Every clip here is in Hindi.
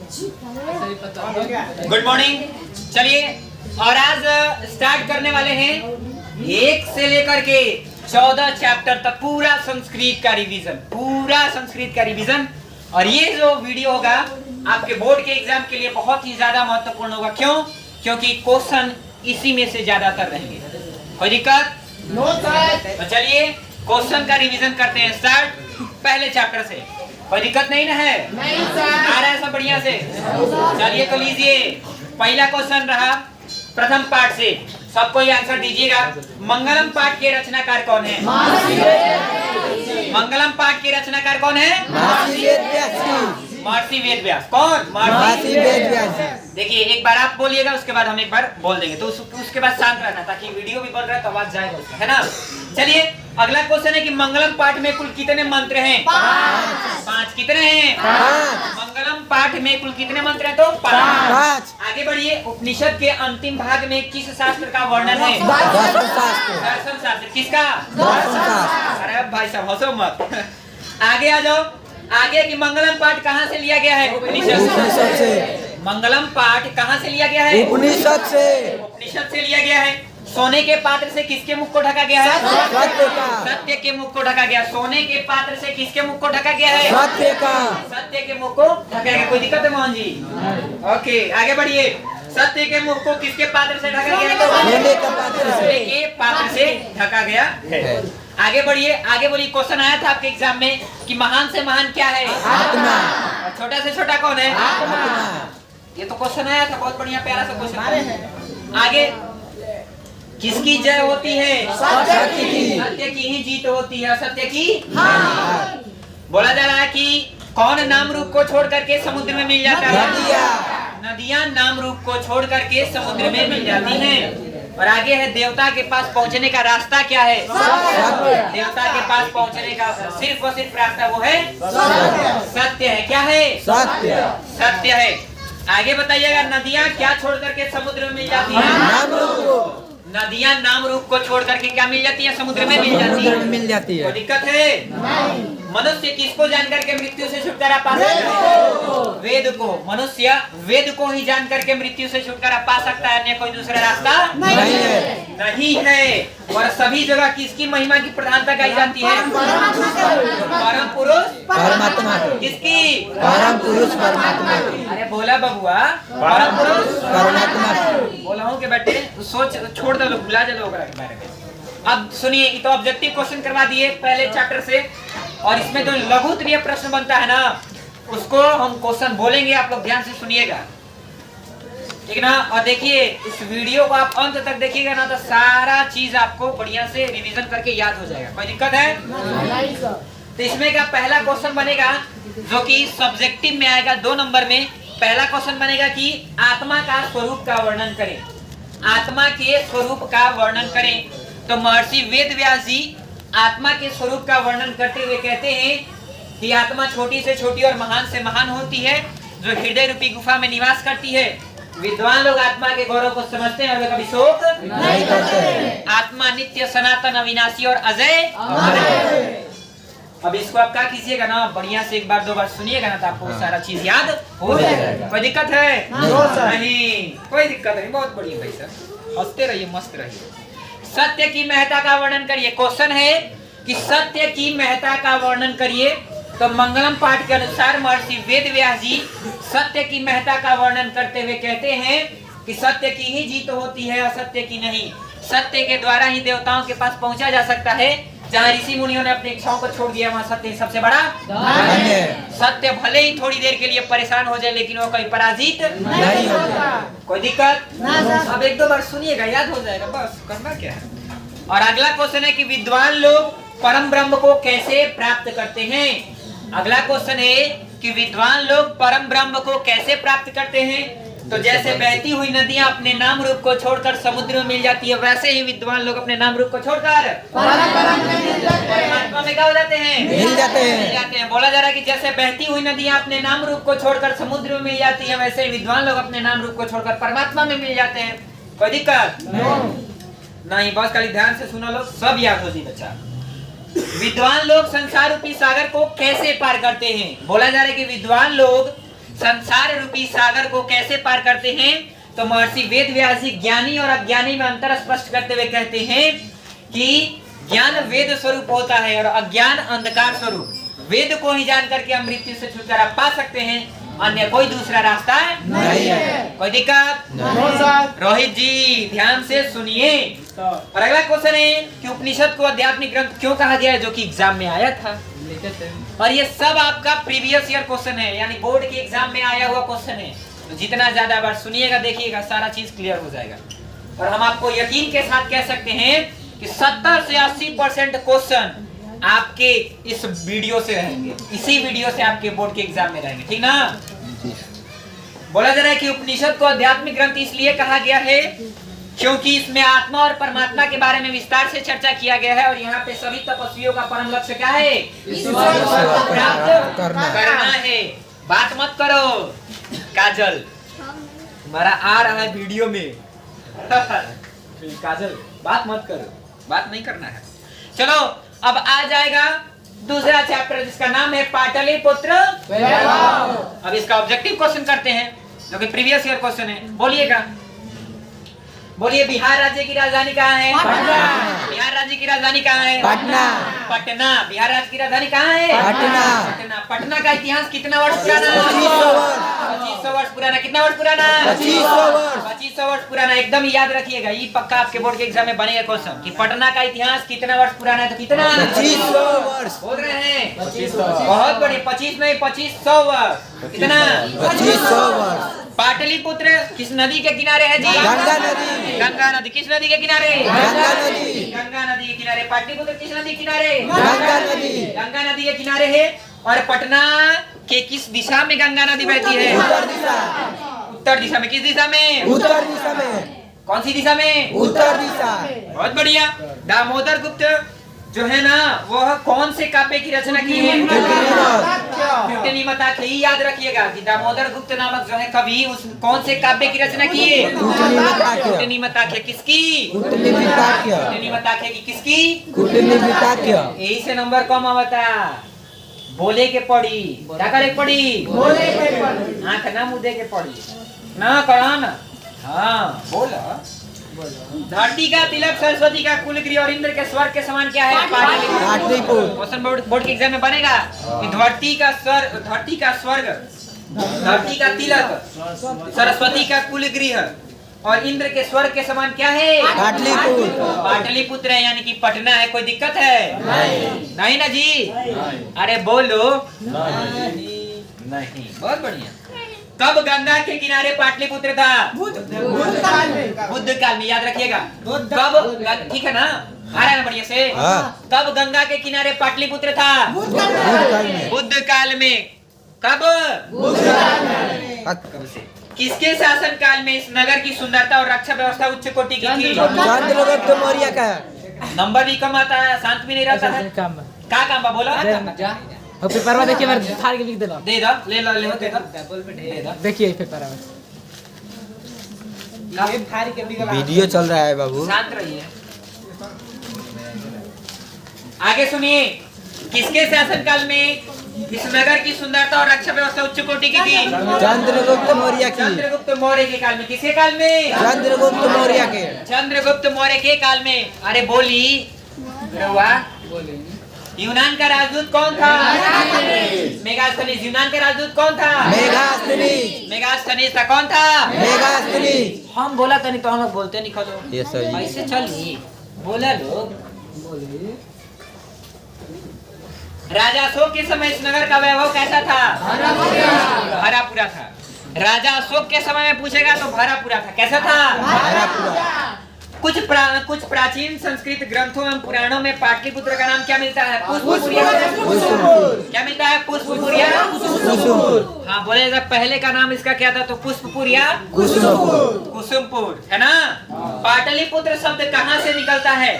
Good morning. चलिए और आज स्टार्ट करने वाले हैं 1 से लेकर के 14 चैप्टर तक पूरा संस्कृत का रिवीजन। और ये जो वीडियो होगा आपके बोर्ड के एग्जाम के लिए बहुत ही ज्यादा महत्वपूर्ण होगा। क्यों? क्योंकि क्वेश्चन इसी में से ज्यादातर रहेंगे। कोई दिक्कत? No sir. तो चलिए क्वेश्चन का रिवीजन करते हैं। स्टार्ट पहले चैप्टर से। कोई दिक्कत नहीं ना है? नहीं सर। आ रहा है सब बढ़िया से? चलिए तो लीजिए, पहला क्वेश्चन रहा प्रथम पाठ से। सबको ये आंसर दीजिएगा। मंगलम पाठ के रचनाकार कौन है? मंगलम पाठ के रचनाकार कौन है? महर्षि वेद व्यास। कौन? महर्षि वेद व्यास। देखिए एक बार आप बोलिएगा, उसके बाद हम एक बार बोल देंगे, तो उसके बाद शांत रहना ताकि वीडियो भी बन रहा है तो आवाज जाएगा उसका, है ना। चलिए अगला क्वेश्चन है कि मंगलम पाठ में कुल कितने मंत्र हैं? 5। कितने हैं? 5। मंगलम पाठ में कुल कितने मंत्र हैं? तो 5। आगे बढ़िए। उपनिषद के अंतिम भाग में किस शास्त्र का वर्णन है? दर्शन शास्त्र। किसका? अरे भाई साहब हंसो मत। आगे आ जाओ। आगे की मंगलम पाठ कहाँ से लिया गया है? उपनिषद से। मंगलम पाठ कहाँ से लिया गया है? उपनिषद से। उपनिषद से लिया गया है। सोने के पात्र से किसके मुख को ढका गया है? सत्य के मुख को ढका गया। सोने के पात्र से किसके मुख को ढका गया है? सत्य के मुख को ढका गया। कोई दिक्कत है मोहन जी? ओके आगे बढ़िए। सत्य के मुख को किसके पात्र से ढका गया है? सोने के पात्र से ढका गया है। आगे बढ़िए। आगे बोलिए। क्वेश्चन आया था आपके एग्जाम में कि महान से महान क्या है? आत्मा। और छोटा से छोटा कौन है? आत्मा। ये तो क्वेश्चन आया था, बहुत बढ़िया प्यारा सा क्वेश्चन। आगे किसकी जय होती है? सत्य की ही जीत होती है, असत्य की हार। बोला जा रहा है कि कौन नाम रूप को छोड़ करके समुद्र में मिल जाता है? नदियां नाम रूप को छोड़ करके समुद्र में मिल जाती हैं। और आगे है देवता के पास पहुंचने का रास्ता क्या है? देवता के पास पहुंचने का सिर्फ और सिर्फ रास्ता वो है सत्य है। क्या है? सत्य है। आगे बताइएगा। नदियां क्या छोड़ करके समुद्र में मिल जाती है? नदियां नाम रूप को छोड़ करके क्या मिल जाती है? समुद्र में मिल जाती है। कोई दिक्कत है? मनुष्य किसको जान करके मृत्यु से छुटकारा पा सकता है? वेद को। मनुष्य वेद को ही जान करके मृत्यु से छुटकारा पा सकता है, अन्य कोई दूसरा रास्ता नहीं है। और सभी जगह किसकी महिमा की प्रधानता गाई जाती है? परम पुरुष परमात्मा। किसकी? परम पुरुष परमात्मा। अरे बोला बबुआ, परम पुरुष परमात्मा। बोला हूँ कि बेटे सोच छोड़ दो, भुला जाओ के बारे में। अब सुनिए, तो ऑब्जेक्टिव क्वेश्चन करवा दिए पहले चैप्टर से, और इसमें जो लघु उत्तरीय प्रश्न बनता है ना, उसको हम क्वेश्चन बोलेंगे, आप लोग ध्यान से सुनिएगा, ठीक ना। और देखिए इस वीडियो को आप अंत तक देखिएगा ना, तो सारा चीज आपको बढ़िया से रिवीजन करके याद हो जाएगा। कोई दिक्कत है? तो इसमें का पहला क्वेश्चन बनेगा जो कि सब्जेक्टिव में आएगा 2 नंबर में। पहला क्वेश्चन बनेगा कि आत्मा का स्वरूप का वर्णन करें। आत्मा के स्वरूप का वर्णन करें। तो महर्षि वेद व्यास जी आत्मा के स्वरूप का वर्णन करते हुए कहते हैं कि आत्मा छोटी से छोटी और महान से महान होती है, जो हृदय रूपी गुफा में निवास करती है। विद्वान लोग आत्मा के गौरव को समझते हैं और वे कभी शोक नहीं करते। आत्मा नित्य सनातन अविनाशी और अजय। अब इसको आप क्या कीजिएगा ना, बढ़िया से एक बार 2 बार सुनिएगा ना, तो आपको सारा चीज याद हो जाएगा। कोई दिक्कत है? नहीं, कोई दिक्कत नहीं। बहुत बढ़िया भाई साहब, हंसते रहिए, मस्त रहिए। सत्य की महत्ता का वर्णन करिए। क्वेश्चन है कि सत्य की महत्ता का वर्णन करिए। तो मंगलम पाठ के अनुसार महर्षि वेद व्यास जी सत्य की महत्ता का वर्णन करते हुए कहते हैं कि सत्य की ही जीत होती है, असत्य की नहीं। सत्य के द्वारा ही देवताओं के पास पहुंचा जा सकता है। जहाँ ऋषि मुनियों ने अपनी इच्छाओं को छोड़ दिया, वहाँ सत्य सबसे बड़ा धन है। सत्य भले ही थोड़ी देर के लिए परेशान हो जाए, लेकिन वो कहीं पराजित नहीं होता। कोई दिक्कत? अब 1-2 बार सुनिएगा, याद हो जाएगा, बस करना क्या है। और अगला क्वेश्चन है कि विद्वान लोग परम ब्रह्म को कैसे प्राप्त करते हैं? अगला क्वेश्चन है कि विद्वान लोग परम ब्रह्म को कैसे प्राप्त करते हैं? तो जैसे बहती हुई नदियां अपने नाम रूप को छोड़कर समुद्र में मिल जाती है, वैसे ही विद्वान लोग अपने नाम रूप को छोड़कर परमात्मा में क्या हो जाते हैं? मिल जाते हैं। बोला जा रहा है कि जैसे बहती हुई नदियां अपने नाम रूप को छोड़कर समुद्र में मिल जाती है, वैसे ही विद्वान लोग अपने नाम रूप को छोड़कर परमात्मा में मिल जाते हैं। कोई दिक्कत नहीं, बस खाली ध्यान से सुना लो, सब याद हो जी बच्चा। विद्वान लोग संसार रूपी सागर को कैसे पार करते हैं? बोला जा रहा है कि विद्वान लोग संसार रूपी सागर को कैसे पार करते हैं? तो महर्षि वेद व्यास जी ज्ञानी और अज्ञानी में अंतर स्पष्ट करते हुए कहते हैं कि ज्ञान वेद स्वरूप होता है और अज्ञान अंधकार स्वरूप। वेद को ही जान करके हम मृत्यु से छुटकारा पा सकते हैं, अन्य कोई दूसरा रास्ता नहीं है। कोई दिक्कत? रोहित जी ध्यान से सुनिए। और अगला क्वेश्चन है कि उपनिषद को आध्यात्मिक ग्रंथ क्यों कहा गया है, जो कि एग्जाम में आया था। और ये सब आपका प्रीवियस ईयर क्वेश्चन है, यानी बोर्ड के एग्जाम में आया हुआ क्वेश्चन है। तो जितना ज्यादा बार सुनिएगा देखिएगा सारा चीज क्लियर हो जाएगा। और हम आपको यकीन के साथ कह सकते हैं कि 70 से 80% क्वेश्चन आपके इस वीडियो से रहेंगे, इसी वीडियो से आपके बोर्ड के एग्जाम में रहेंगे, ठीक ना? बोला जा रहा है कि उपनिषद को आध्यात्मिक ग्रंथ इसलिए कहा गया है क्योंकि इसमें आत्मा और परमात्मा के बारे में विस्तार से चर्चा किया गया है। और यहाँ पे सभी तपस्वियों का परम लक्ष्य क्या है? ईश्वर को प्राप्त करना है। बात मत करो काजल, हमारा आ रहा है वीडियो में। काजल बात मत करो, बात नहीं करना है। चलो अब आ जाएगा दूसरा चैप्टर जिसका नाम है पाटलिपुत्र। अब इसका ऑब्जेक्टिव क्वेश्चन करते हैं जो कि प्रीवियस ईयर क्वेश्चन है। बोलिएगा, बोलिए बिहार राज्य की राजधानी कहाँ है? पटना। बिहार राज्य की राजधानी कहाँ है? पटना। पटना। बिहार राज्य की राजधानी कहाँ है? पटना। पटना। पटना का इतिहास कितना वर्ष पुराना? 2500 वर्ष पुराना। कितना वर्ष पुराना? 2500 वर्ष पुराना। एकदम याद रखिएगा, ये पक्का आपके बोर्ड के एग्जाम में बनेगा क्वेश्चन कि पटना का इतिहास कितना वर्ष पुराना है। तो कितना? 2500 वर्ष बोल रहे हैं। 2500। बहुत बढ़िया, 25 नहीं 2500 वर्ष। कितना? 2500 वर्ष। पाटलिपुत्र किस नदी के किनारे है जी? गंगा नदी। गंगा नदी किस नदी के किनारे? गंगा नदी। गंगा नदी के किनारे। पाटलिपुत्र किस नदी के किनारे? गंगा नदी। गंगा नदी के किनारे है। और पटना के किस दिशा में गंगा नदी बहती है? उत्तर दिशा। उत्तर दिशा में। किस दिशा में? उत्तर दिशा में। कौन सी दिशा में? उत्तर दिशा। बहुत बढ़िया। दामोदर गुप्त जो है ना वह कौन से काव्य की रचना की है? कुटनीमताख्य। याद रखिएगा कि दामोदर गुप्त नामक जो है कवि उस कौन से काव्य की रचना की है? कुटनीमताख्य। किसकी? कुटनीमताख्य की। किसकी? कुटनीमताख्य। यही से नंबर कम आवता। बोले के पड़ी, क्या करे पड़ी? बोले के पड़ी। आंख ना मुदे के पड़ी ना करा ना। हाँ बोला। धरती का तिलक, सरस्वती का कुलगृह और इंद्र के स्वर्ग के समान क्या है? पाटलिपुत्र। क्वेश्चन बोर्ड के एग्जाम में बनेगा कि धरती का स्वर्ग, धरती का तिलक, सरस्वती का कुलगृह और इंद्र के स्वर्ग के समान क्या है? पाटलिपुत्र। पाटलिपुत्र है, यानी कि पटना है। कोई दिक्कत है? नहीं ना जी? अरे बोलो नहीं। बहुत बढ़िया। कब गंगा के किनारे पाटलिपुत्र था? बुद्ध काल में। याद रखिएगा कब, ठीक है ना? आ रहा है ना बढ़िया से? कब गंगा के किनारे पाटलिपुत्र था? बुद्ध काल में। कब? कब से? किसके शासन काल में इस नगर की सुंदरता और रक्षा व्यवस्था उच्च कोटि की थी? चंद्रगुप्त मौर्य का। नंबर भी कम आता है, शांत भी नहीं रहता है। क्या काम बा बोला? पेपर देखिए बार फाड़ के लिख दे लो। दे दो, ले लो, ले लो, दे दो। दे दो। देखिए पेपर में ये फाड़ के लिख लो। वीडियो चल रहा है बाबू, शांत रहिए। आगे सुनिए। किसके शासन काल में इस नगर की सुंदरता और रक्षा व्यवस्था उच्च कोटि की थी? चंद्रगुप्त मौर्य की। चंद्रगुप्त मौर्य के काल में। किसके काल में? चंद्रगुप्त मौर्य के। चंद्रगुप्त मौर्य के काल में। अरे बोली यूनान का राजदूत कौन था? मेगास्थनीज। यूनान का राजदूत कौन था? मेगास्थनीज। मेगास्थनीज था। कौन था? मेगास्थनीज। हम बोला था नहीं तो हम लोग बोलते नहीं। खलो ये सही। ऐसे चलिए बोला लोग। राजा अशोक के समय इस नगर का वैभव कैसा था? भरापूरा था। राजा अशोक के समय में पूछेगा तो भरापूरा था। कैसा था? भरापूरा। कुछ प्राचीन संस्कृत ग्रंथों एवं पुराणों में पाटलिपुत्र का नाम क्या मिलता है? पुष्पपुरिया। क्या मिलता है? पुष्पपुरिया। हाँ बोलेगा पहले का नाम इसका क्या था? तो पुष्पपुरिया, कुसुमपुर, है ना? पाटलिपुत्र शब्द कहाँ से निकलता है?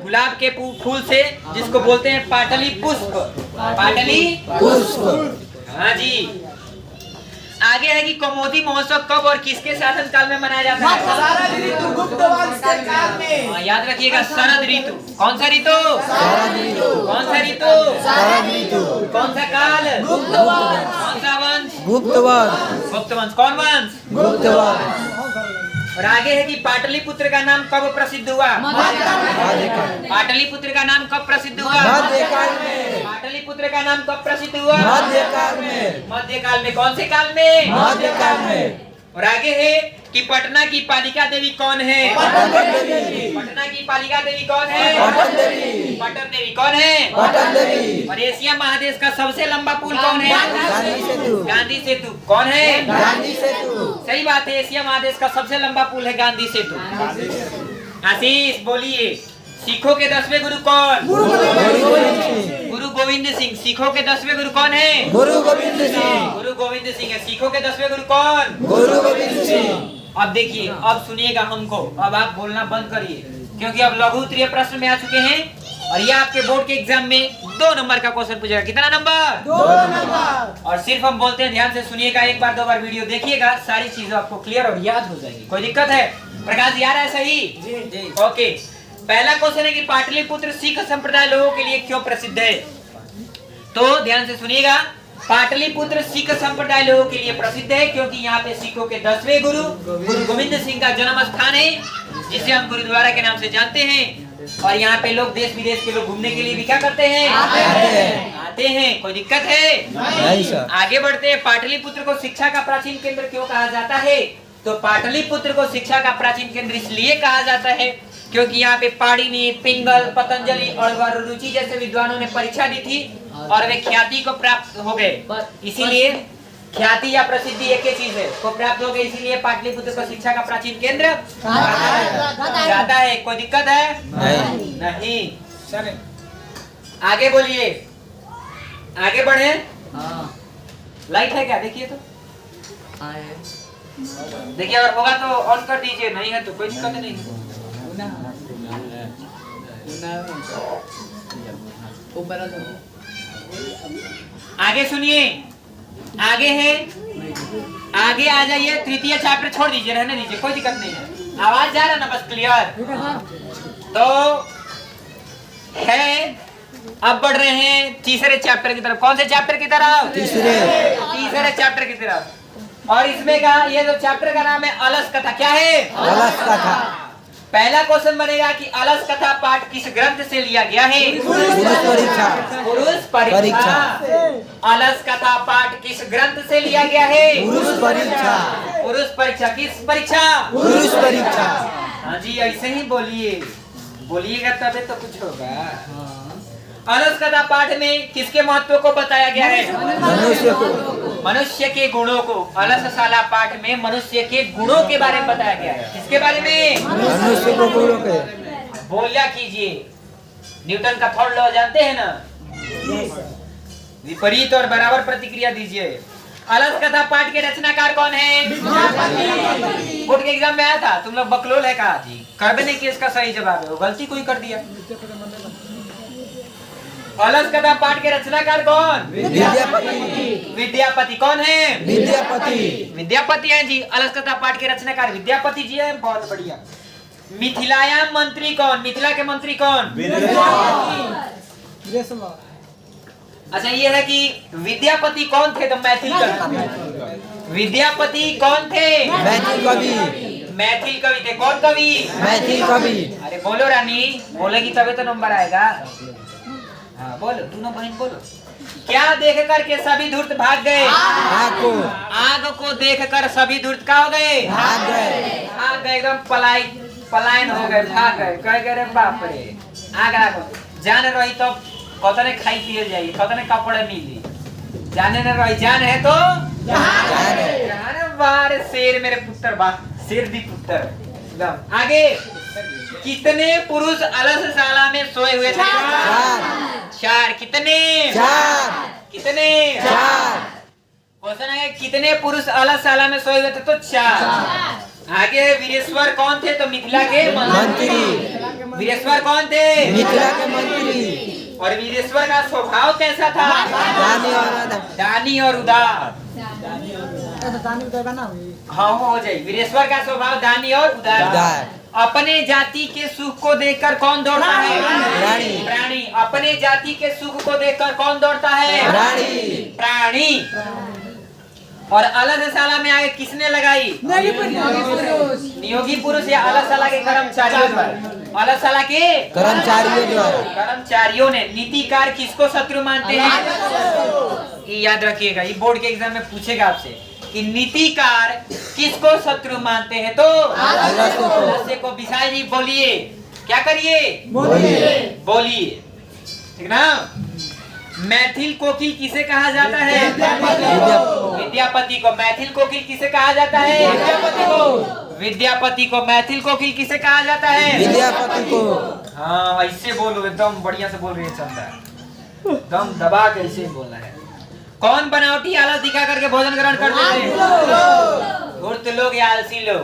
गुलाब के फूल से, जिसको बोलते हैं पाटली पुष्प। पाटली पुष्प। हाँ जी। आगे है कि कौमुदी महोत्सव कब और किसके शासनकाल में मनाया जाता है? शरद ऋतु गुप्त वंश के काल में। याद रखिएगा, शरद ऋतु। कौन सा ऋतु? शरद ऋतु। कौन सा ऋतु? शरद ऋतु। कौन सा काल? गुप्त वंश। कौन सा वंश? गुप्त वंश। गुप्त वंश। कौन वंश? गुप्त वंश। और आगे है कि पाटलिपुत्र का नाम कब प्रसिद्ध हुआ? मध्यकाल। पाटलिपुत्र का नाम कब प्रसिद्ध हुआ? मध्यकाल में। पाटलिपुत्र का नाम कब प्रसिद्ध हुआ? मध्यकाल में। मध्यकाल में। कौन से काल में? मध्यकाल में। और आगे है कि पटना की पालिका देवी कौन है? पटन देवी। पटना की पालिका देवी कौन है? पटन देवी। पटन देवी कौन है? पटन देवी। और एशिया महादेश का सबसे लंबा पुल कौन है? गांधी सेतु। गांधी सेतु। कौन है? गांधी सेतु। सही बात है, एशिया महादेश का सबसे लंबा पुल है गांधी सेतु। आशीष बोलिए, सिखों के 10वें गुरु कौन? गुरु गोविंद सिंह। गुरु गोविंद सिंह। सिखों के 10वें गुरु कौन है? गुरु गोविंद सिंह। गुरु गोविंद सिंह है। सिखों के 10वें गुरु कौन? गुरु गोविंद सिंह। अब देखिए, अब सुनिएगा हमको, अब आप बोलना बंद करिए, क्योंकि अब लघु उत्तरीय प्रश्न में आ चुके हैं और ये आपके बोर्ड के एग्जाम में 2 नंबर का क्वेश्चन पूछेगा। कितना नंबर? 2 नंबर। और सिर्फ हम बोलते हैं, ध्यान से सुनिएगा, एक बार 2 बार वीडियो देखिएगा, सारी चीजें आपको क्लियर और याद हो जाएगी। कोई दिक्कत है? प्रकाश यार है सही? जी। ओके, पहला क्वेश्चन है कि पाटलिपुत्र सिख संप्रदाय लोगों के लिए क्यों प्रसिद्ध है? तो ध्यान से सुनिएगा, पाटलिपुत्र सिख संप्रदाय लोगों के लिए प्रसिद्ध है क्योंकि यहाँ पे सिखों के 10वें गुरु गुरु गोविंद सिंह का जन्म स्थान है, जिसे हम गुरुद्वारा के नाम से जानते हैं। और यहाँ पे लोग देश विदेश के लोग घूमने के लिए भी क्या करते हैं? आते हैं। कोई दिक्कत है? नहीं सर। आगे बढ़ते हैं। पाटलिपुत्र को शिक्षा का प्राचीन केंद्र क्यों कहा जाता है? तो पाटलिपुत्र को शिक्षा का प्राचीन केंद्र इसलिए कहा जाता है क्योंकि यहाँ पे पाणिनि, पिंगल, पतंजलि और वरुरुचि जैसे विद्वानों ने परीक्षा दी थी और वे ख्याति को प्राप्त हो गए। इसीलिए ख्याति या प्रसिद्धि एक ही चीज है, को प्राप्त हो गए, इसीलिए पाटलिपुत्र को शिक्षा का प्राचीन केंद्र जाता है। कोई दिक्कत है? नहीं। चले आगे बोलिए, आगे बढ़े। लाइट है क्या? देखिए तो, देखिए, अगर होगा तो ऑन कर दीजिए, नहीं है तो कोई दिक्कत नहीं। आगे सुनिए, आगे है, आगे आ जाइए। तृतीय चैप्टर छोड़ दीजिए, रहने दीजिए, कोई दिक्कत नहीं है। आवाज जा रहा ना, बस क्लियर तो है। अब बढ़ रहे हैं तीसरे चैप्टर की तरफ। कौन से चैप्टर की तरफ? तीसरे चैप्टर की तरफ। और इसमें का ये जो चैप्टर का नाम है अलस कथा। क्या है? अलस कथा। पहला क्वेश्चन बनेगा कि अलस कथा पाठ किस ग्रंथ से लिया गया है? पुरुष परीक्षा। अलस कथा पाठ किस ग्रंथ से लिया गया है? पुरुष परीक्षा। पुरुष परीक्षा। किस परीक्षा? पुरुष परीक्षा। हाँ जी, ऐसे ही बोलिए, बोलिएगा तभी तो कुछ होगा। अलस कथा पाठ में किसके महत्व को बताया गया है? मनुष्य को। मनुष्य के गुणों को। अलसशाला पाठ में मनुष्य के गुणों के बारे में बताया गया है। किसके बारे में? मनुष्य को गुणों के। बोलिया कीजिए, न्यूटन का थर्ड लॉ जानते हैं ना? विपरीत और बराबर प्रतिक्रिया दीजिए। अलस कथा पाठ के रचनाकार कौन है? बोर्ड के एग्जाम में आया था, तुम लोग बकलोल है कहा जी, कर नहीं कि इसका सही जवाब है, गलती कोई कर दिया। अलस कथा पाठ के रचनाकार कौन? विद्यापति। विद्यापति कौन है? विद्यापति। विद्यापति हैं जी। अलस कथा पाठ के रचनाकार विद्यापति जी हैं। बहुत बढ़िया। मिथिलायाम मंत्री कौन? मिथिला के मंत्री कौन? अच्छा, ये है कि विद्यापति कौन थे? तो मैथिल कवि। विद्यापति कौन थे? मैथिल कवि। मैथिल कवि थे। कौन कवि? मैथिल कवि। अरे बोलो रानी, बोलेगी तभी तो नंबर आएगा। हाँ बोलो, दोनों बहन बोलो। क्या देख कर के सभी धूर्त भाग गए? आग को देख कर सभी धूर्त का हो गए? भाग गए। भाग गए, एकदम पलायन हो गए, भाग गए। कह गए बाप रे, आग जान रही तो कतने खाई पिए जाइए, कतने कपड़े मिली, जाने न रही, जान है तो जान। बार शेर मेरे पुत्र, बा शेर दी पुत्र। आगे, कितने पुरुष अलसशाला में सोए हुए थे? 4। कितने? 4। कितने? 4। क्वेश्चन है कितने पुरुष अलसशाला में सोए हुए थे? तो 4। आगे, वीरेश्वर कौन थे? तो मिथिला के मंत्री। वीरेश्वर कौन थे? मिथिला के मंत्री। और वीरेश्वर का स्वभाव कैसा था? दानी और उदार। हाँ हो जाए। वीरेश्वर का स्वभाव दानी और उदार। उदार। अपने जाति के सुख को देखकर कौन दौड़ता है? प्राणी। प्राणी। अपने जाति के सुख को देखकर कौन दौड़ता है? प्राणी। प्राणी। और अलगशाला में आगे किसने लगाई? नियोगी पुरुष या अलगशाला के कर्मचारियों द्वारा? अलगशाला के कर्मचारियों द्वारा। कर्मचारियों ने। नीतिकार किसको शत्रु मानते हैं? ये याद रखिएगा, ये बोर्ड के एग्जाम में पूछेगा आपसे कि नीतिकार किसको शत्रु मानते हैं? तो अल्लाह से को। विशाल जी बोलिए, क्या करिए? बोलिए, ठीक ना। मैथिल कोकिल किसे कहा जाता है? विद्यापति को। मैथिल कोकिल किसे कहा जाता है? विद्यापति को। मैथिल कोकिल किसे कहा जाता है? विद्यापति को। हाँ ऐसे बोलो, एकदम बढ़िया से बोल रही है चंदा, एकदम दबा के ऐसे बोलना है। कौन बनावटी आलस दिखा करके भोजन ग्रहण करते हैं? धूर्त लोग या आलसी लोग,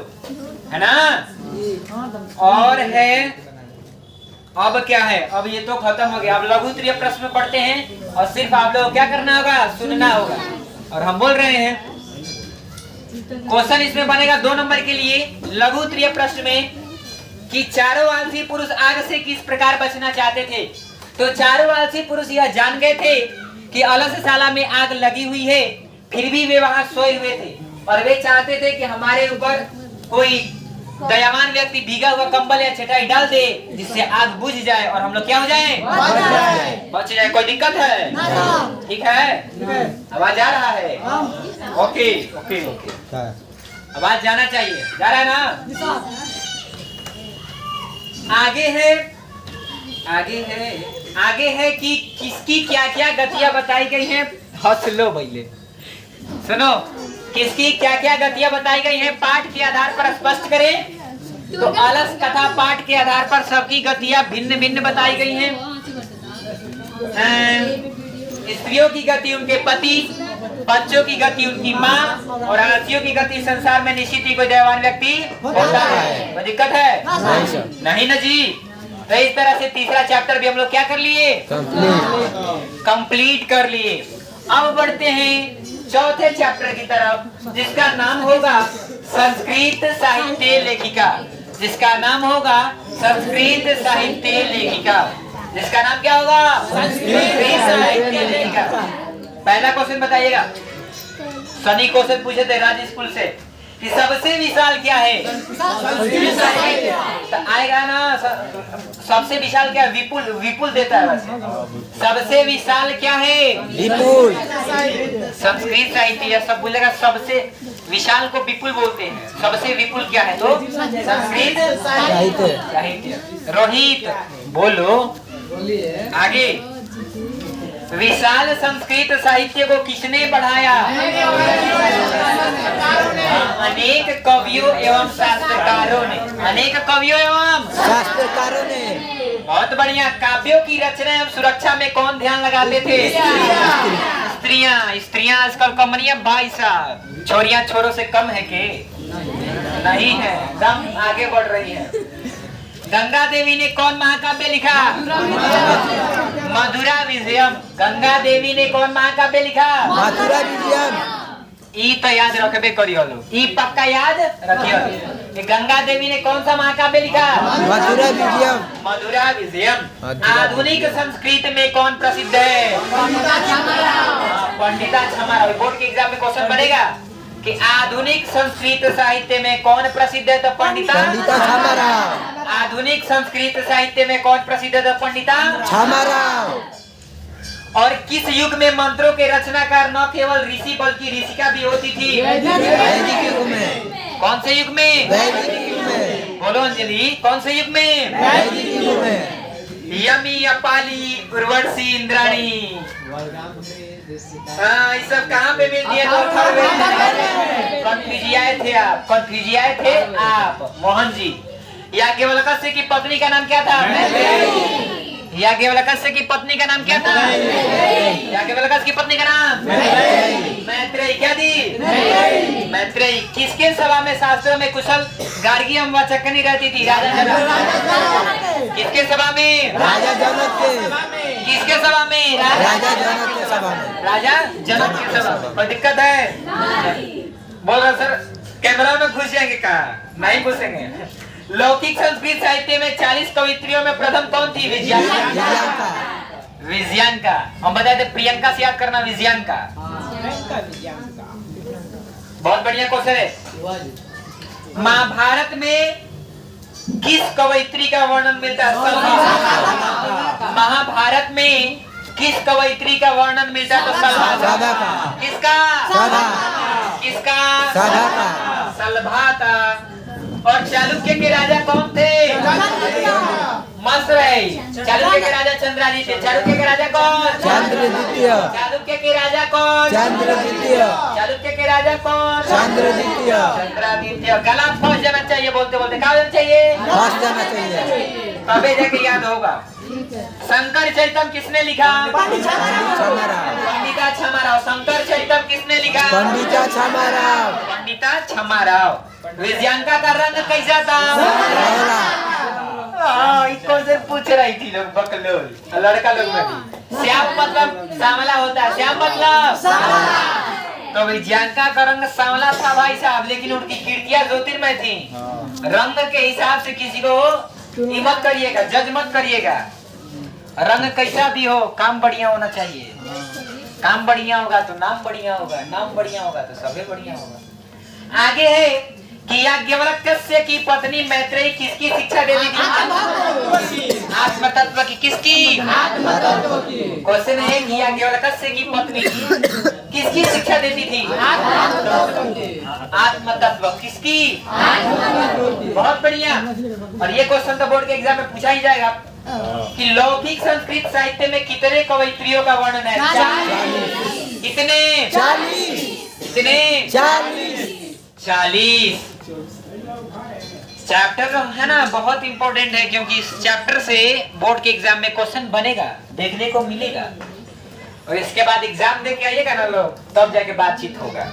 है ना। और है अब क्या है? अब ये तो खत्म हो गया। अब लघु उत्तरीय प्रश्न पढ़ते हैं और सिर्फ आप लोग क्या करना होगा? सुनना होगा। और हम बोल रहे हैं क्वेश्चन इसमें बनेगा 2 नंबर के लिए लघु उत्तरीय प्रश्न में कि चारों आलसी पुरुष आग से किस प्रकार बचना चाहते थे। तो चारों आलसी पुरुष यह जान गए थे कि अलगशाला में आग लगी हुई है, फिर भी वे वहां सोए हुए थे और वे चाहते थे कि हमारे ऊपर कोई दयावान व्यक्ति भीगा हुआ कंबल या चटाई डाल दे जिससे आग बुझ जाए और हम लोग क्या हो जाए? बच जाए। कोई दिक्कत है? ठीक है, आवाज आ रहा है? ओके ओके ओके, आवाज जाना चाहिए। जा रहा है ना? आगे है कि किसकी क्या क्या गतियां बताई गई हैं। हंस लो भैले, सुनो, किसकी क्या क्या गतियां बताई गई हैं पाठ के आधार पर स्पष्ट करें। तो अलस कथा पाठ के आधार पर सबकी गतियां भिन्न भिन्न बताई गई हैं। स्त्रियों की गति उनके पति, बच्चों की गति उनकी माँ और आलसियों की गति संसार में निश्चित ही कोई दयावान व्यक्ति होता है। कोई दिक्कत है? नहीं ना जी। तो इस तरह से तीसरा चैप्टर भी हम लोग क्या कर लिए? कंप्लीट कर लिए। अब बढ़ते हैं चौथे चैप्टर की तरफ जिसका नाम होगा संस्कृत साहित्य लेखिका। जिसका नाम होगा संस्कृत साहित्य लेखिका। जिसका नाम क्या होगा? संस्कृत साहित्य लेखिका। पहला क्वेश्चन बताइएगा। सनी क्वेश्चन पूछे थे राज्य स्कूल से कि सबसे विशाल क्या है? तो आएगा ना सबसे विशाल क्या? विपुल। विपुल देता है वैसे। सबसे विशाल क्या है? विपुल। संस्कृत साहित्य या सब बोलेगा सबसे विशाल को विपुल बोलते हैं। सबसे विपुल क्या है? तो संस्कृत साहित्य। रोहित बोलो आगे। विशाल संस्कृत साहित्य को किसने बढ़ाया? अनेक कवियों एवं शास्त्रकारों ने। अनेक कवियों एवं शास्त्रकारों ने। बहुत बढ़िया। काव्यों की रचना एवं सुरक्षा में कौन ध्यान लगाते थे? स्त्रियां। स्त्रियां आजकल कमरियां 22 छोरियां छोरों से कम है के? नहीं है, दम आगे बढ़ रही है। गंगा देवी ने कौन महाकाव्य लिखा? मधुरा विजयम। गंगा देवी ने कौन महाकाव्य लिखा? मधुरा विजयम। ई तो याद रखबे करियो लो, ई पक्का याद रखियो कि गंगा देवी ने कौन सा महाकाव्य लिखा? मधुरा विजयम। मधुरा विजयम। आधुनिक संस्कृत में कौन प्रसिद्ध है? पंडिता छमाराव। बोर्ड के एग्जाम में क्वेश्चन बनेगा कि आधुनिक संस्कृत साहित्य में कौन प्रसिद्ध है? तो पंडिता छमाराव। आधुनिक संस्कृत साहित्य में कौन प्रसिद्ध है? तो पंडिता छमाराव। और किस युग में मंत्रों के रचनाकार न केवल ऋषि बल्कि ऋषिका भी होती थी? वैदिक युग में। कौन से युग में? वैदिक युग में। बोलो अंजलि, कौन से युग में? वैदिक युग में। यमी, अपाली, उर्वशी, इंद्राणी। हाँ, ये सब कहाँ पे मिलती है? कन्फ्यूजियाए थे आप। कन्फ्यूजियाए थे आप मोहन जी। याज्ञवल्क्य की पत्नी का नाम क्या था? याज्ञवल्क्य की पत्नी का नाम क्या था? याज्ञवल्क्य की पत्नी का नाम मैत्रेयी। क्या दी? मैत्रेयी। किसके सभा में शास्त्रों में कुशल गार्गी व चक्कनी रहती थी? राजा जनक। किसके सभा में? राजा जनक के। किसके सभा में? राजा जनक के सभा में। राजा जनक की सभा में। कोई दिक्कत है? बोल रहा सर कैमरा में घुस जाएंगे कहा? नहीं घुसेंगे। लौकिक संस्कृत साहित्य में 40 कवित्रियों में प्रथम कौन थी? विजयांका। विजयांका। हम बताए थे प्रियंका से याद करना विजयांका। बहुत बढ़िया क्वेश्चन है। महाभारत में किस कवयित्री का वर्णन मिलता है? महाभारत में किस कवयित्री का वर्णन मिलता है? तो सलभा का। किसका? सदा। किसका? सदा का। सलभा का। और चालुक्य के राजा कौन थे? मस्त रहे। चालुक्य के राजा चंद्रादित्य। चालुक्य के राजा कौन? चंद्रद्वितीय। चालुक्य के राजा कौन? चंद्रद्वितीय। चालुक्य के राजा कौन? चंद्रद्वितीय। चंद्रादित्य। कल आप फर्स्ट जाना चाहिए, बोलते बोलते कहाँ जाना चाहिए? फर्स्ट जाना चाहिए। तबे जाके याद होगा। शंकर चरितम किसने लिखा? पंडिता छमाराव। शंकर चरितम किसने लिखा? पंडिता छमाराव। पंडिता छमाराव। विजयांका का रंग कैसा था? इसको से पूछ रही थी लोग, बकलोल लड़का लोग में भी। श्याम मतलब सांवला होता है। श्याम मतलब तो विजयांका का रंग सांवला था भाई साहब, लेकिन उनकी कीर्तियां ज्योतिर्मय थी। रंग के हिसाब से किसी को मत करिएगा, जज मत करिएगा। रंग कैसा भी हो, काम बढ़िया होना चाहिए। काम बढ़िया होगा तो नाम बढ़िया होगा, नाम बढ़िया होगा तो सबे बढ़िया होगा। आगे है कि याज्ञवल्क्य की पत्नी मैत्रेयी किसकी शिक्षा देती थी? आत्म तत्व की। किसकी? क्वेश्चन है कि याज्ञवल्क्य की पत्नी किसकी शिक्षा देती थी? आत्म तत्व। किसकी? बहुत बढ़िया। और ये क्वेश्चन तो बोर्ड के एग्जाम में पूछा ही जाएगा कि लौकिक संस्कृत साहित्य में कितने कवयित्रियों का वर्णन है? 40। कितने? 40। कितने? 40। चैप्टर है ना बहुत इंपॉर्टेंट है, क्योंकि इस चैप्टर से बोर्ड के एग्जाम में क्वेश्चन बनेगा, देखने को मिलेगा। और इसके बाद एग्जाम दे के आइएगा ना लोग, तब जाके बातचीत होगा।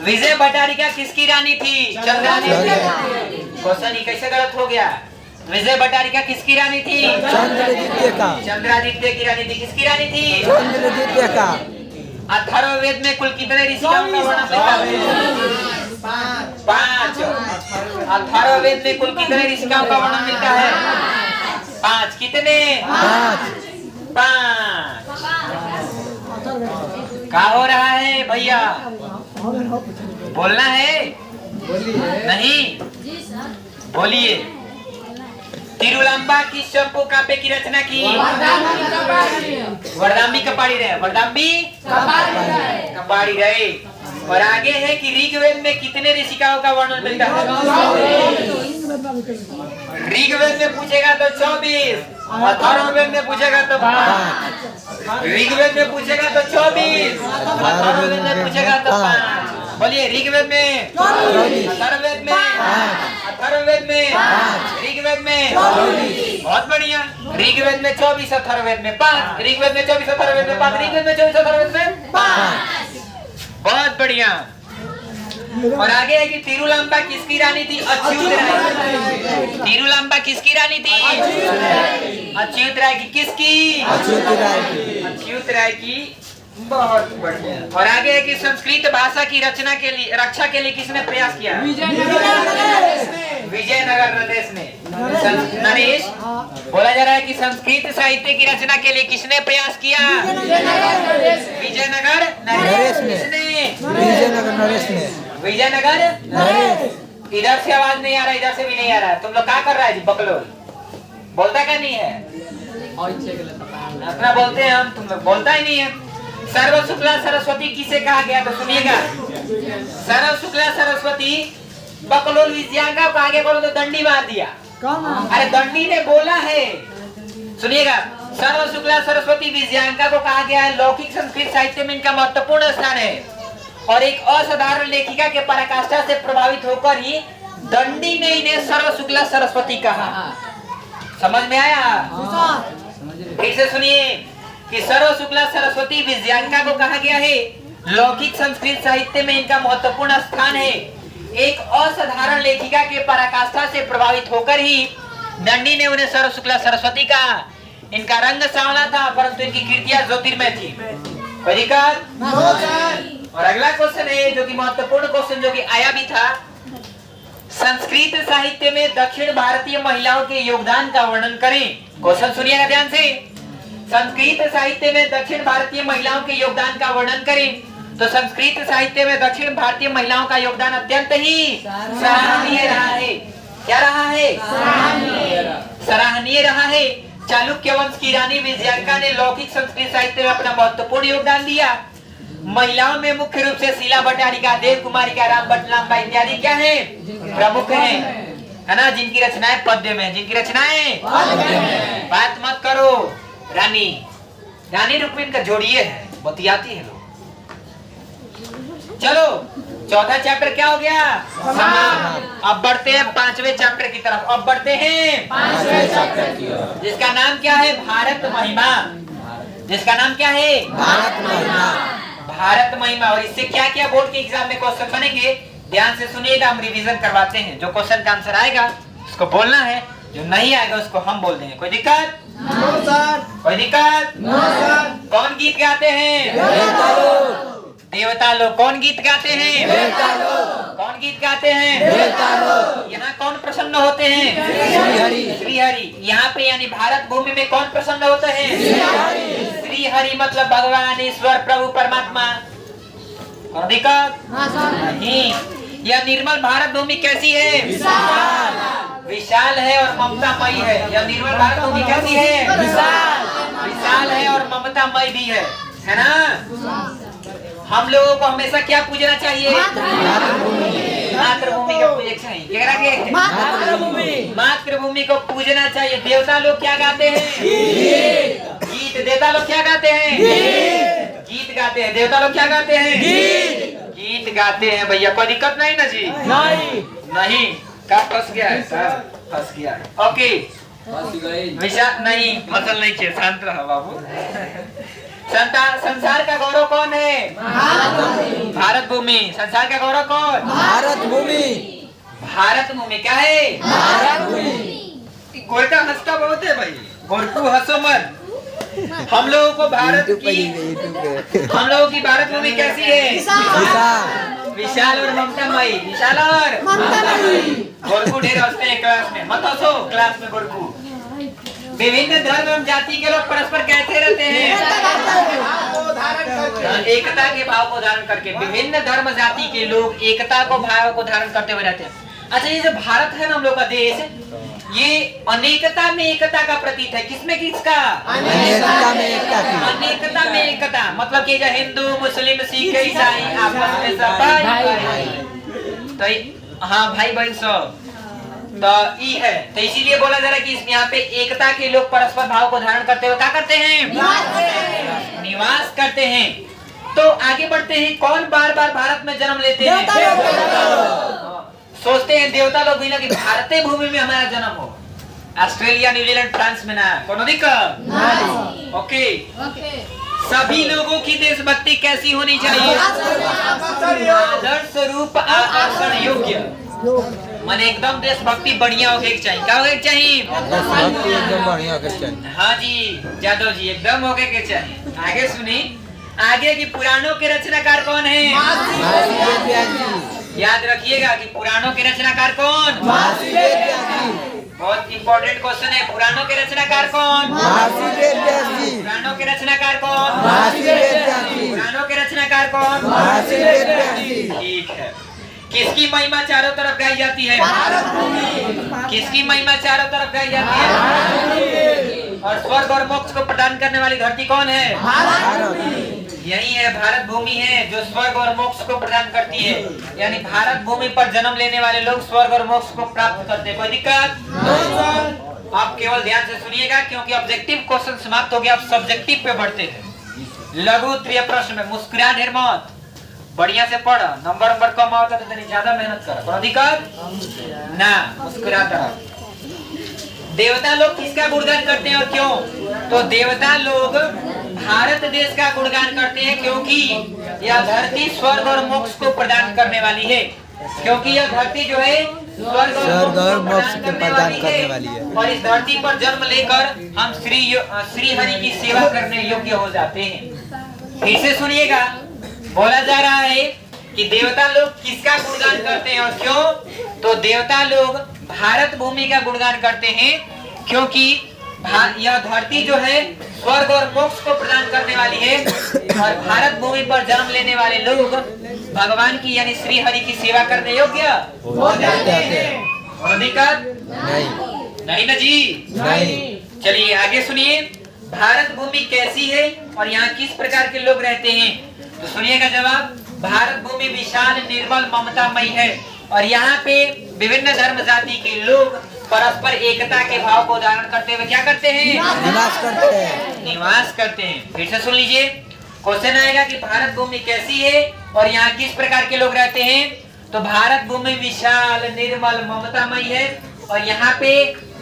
विजय भट्टारिका किसकी रानी थी? चंद्रादित्य। क्वेश्चन ही कैसे गलत हो गया? विजय भट्टारिका किसकी रानी थी? चंद्रद्वितीय का। चंद्रादित्य की रानी थी। किसकी रानी थी? चंद्रद्वितीय का। अथर्ववेद में कुल कितने ऋषियों का वर्णन मिलता है? 5। अथर्ववेद में कुल कितने ऋषियों का वर्णन मिलता है? 5। कितने? 5। क्या हो रहा है भैया? बोलना है? नहीं बोलिए। तिरुलंबा किस चंपू काव्य की रचना की? वरदाम्बी कपाड़ी रहे। वरदाम्बी कपाड़ी रहे। और आगे है कि ऋग्वेद में कितने ऋषिकाओं का वर्णन मिलता है? ऋग्वेद में पूछेगा तो 24। अथर्ववेद में पूछेगा तो 5। ऋग्वेद में पूछेगा तो 24। अथर्ववेद में पूछेगा तो 5। बोलिए ऋग्वेद में, अथर्ववेद में, अथर्ववेद में, ऋग्वेद में। बहुत बढ़िया। ऋग्वेद में 24, अथर्ववेद में 5। ऋग्वेद में 24, अथर्ववेद में 5। ऋग्वेद में 24, अथर्ववेद में 5। बहुत बढ़िया। और आगे है कि तिरुलंबा किसकी रानी थी? अच्युत राय। तिरुलंबा किसकी रानी थी? अच्युत राय की। किसकी? अच्युत राय की। बहुत बढ़िया। और आगे है कि संस्कृत भाषा की रचना के लिए, रक्षा के लिए किसने प्रयास किया? विजयनगर नरेश ने। नरेश बोला जा रहा है कि संस्कृत साहित्य की रचना के लिए किसने प्रयास किया? विजयनगर नरेश ने। विजयनगर नरेश ने। विजयनगर नरेश। इधर से आवाज नहीं आ रहा, इधर से भी नहीं आ रहा। तुम लोग क्या कर रहा है जी? बकलोल बोलता क्या नहीं है? अपना बोलते हैं हम, तुम लोग बोलता ही नहीं है। सर्व शुक्ला सरस्वती किसे कहा गया? तो सुनिएगा। सर्व शुक्ला सरस्वती बकलोल विजयांका को आगे बोलो तो दंडी मार दिया। अरे दंडी ने बोला है। सुनिएगा। सर्व शुक्ला सरस्वती विजयांका को कहा गया है। लौकिक संस्कृत साहित्य में इनका महत्वपूर्ण स्थान है और एक असाधारण लेखिका के पराकाष्ठा से प्रभावित होकर ही दंडी ने इन्हें सर्व शुक्ला सरस्वती कहा। समझ में आया? फिर से सुनिए कि सर्व शुक्ला सरस्वती विजयांका को कहा गया है। लौकिक संस्कृत साहित्य में इनका महत्वपूर्ण स्थान है। एक असाधारण लेखिका के पराकाष्ठा से प्रभावित होकर ही दंडी ने उन्हें सर्व शुक्ला सरस्वती कहा। इनका रंग सांवला था, परंतु इनकी कीर्तियां ज्योतिर्मय थी। कोई दिक्कत? और अगला क्वेश्चन है जो कि महत्वपूर्ण क्वेश्चन जो कि आया भी था, संस्कृत साहित्य में दक्षिण भारतीय महिलाओं के योगदान का वर्णन करें। क्वेश्चन सुनिएगा ध्यान से। संस्कृत साहित्य में दक्षिण भारतीय महिलाओं के योगदान का वर्णन करें। तो संस्कृत साहित्य में दक्षिण भारतीय महिलाओं का योगदान अत्यंत ही सराहनीय रहा है। क्या रहा है? सराहनीय रहा है। चालुक्य वंश की रानी विजयाका ने लौकिक संस्कृत साहित्य में अपना महत्वपूर्ण योगदान दिया। महिलाओं में मुख्य रूप से शीला भट्टारिका, देव कुमारिका, राम भट्टलांबा इत्यादि क्या है? प्रमुख है ना, जिनकी रचनाएं पद्य में, जिनकी रचनाएं बात मत करो। रानी रुक्मिणी का जोड़िए है, बतियाती है लोग। चलो चौथा चैप्टर क्या हो गया? समाप्त। अब बढ़ते हैं पांचवें चैप्टर की तरफ। अब बढ़ते हैं पांचवें चैप्टर की ओर, जिसका नाम क्या है? भारत महिमा। जिसका नाम क्या है? भारत महिमा। भारत महिमा। और इससे क्या क्या बोर्ड के एग्जाम में क्वेश्चन बनेंगे, ध्यान से सुनिएगा। हम रिवीजन करवाते हैं। जो क्वेश्चन का आंसर आएगा उसको बोलना है, जो नहीं आएगा उसको हम बोल देंगे। कोई दिक्कत? No sir. कोई दिक्कत? No sir. कौन गीत गाते हैं? देवता लोग। कौन गीत गाते हैं? कौन गीत गाते हैं? यहाँ कौन प्रसन्न होते हैं? श्री हरि। यहाँ पे यानी भारत भूमि में कौन प्रसन्न होते हैं? श्री हरि मतलब भगवान, ईश्वर, प्रभु, परमात्मा। और दिक्कत नहीं। यह निर्मल भारत भूमि कैसी है? विशाल है और ममतामयी है। यह निर्मल भारत भूमि कैसी है? विशाल है और ममतामयी भी है ना। हम लोगों को हमेशा क्या पूजना चाहिए? मातृभूमि को पूजना चाहिए। मातृभूमि को पूजना चाहिए। देवता लोग क्या गाते हैं? गीत। देवता लोग क्या गाते हैं? गीत गाते हैं। देवता लोग क्या गाते हैं? गीत गाते हैं भैया। कोई दिक्कत नहीं ना जी? नहीं। क्या फंस गया है सर? फंस गया है। ओके विशाल नहीं, फसल नहीं चाहिए। शांत रहो बाबू। संसार का गौरव कौन है? भारत भूमि। संसार का गौरव कौन? भारत भूमि। भारत भूमि क्या है? भारत भूमि। गोरका हंसता बहुत है भाई। गोरकू हंसो मत। हम लोगों को भारत की, हम लोगों की भारत भूमि कैसी है? विशाल और ममतामयी। विशाल और गोरकू ढेर हंसते हैं क्लास में। मत हंसो क्लास में गोरकू। विभिन्न धर्म एवं जाति के लोग परस्पर कैसे रहते हैं? एकता के भाव को धारण करके। विभिन्न धर्म जाति के लोग एकता को भाव को धारण करते हुए रहते हैं। अच्छा, ये जो भारत है ना हम लोग का देश, ये अनेकता में एकता का प्रतीक है। किसमें किसका? अनेकता में एकता की। अनेकता में एकता मतलब कि हिंदू, मुस्लिम, सिख, ईसाई आपस में सब भाई। तो हाँ भाई बहन सब तो ई है। तो इसीलिए बोला जा रहा है कि यहाँ पे एकता के लोग परस्पर भाव को धारण करते हुए क्या करते हैं? निवास करते हैं। तो आगे बढ़ते हैं। कौन बार बार भारत में जन्म लेते हैं? सोचते हैं देवता लोग भी ना कि भारतीय भूमि में हमारा जन्म हो। ऑस्ट्रेलिया, न्यूजीलैंड, फ्रांस में ना। कोनो दिक्कत? ओके। सभी लोगों की देशभक्ति कैसी होनी चाहिए? आदर्श रूप, आकर्षण योग्य। माने एकदम देशभक्ति बढ़िया होके चाहिए। क्या होके चाहिए? देशभक्ति एकदम बढ़िया होके चाहिए। हाँ जी जादव जी, एकदम होके के चाहिए। आगे सुनी। आगे की पुराणों के रचनाकार कौन है? याद रखिएगा कि पुराणों के रचनाकार कौन? बहुत इंपॉर्टेंट क्वेश्चन है। पुराणों के रचनाकार कौन? पुराणों के रचनाकार कौन? पुराणों के रचनाकार कौन? ठीक है। किसकी महिमा चारों तरफ गाई जाती है? किसकी महिमा चारों तरफ गाई जाती है? और स्वर्ग और मोक्ष को प्रदान करने वाली धरती कौन है? यही है, भारत भूमि है जो स्वर्ग और मोक्ष को प्रदान करती है। यानी भारत भूमि पर जन्म लेने वाले लोग स्वर्ग और मोक्ष को प्राप्त करते हैं। कोई दिक्कत? आप केवल ध्यान से सुनिएगा क्योंकि ऑब्जेक्टिव क्वेश्चन समाप्त हो गया। आप सब्जेक्टिव पे बढ़ते हैं। लघु उत्तरीय प्रश्न में मुस्कुरा ढेर मत, बढ़िया से पढ़। नंबर कम आता तो तेरी ज्यादा मेहनत कर। कोई दिक्कत ना, मुस्कुराता रह। देवता लोग किसका गुणगान करते हैं और क्यों? तो देवता लोग भारत देश का गुणगान करते हैं क्योंकि यह धरती स्वर्ग और मोक्ष को प्रदान करने वाली है। क्योंकि यह धरती जो है स्वर्ग और मोक्ष को प्रदान करने वाली है। और इस धरती पर जन्म लेकर हम श्री हरि की सेवा करने योग्य हो जाते हैं। फिर से सुनिएगा। बोला जा रहा है कि देवता लोग किसका गुणगान करते हैं और क्यों? तो देवता लोग भारत भूमि का गुणगान करते हैं क्योंकि यह धरती जो है स्वर्ग और मोक्ष को प्रदान करने वाली है और भारत भूमि पर जन्म लेने वाले लोग भगवान की यानी श्री हरि की सेवा करने योग्य हो जाते हैं। और दिक्कत नहीं ना जी? नहीं। चलिए आगे सुनिए, भारत भूमि कैसी है और यहाँ किस प्रकार के लोग रहते हैं? तो सुनिएगा जवाब। भारत भूमि विशाल निर्मल ममतामयी है और यहाँ पे विभिन्न धर्म जाति के लोग परस्पर एकता के भाव को धारण करते हुए क्या करते हैं? निवास करते हैं। निवास करते हैं। फिर से सुन लीजिए, क्वेश्चन आएगा कि भारत भूमि कैसी है और यहाँ किस प्रकार के लोग रहते हैं? तो भारत भूमि विशाल निर्मल ममतामयी है और यहाँ पे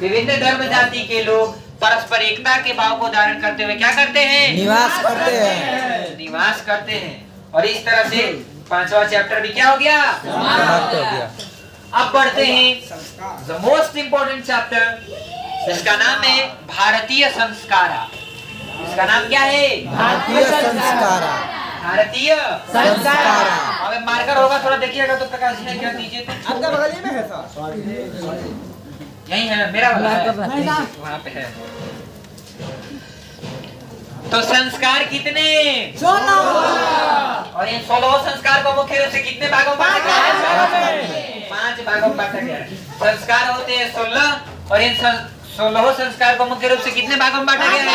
विभिन्न धर्म जाति के लोग परस्पर एकता के भाव को धारण करते हुए क्या करते हैं? निवास करते हैं। निवास करते हैं। और इस तरह से 5वां चैप्टर भी क्या हो गया? समाप्त हो गया। अब बढ़ते हैं द मोस्ट इम्पोर्टेंट चैप्टर, जिसका नाम है भारतीय संस्कारा। इसका नाम क्या है? भारतीय संस्कारा। भारतीय संस्कारा। अब मार्कर होगा, थोड़ा देखिएगा तो प्रकाश जी क्या दीजिए तो। आपका बगल में है सर? यही है मेरा वाला है, वहाँ पे है। तो संस्कार कितने? 16। और इन 16 संस्कार को मुख्य रूप से कितने भागों में बांटा गया है? 5 भागों में बांटा गया है। संस्कार होते हैं 16 और इन 16 संस्कार को मुख्य रूप से कितने भागों में बांटा गया है?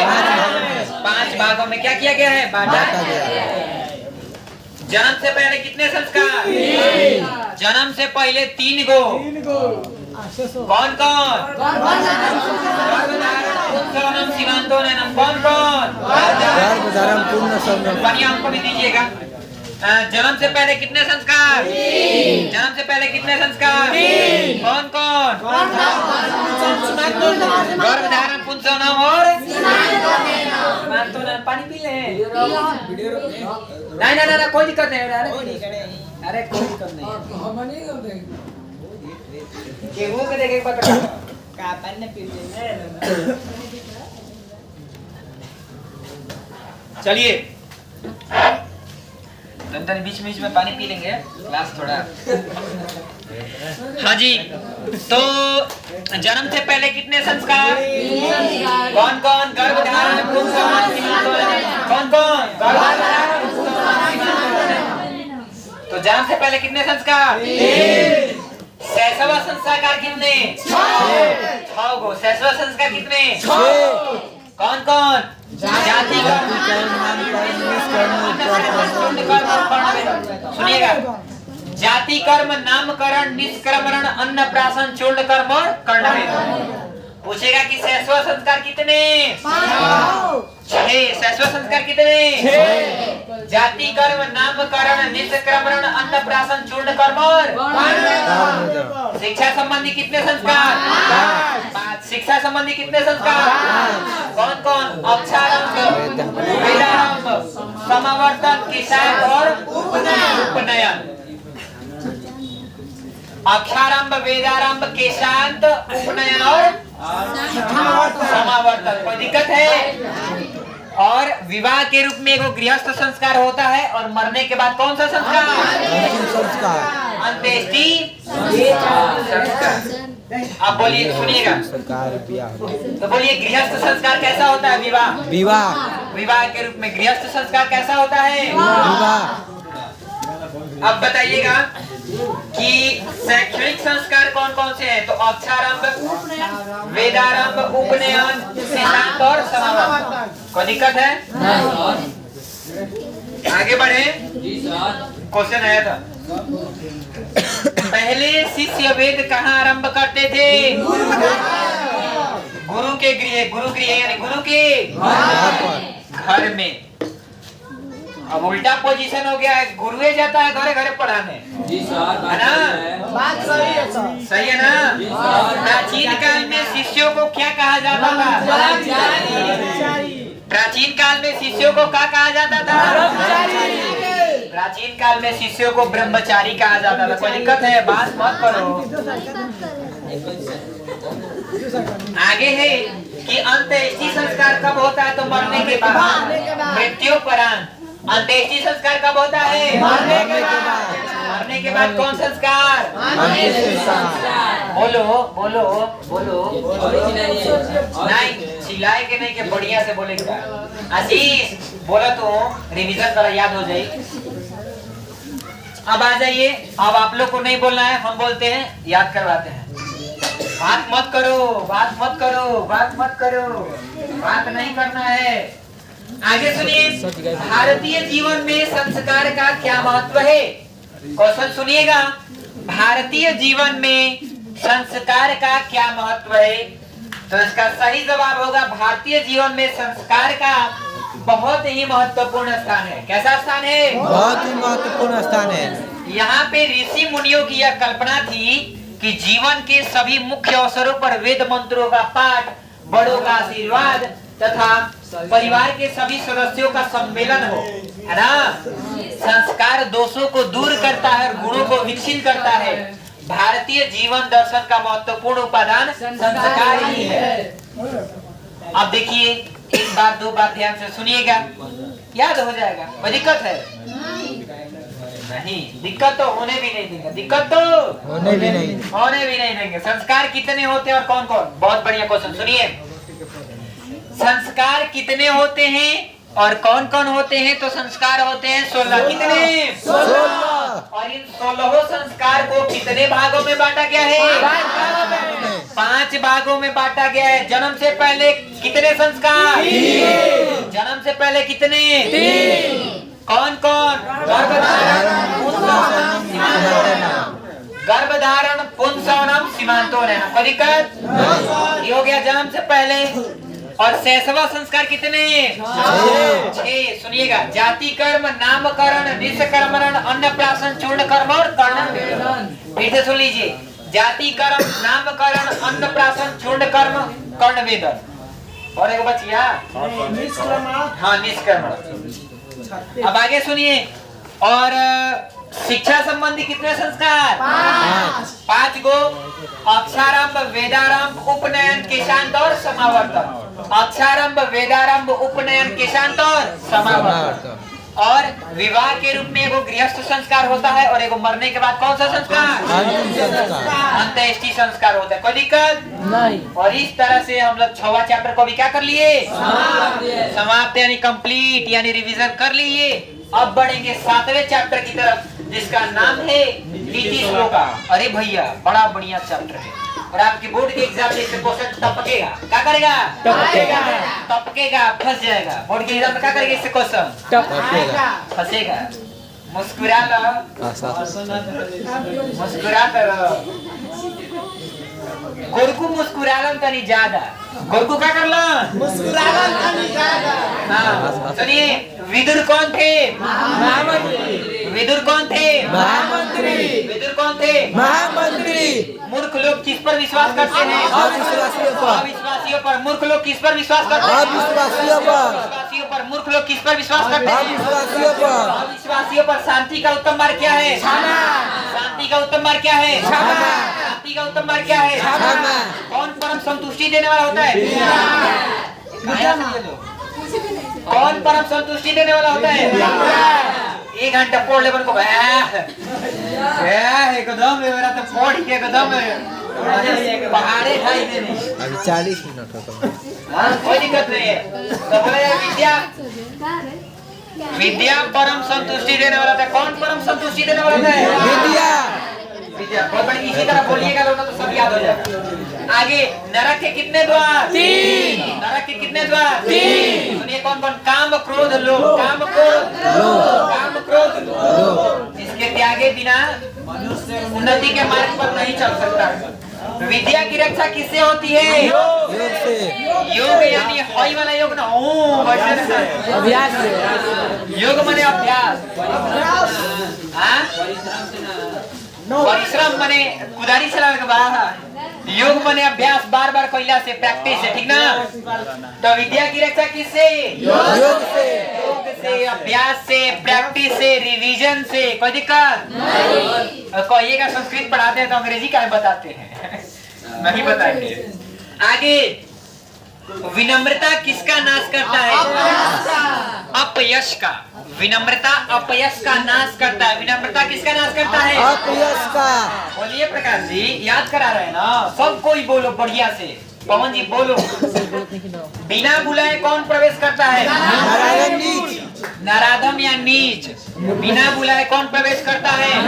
5 भागों में क्या किया गया है? बांटा गया है। जन्म से पहले कितने संस्कार? जन्म से पहले 3 गो। कौन कौन? बढ़िया, हमको भी दीजिएगा। जन्म से पहले कितने संस्कार? जन्म से पहले कितने संस्कार? कौन कौन? गर्भधारण, पुंसवनम और पानी पी ले। नहीं, कोई दिक्कत नहीं। अरे कोई दिक्कत नहीं। केहू के देखे का पानी पी ले। चलिए बीच में पानी पी लेंगे, ग्लास थोड़ा। हाँ जी, तो जन्म से पहले कितने संस्कार? कौन कौन? गर्भधारण, पुंसवनम, कौन कौन? गर्भधारण, तो जन्म से पहले कितने संस्कार? 6वां संस्कार कितने? 6 गो। 6वां संस्कार कितने? कौन कौन? जाति कर्म, सुनिएगा, जाति कर्म, नामकरण, निष्क्रमण, अन्नप्राशन, चूर्ण कर्म और कर्णवेद। पूछेगा कि 6वां संस्कार कितने? 6। 6वां संस्कार कितने? जाति कर्म, नामकरण, निष्क्रमण, अन्नप्राशन, चूर्ण कर्म और शिक्षा संबंधी कितने संस्कार? 5। शिक्षा संबंधी कितने संस्कार? कौन कौन? अक्षरारंभ, वेदारंभ, समावर्तन, किसान और उपनयन। अक्षरारंभ, वेदारंभ, केशांत, उपनयन और समावर्तन। कोई दिक्कत है? और विवाह के रूप में एगो गृहस्थ संस्कार होता है और मरने के बाद कौन सा संस्कार? अंत्येष्टि संस्कार। आप बोलिए, सुनिएगा। तो बोलिए, गृहस्थ संस्कार कैसा होता है? विवाह के रूप में गृहस्थ संस्कार कैसा होता है? अब बताइएगा कि शैक्षणिक संस्कार कौन कौन से हैं? तो अक्षरारंभ, वेदारंभ, उपनयन, सिद्धांत और समावर्तन। कोई दिक्कत है? आगे बढ़े। क्वेश्चन आया था, पहले शिष्य वेद कहाँ आरंभ करते थे? गुरु के गृह यानी गुरु के घर में। अब उल्टा पोजीशन हो गया है, गुरुए जाता है घरे घरे पढ़ाने, है ना? बात सही है सर। सही है ना? प्राचीन काल में शिष्यों को क्या कहा जाता था? प्राचीन काल में शिष्यों को क्या कहा जाता था? प्राचीन काल में शिष्यों को ब्रह्मचारी कहा जाता था। कोई दिक्कत है? बात मत करो। आगे है कि अंत्येष्टि संस्कार कब होता है? तो मरने के बाद, मृत्युपरांत। अंत्येष्टि संस्कार कब होता है? मरने के बाद। मरने के बाद कौन संस्कार? अंतिम संस्कार। बोलो बोलो बोलो। नहीं चिल्लाए के नहीं, के बढ़िया से बोलेगा। आशीष बोला तो रिवीजन करा, याद हो जाए। अब आ जाइए, अब आप लोग को नहीं बोलना है, हम बोलते हैं, याद करवाते हैं। बात मत करो, बात मत करो, बात मत करो, बात नहीं करना है। आगे सुनिए, भारतीय जीवन में संस्कार का क्या महत्व है? क्वेश्चन सुनिएगा, भारतीय जीवन में संस्कार का क्या महत्व है? तो इसका सही जवाब होगा, भारतीय जीवन में संस्कार का बहुत ही महत्वपूर्ण स्थान है। कैसा स्थान है? बहुत ही महत्वपूर्ण स्थान है। यहाँ पे ऋषि मुनियों की यह कल्पना थी कि जीवन के सभी मुख्य अवसरों पर वेद मंत्रों का पाठ, बड़ों का आशीर्वाद तथा परिवार के सभी सदस्यों का सम्मेलन हो, है ना। संस्कार दोषों को दूर करता है और गुणों को विकसित करता है। भारतीय जीवन दर्शन का महत्वपूर्ण उपादान संस्कार ही है। अब देखिए, एक बार दो बार ध्यान से सुनिएगा, याद हो जाएगा। कोई दिक्कत है? नहीं, दिक्कत तो होने भी नहीं देंगे, दिक्कत तो होने भी नहीं देंगे। संस्कार कितने होते हैं और कौन कौन? बहुत बढ़िया क्वेश्चन सुनिए, संस्कार कितने होते हैं और कौन कौन होते हैं? तो संस्कार होते हैं 16। कितने? 16। और इन 16 संस्कार को कितने भागों में बांटा गया है? 5 भागों में बांटा गया है। जन्म से पहले कितने संस्कार? 3। जन्म से पहले कितने? 3। कौन कौन? गर्भधारण, पुंसवनम, सीमांतोरयनम। कोई दिक्कत? ये हो गया जन्म से पहले। और 6वां संस्कार कितने? 6। सुनिएगा, जाति कर्म, नामकरण, निष्कर्मण, अन्नप्राशन, चूर्ण कर्म और कर्णवेदन। फिर से सुन लीजिए, जाति कर्म, नामकरण, अन्नप्राशन, चूर्ण कर्म, कर्णवेदन। और एक बचिया, हाँ निष्कर्मण। अब आगे सुनिए, और शिक्षा संबंधी कितने संस्कार? 5 गो। अक्षरारंभ, वेदारंभ, उपनयन, केशांत और समावर्तन। अक्षरारंभ, वेदारंभ, उपनयन, केशांत और समावर्तन। और विवाह के रूप में एगो गृहस्थ संस्कार होता है और एगो मरने के बाद कौन सा संस्कार? अंत्येष्टि संस्कार होता है। कोई दिक्कत नहीं। और इस तरह से हम लोग 6वां चैप्टर को भी क्या कर लिए? समाप्त, यानी कंप्लीट, यानी रिवीजन कर लिए। अब बढ़ेंगे 7वें चैप्टर की तरफ, जिसका नाम है नीति श्लोका। अरे भैया, बड़ा बढ़िया चैप्टर है और आपके बोर्ड के एग्जाम में इससे क्वेश्चन टपकेगा। क्या करेगा? टपकेगा, टपकेगा, फंस जाएगा। बोर्ड के एग्जाम में क्या करेगा इससे क्वेश्चन? टपकेगा, फंसेगा। मुस्कुरा लो, मुस्कुरा करो। गोरकू मुस्कुरा लो तनी ज्यादा। गोरकू क्या कर लो? मुस्कुरा लो तनी ज्यादा। हाँ, सुनिए, विदुर कौन थे? महामंत्री। विदुर कौन थे? महामंत्री। विदुर कौन थे? महामंत्री। मूर्ख लोग किस पर विश्वास करते हैं? अविश्वासियों पर। अविश्वासियों पर। मूर्ख लोग किस पर विश्वास करते हैं? अविश्वासियों पर। अविश्वासियों पर। मूर्ख लोग किस पर विश्वास करते हैं? अविश्वासियों पर। अविश्वासियों पर। शांति का उत्तम मार्ग क्या है? क्षमा। शांति का उत्तम मार्ग क्या है? क्षमा। शांति का उत्तम मार्ग क्या है? क्षमा। कौन परम संतुष्टि देने वाला होता है? कौन परम संतुष्टि देने वाला होता है? 1 घंटा पढ़ ले को एकदम मेरा तो पढ़ के एकदम पहाड़े खाई देने। अभी 40 मिनट होगा। हाँ, कोई दिक्कत नहीं है। तो बोले विद्या, विद्या परम संतुष्टि देने वाला था। कौन परम संतुष्टि देने वाला था? विद्या। विद्या बहुत बड़ी, इसी तरह बोलिएगा लोग तो सब याद हो जाएगा। आगे, नरक के कितने द्वार? 3। नरक के कितने द्वार? 3। सुनिए कौन कौन? काम, क्रोध, लोभ। काम, क्रोध, लोभ। काम, क्रोध, लोभ। इसके त्यागे बिना मनुष्य उन्नति के मार्ग पर नहीं चल सकता। विद्या की रक्षा किससे होती है? योग से। योग यानी हई वाला योग ना, अभ्यास से। योग माने अभ्यास। परिश्रम माने कुदारी चलावे के बाद। योग माने अभ्यास, बार बार कैला से, प्रैक्टिस से, ठीक ना। तो विद्या की रक्षा किससे? योग से। योग से, अभ्यास से, प्रैक्टिस से, रिवीजन से। कोई दिक्कत नहीं। कहिएगा संस्कृत पढ़ाते हैं तो अंग्रेजी क्या बताते हैं? नहीं बताएंगे। आगे, विनम्रता किसका नाश करता है? अपयश का। विनम्रता अपयश का नाश करता है। विनम्रता किसका नाश करता है? अपयश का। बोलिए प्रकाश जी, याद करा रहे हैं ना? सब कोई बोलो बढ़िया से। पवन जी बोलो। बिना बुलाए कौन प्रवेश करता है? नारायण नीच। नराधम या नीच। बिना बुलाए कौन प्रवेश करता है?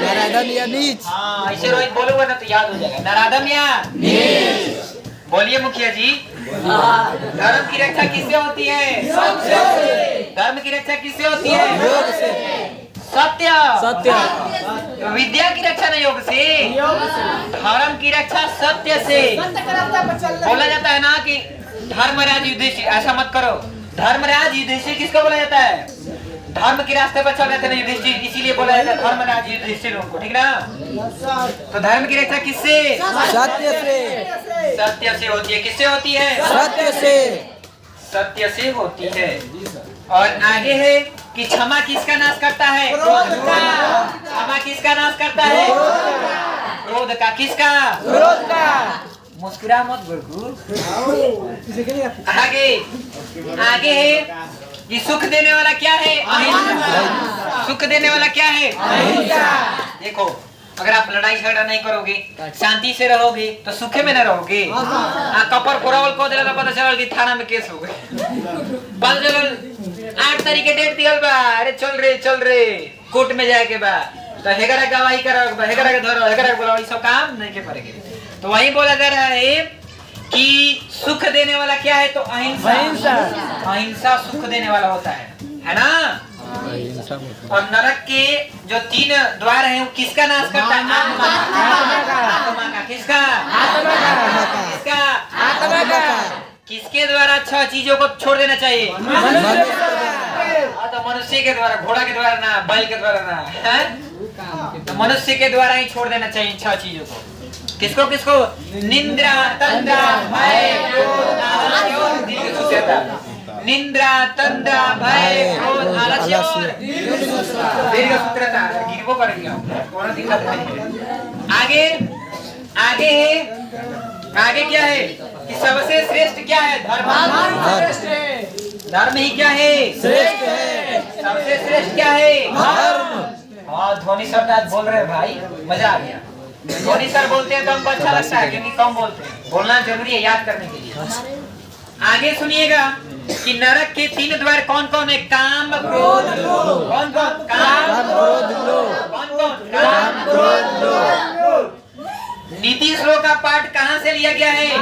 नारायण या नीच। हाँ, ऐसे रोहित बोलोगे ना तो याद हो जाएगा। नराधम या नीच। बोलिए मुखिया जी। धर्म की रक्षा किससे होती है? धर्म की रक्षा किससे होती है? योग से। सत्य। सत्य। तो विद्या की रक्षा नहीं योग से, धर्म की रक्षा सत्य से। बोला जाता है ना कि धर्मराज युधिष्ठिर, ऐसा मत करो। धर्मराज युधिष्ठिर किसको बोला जाता है? धर्म के रास्ते पर चल रहे थे ना युधिष्ठिर, इसीलिए बोला जाता है धर्मराज युधिष्ठिर उनको, ठीक ना? तो धर्म की रक्षा किससे? सत्य से। सत्य से होती है। किससे होती है? सत्य से। सत्य से होती है। और आगे है कि क्षमा किसका नाश करता है? क्षमा किसका नाश करता है? क्रोध का। किसका? क्रोध का। मुस्कुरा मत गुरु। आगे आगे है कि सुख देने वाला क्या है? अहिंसा। सुख देने वाला क्या है? अहिंसा। देखो, अगर आप लड़ाई झगड़ा नहीं करोगे, शांति से रहोगे तो सुखे में न रहोगे। कपर कोरावल को दिला तो पता चल कि थाना में केस हो गए। 8 तारीख के डेट दियल बा। अरे चल रे कोर्ट में जाए के बा तो हेगरा गवाही करो, हेगरा के धरो, हेगरा के बुलाओ, सब काम नहीं के पड़ेगे। तो वही बोला जा रहा है कि सुख देने वाला क्या है? तो अहिंसा। अहिंसा सुख देने वाला होता है ना? और नरक के जो 3 द्वार हैं वो किसका नाश करता है? आत्मा का। किसका? किसका? आत्मा का। किसके द्वारा 6 चीजों को छोड़ देना चाहिए? तो मनुष्य के द्वारा, घोड़ा के द्वारा ना, बैल के द्वारा ना, है? तो मनुष्य के द्वारा ही छोड़ देना चाहिए 6 चीजों को। किसको किसको? निंद्रा, तंद्रा, भय, क्रोध, आलस्य और दीर्घसूत्रता। निंद्रा, तंद्रा, भय, क्रोध, आलस्य और दीर्घसूत्रता। गिरवो करेंगे हम, कोई दिक्कत नहीं। आगे क्या है कि सबसे श्रेष्ठ क्या है? धर्म। धर्म ही क्या है? श्रेष्ठ है। सबसे श्रेष्ठ क्या है? धर्म। हाँ, धोनी सर आज बोल रहे हैं भाई, मजा आ गया। धोनी सर बोलते हैं तो हमको अच्छा लगता है क्योंकि कम बोलते हैं। बोलना जरूरी है याद करने के लिए। आगे सुनिएगा कि नरक के 3 द्वार कौन कौन है? काम, क्रोध, लोभ। कौन कौन? काम, क्रोध, लोभ। कौन कौन? काम, क्रोध, लोभ। नीति श्लोक का पाठ कहाँ से लिया गया है?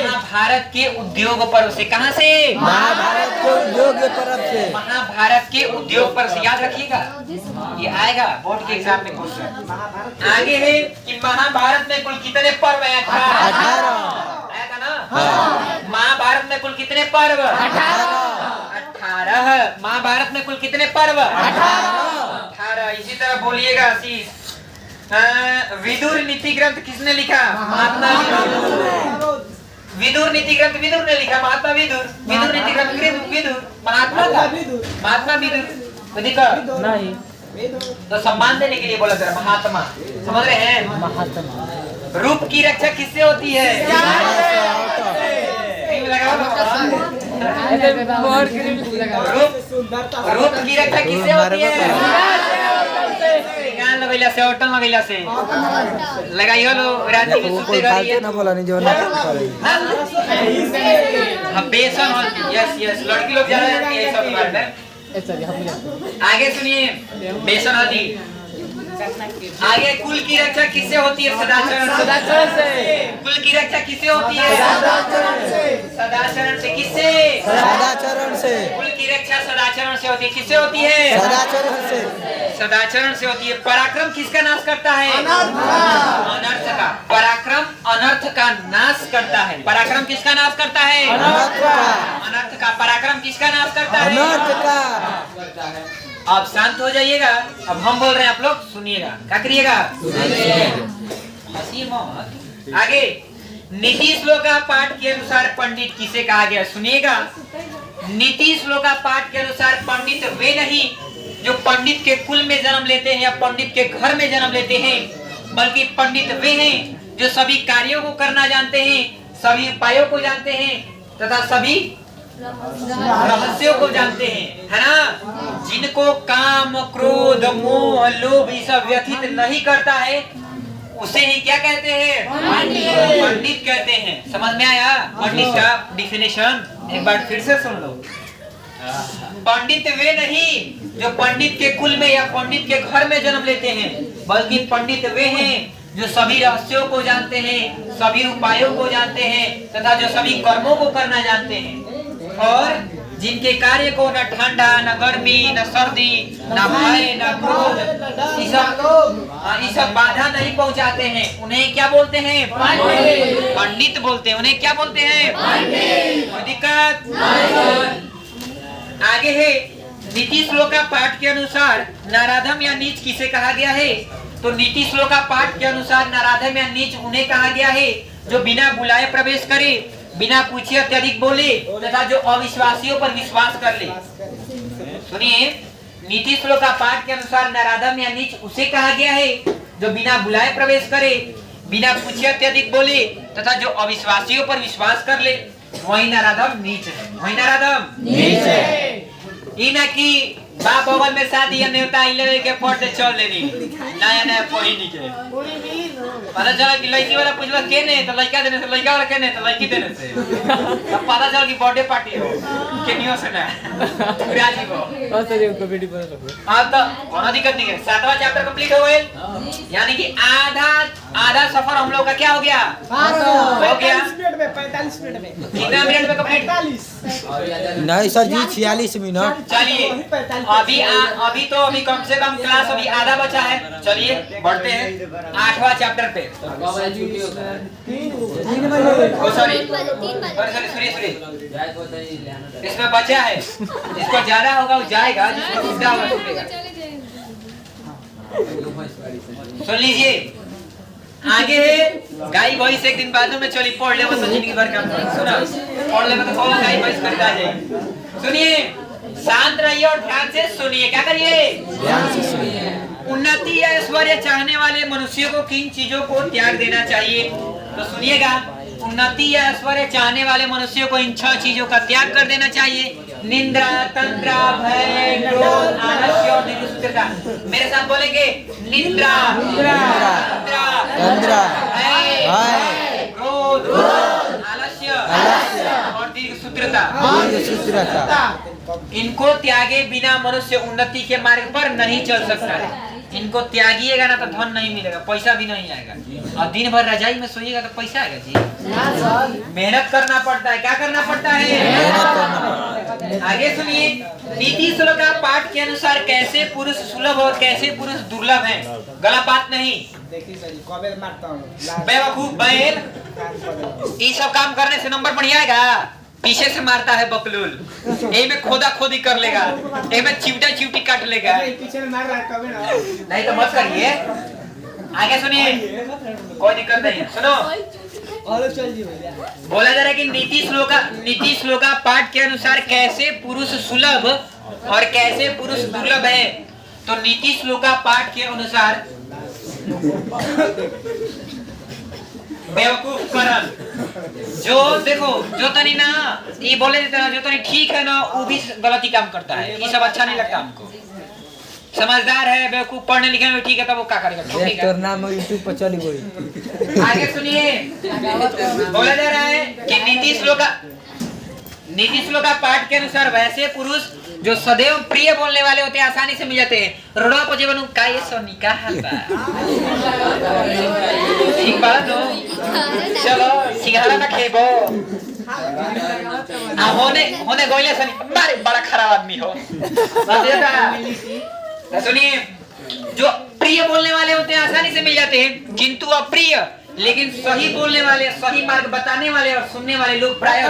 महाभारत के उद्योग पर्व से। कहाँ से? महाभारत के उद्योग पर्व से। महाभारत के उद्योग पर्व से। याद रखिएगा, ये आएगा बोर्ड के एग्जाम में क्वेश्चन। आगे है कि महाभारत में कुल कितने पर्व है? 18। आया था ना? महाभारत में कुल कितने पर्व? 18। महाभारत में कुल कितने पर्व? 18। इसी तरह बोलिएगा आशीष। विदुर नीति ग्रंथ किसने लिखा? महात्मा विदुर। विदुर नीति ग्रंथ विदुर ने लिखा। महात्मा विदुर। विदुर नीति ग्रंथ विदुर। महात्मा का महात्मा विदुर नहीं, तो सम्मान देने के लिए बोला जरा महात्मा। समझ रहे हैं? महात्मा। रूप की रक्षा किससे होती है? रूप की रक्षा किससे होती है? लगैला से, होटल लगैला से लगाइयो लो राती में सुते गई ना बोला नहीं जो ना हम बेसन हो। यस लड़की लोग ज्यादा जानती है सब बात है। आगे सुनिए, बेसन हल्दी। आगे कुल की रक्षा किससे होती है? सदाचरण से। कुल की रक्षा किससे होती है? सदाचरण से। किससे? सदाचरण से। कुल की रक्षा सदाचरण से होती है। किससे होती है? सदाचरण से। सदाचरण से होती है। पराक्रम किसका नाश करता है? अनर्थ का। पराक्रम अनर्थ का नाश करता है। पराक्रम किसका नाश करता है? अनर्थ का। पराक्रम किसका नाश करता है? अनर्थ का। आप शांत हो जाइएगा। अब हम बोल रहे हैं, आप लोग सुनिएगा। क्या करिएगा? हंसी मत। आगे नीति श्लोक का पाठ के अनुसार पंडित किसे कहा गया? सुनिएगा, नीति श्लोक का पाठ के अनुसार पंडित वे नहीं जो पंडित के कुल में जन्म लेते हैं या पंडित के घर में जन्म लेते हैं, बल्कि पंडित वे हैं जो सभी कार्यों को करना जानते हैं, सभी उपायों को जानते हैं तथा सभी रहस्यों को जानते हैं, है ना। जिनको काम, क्रोध, मोह, लोभ ये सब व्यथित नहीं करता है उसे ही क्या कहते हैं? पंडित कहते हैं। समझ में आया पंडित का डिफिनेशन? एक बार फिर से सुन लो। पंडित वे नहीं जो पंडित के कुल में या पंडित के घर में जन्म लेते हैं, बल्कि पंडित वे हैं जो सभी रहस्यों को जानते हैं, सभी उपायों को जानते हैं तथा जो सभी कर्मों को करना जानते हैं, और जिनके कार्य को न ठंडा, न गर्मी, न सर्दी, न भय, न क्रोध ये सब बाधा नहीं पहुंचाते हैं, उन्हें क्या बोलते हैं? पंडित बोलते हैं। उन्हें क्या बोलते हैं? कोई दिक्कत? आगे है नीति श्लोका पाठ के अनुसार नराधम या नीच किसे कहा गया है? तो नीति श्लोका पाठ के अनुसार नराधम या नीच उन्हें कहा गया है जो बिना बुलाए प्रवेश करे, बिना पूछे अत्यधिक बोले तथा जो अविश्वासियों पर विश्वास कर ले। सुनिए, नीति श्लोका पाठ के अनुसार नराधम या नीच उसे कहा गया है जो बिना बुलाए प्रवेश करे, बिना पूछे अत्यधिक बोले तथा जो अविश्वासियों पर विश्वास कर ले, वही नराधम नीच है। वही नराधम नीच है। इना की बाप बगल में शादी या नेवता ले के फोट चल लेनी नया नया पहिनी के पता चला कि लड़की वाला पूछला के ने तो लड़का देने से, लड़का वाला के ने तो लड़की देने से, तब पता चला कि बर्थडे पार्टी हो केनियो से ना राजी हो। बस ये कॉमेडी बना लो। अब तो कोनो दिक्कत नहीं है। 7वां चैप्टर कंप्लीट हो गया, यानी कि आधा सफर हम लोग का क्या हो गया? हो गया 45 मिनट में कितना मिनट में कंप्लीट? 45 नहीं सर जी 46 मिनट। चलिए अभी तो अभी कम से कम क्लास अभी आधा बचा है। चलिए बढ़ते हैं 8वां चैप्टर पे। सॉरी इसमें बचा है, जिसको ज्यादा होगा वो जाएगा, जिसको उल्टा होगा छूटेगा। सुन लीजिए, आगे है गाय भैंस एक दिन बाद में चली पढ़ ले तो जिंदगी भर काम सुना पढ़ ले तो कौन गाय भैंस खरीदा जाए। सुनिए, शांत रहिए और ध्यान से सुनिए। क्या करिए? ध्यान से सुनिए। उन्नति या ऐश्वर्य चाहने वाले मनुष्यों को किन चीजों को त्याग देना चाहिए? तो सुनिएगा, उन्नति या ऐश्वर्य चाहने वाले मनुष्यों को इन 6 चीजों का त्याग कर देना चाहिए। निंद्रा, तंद्रा, भय, क्रोध, आलस्य और निर्विशुद्धता। मेरे साथ बोलेंगे, निंद्रा, तंद्रा, भय, क्रोध, आलस्य और निर्विशुद्धता। इनको त्यागे बिना मनुष्य उन्नति के मार्ग पर नहीं चल सकता है। इनको त्यागिएगा ना तो धन नहीं मिलेगा, पैसा भी नहीं आएगा, और दिन भर रजाई में सोइएगा तो पैसा आएगा जी? मेहनत करना पड़ता है। क्या करना पड़ता है? आगे सुनिए, नीति श्लोका पाठ के अनुसार कैसे पुरुष सुलभ और कैसे पुरुष दुर्लभ है। गलत बात नहीं। बेवकूफ बैल ये सब काम करने से नंबर बढ़िया आएगा? पीछे से मारता है बकलूल, ए में खोदा खोदी कर लेगा, ए में चिवटा चिवटी काट लेगा। पीछे में मार रहा है कभी ना, नहीं तो मत करिए। आगे सुनिए, कोई दिक्कत नहीं है। सुनो, और चल जी भैया। बोला जा रहा है कि नीति श्लोका पाठ के अनुसार कैसे पुरुष सुलभ और कैसे पुरुष दुर्लभ है। तो नीति श्लोका पाठ के अनुसार बेवकूफ करन जो देखो जो तनी ना ये बोले देते ना जो तनी ठीक है ना वो भी गलती काम करता है। ये सब अच्छा नहीं लगता हमको। समझदार है, बेवकूफ, पढ़ने लिखने में ठीक है, तब वो क्या करेगा? ठीक है, नाम YouTube पर चली गई। आगे सुनिए, बोला जा रहा है कि नीति श्लोका पाठ के अनुसार वैसे पुरुष जो सदैव प्रिय बोलने वाले होते हैं आसानी से मिल जाते हैं। रोड़ा पर जीवन का ये सोनी का हाल बा ठीक बात हो। चलो सिंघाड़ा ना खेबो होने गोइले सनी मारे बड़ा खराब आदमी हो। सुनिए, जो प्रिय बोलने वाले होते हैं आसानी से मिल जाते हैं, किंतु अप्रिय लेकिन सही बोलने वाले, सही मार्ग बताने वाले और सुनने वाले लोग प्रायः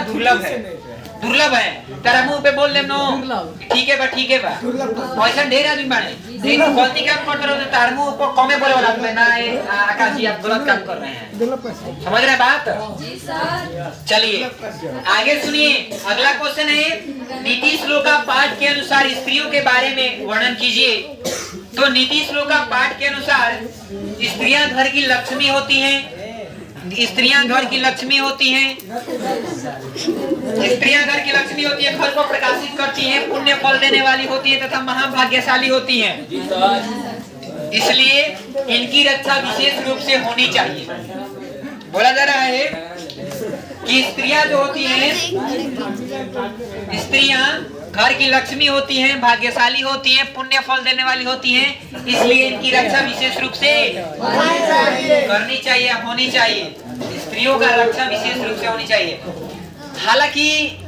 दुर्लभ है। तेरा मुंह पे बोल दे नो ठीक है बा पैसा ढेर आदमी बाड़े, लेकिन गलती काम करते रहो तो तार मुंह पर कमे बोले वाला ना आकाश जी आप गलत काम कर रहे हैं। समझ रहे बात? चलिए आगे सुनिए, अगला क्वेश्चन है नीति श्लोका पाठ के अनुसार स्त्रियों के बारे में वर्णन कीजिए। तो नीति श्लोका पाठ के अनुसार स्त्रियां घर की लक्ष्मी होती हैं, स्त्रियां घर की लक्ष्मी होती हैं, स्त्रियां घर की लक्ष्मी होती है, घर को प्रकाशित करती हैं, पुण्य फल देने वाली होती है तथा महाभाग्यशाली होती हैं। इसलिए इनकी रक्षा विशेष रूप से होनी चाहिए। बोला जा रहा है कि स्त्रियां जो होती हैं, स्त्रियां घर की लक्ष्मी होती हैं, भाग्यशाली होती हैं, पुण्य फल देने वाली होती हैं, इसलिए इनकी रक्षा विशेष रूप से करनी चाहिए, होनी चाहिए। स्त्रियों का रक्षा विशेष रूप से होनी चाहिए। हालांकि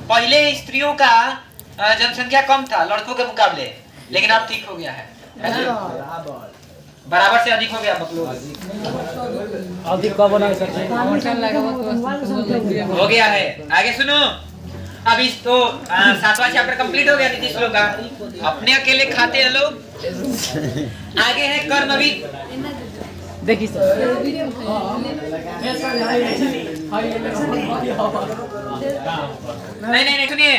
पहले स्त्रियों का जनसंख्या कम था लड़कों के मुकाबले, लेकिन अब ठीक हो गया है ना? बराबर से अधिक हो गया, अधिक कब बना सकते हो गया है। आगे सुनो, अब इस तो 7वां चैप्टर कंप्लीट हो गया नीति श्लोक का। अपने अकेले खाते हैं लोग। आगे है कर्मवीर। देखिए नहीं सुनिए,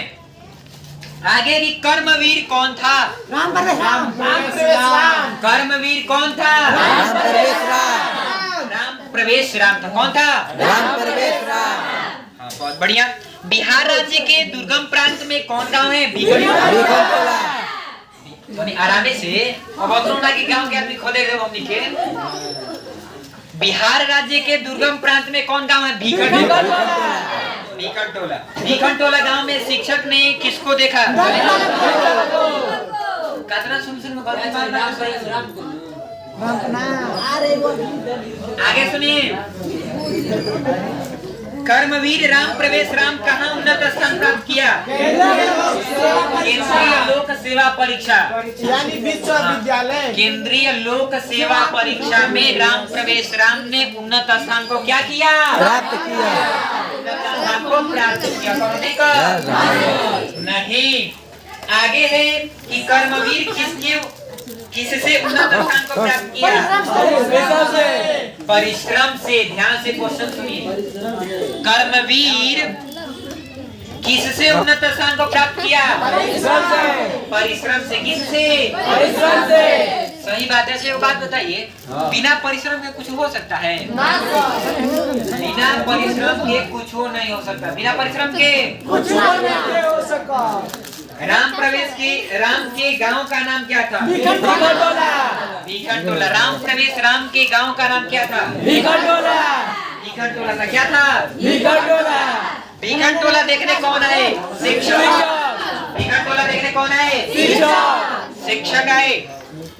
आगे की कर्मवीर कौन था? कर्मवीर कौन था? राम प्रवेश राम था। कौन था? राम प्रवेश राम। हाँ, बहुत बढ़िया। बिहार राज्य के दुर्गम प्रांत में कौन गांव है? आरामे से अब के गांव के आदमी खोले गए हमनी के। बिहार राज्य के दुर्गम प्रांत में कौन गांव है? भीखनटोला। भीखनटोला गांव में शिक्षक ने किसको देखा? कतना सुन आगे सुनिए, कर्मवीर राम प्रवेश राम कहाँ उन्नत स्थान प्राप्त किया? केंद्रीय लोक सेवा परीक्षा, यानी विश्वविद्यालय। केंद्रीय लोक सेवा परीक्षा में राम प्रवेश राम ने उन्नत स्थान को क्या किया? प्राप्त किया। स्थान को प्राप्त किया। नहीं, आगे है कि कर्मवीर किससे उन्नत स्थान को प्राप्त किया? परिश्रम से। ध्यान से क्वेश्चन सुनिए, कर्मवीर किससे उन्नत स्थान को प्राप्त किया? परिश्रम से। किससे? सही बात है। ऐसे बात बताइए, बिना परिश्रम के कुछ हो सकता है? बिना परिश्रम के कुछ हो नहीं हो सकता। बिना परिश्रम के कुछ नहीं हो सका। राम के गांव का नाम क्या था? भीखनटोला। राम प्रवेश राम के गांव का नाम क्या था? भीखनटोला का क्या था? भीखनटोला देखने कौन आए? शिक्षक। भीखनटोला देखने कौन आए? शिक्षक आए।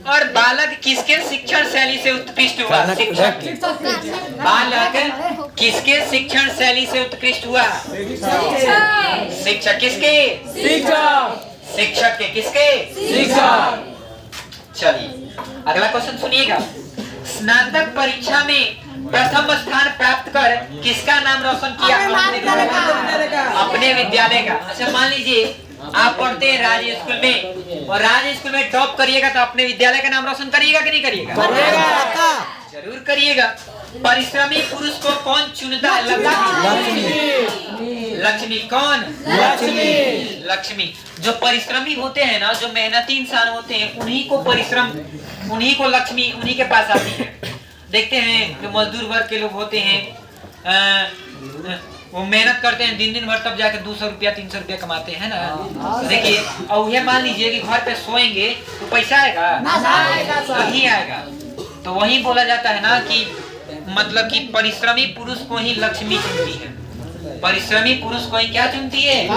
और बालक किसके शिक्षण शैली से उत्कृष्ट हुआ? शिक्षक। बालक किसके शिक्षण शैली से उत्कृष्ट हुआ? शिक्षक। किसके? शिक्षक के। किसके? चलिए अगला क्वेश्चन सुनिएगा। स्नातक परीक्षा में प्रथम स्थान प्राप्त कर किसका नाम रोशन किया? अपने विद्यालय का। अच्छा, मान लीजिए आप पढ़ते हैं राज्य स्कूल में, और राज्य स्कूल में टॉप करिएगा तो अपने विद्यालय का नाम रोशन करिएगा कि नहीं करिएगा? जरूर करिएगा। परिश्रमी पुरुष को कौन चुनता है? लक्ष्मी। कौन? लक्ष्मी। जो परिश्रमी होते हैं ना, जो मेहनती इंसान होते हैं, उन्हीं को लक्ष्मी उन्हीं के पास आती है। देखते हैं जो मजदूर वर्ग के लोग होते हैं, वो मेहनत करते हैं दिन भर, तब जाके 200 रुपया 300 रुपया कमाते हैं ना। देखिए, और ये मान लीजिए कि घर पे सोएंगे तो पैसा आएगा? नहीं आएगा। तो वही बोला जाता है ना कि मतलब कि परिश्रमी पुरुष को ही लक्ष्मी चुनती है। परिश्रमी पुरुष को ही क्या चुनती है?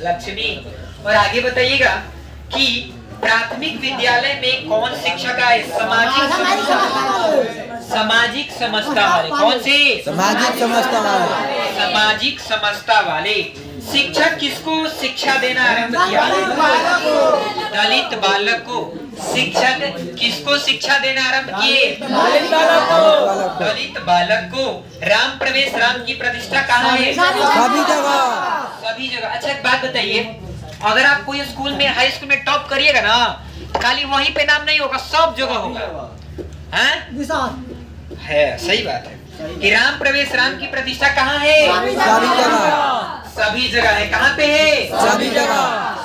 लक्ष्मी। और आगे बताइएगा कि प्राथमिक विद्यालय में कौन शिक्षक आए? सामाजिक समझता वाले। कौन से? सामाजिक समझता वाले। शिक्षक किसको शिक्षा देना आरंभ किया? दलित बालक को। शिक्षक किसको शिक्षा देना आरंभ किए? दलित बालक को। राम प्रवेश राम की प्रतिष्ठा कहाँ है? सभी जगह। अच्छा, एक बात बताइए, अगर आप कोई स्कूल में, हाई स्कूल में टॉप करिएगा ना, खाली वहीं पे नाम नहीं होगा, सब जगह होगा। है सही बात है। कि राम प्रवेश राम की प्रतिष्ठा कहाँ है? सभी जगह, सभी जगह है। कहाँ पे है? सभी जगह,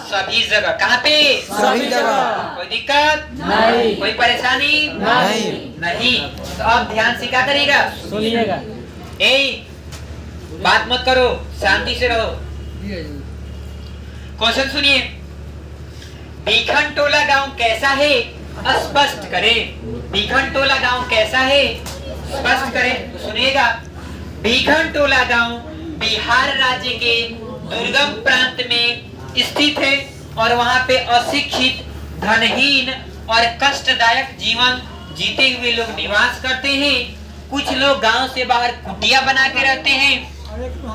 सभी जगह। कहाँ पे? सभी जगह। कोई दिक्कत नहीं, कोई परेशानी नहीं। नहीं। तो अब ध्यान से क्या करेगा? सुनिएगा। ए बात मत करो, शांति से रहो। क्वेश्चन सुनिए। भीखनटोला गांव कैसा है? स्पष्ट करें। भीखनटोला गांव कैसा है? स्पष्ट करें। तो सुनिएगा। भीखनटोला गांव बिहार राज्य के दुर्गम प्रांत में स्थित है और वहां पे अशिक्षित, धनहीन और कष्टदायक जीवन जीते हुए लोग निवास करते हैं। कुछ लोग गांव से बाहर कुटिया बना के रहते हैं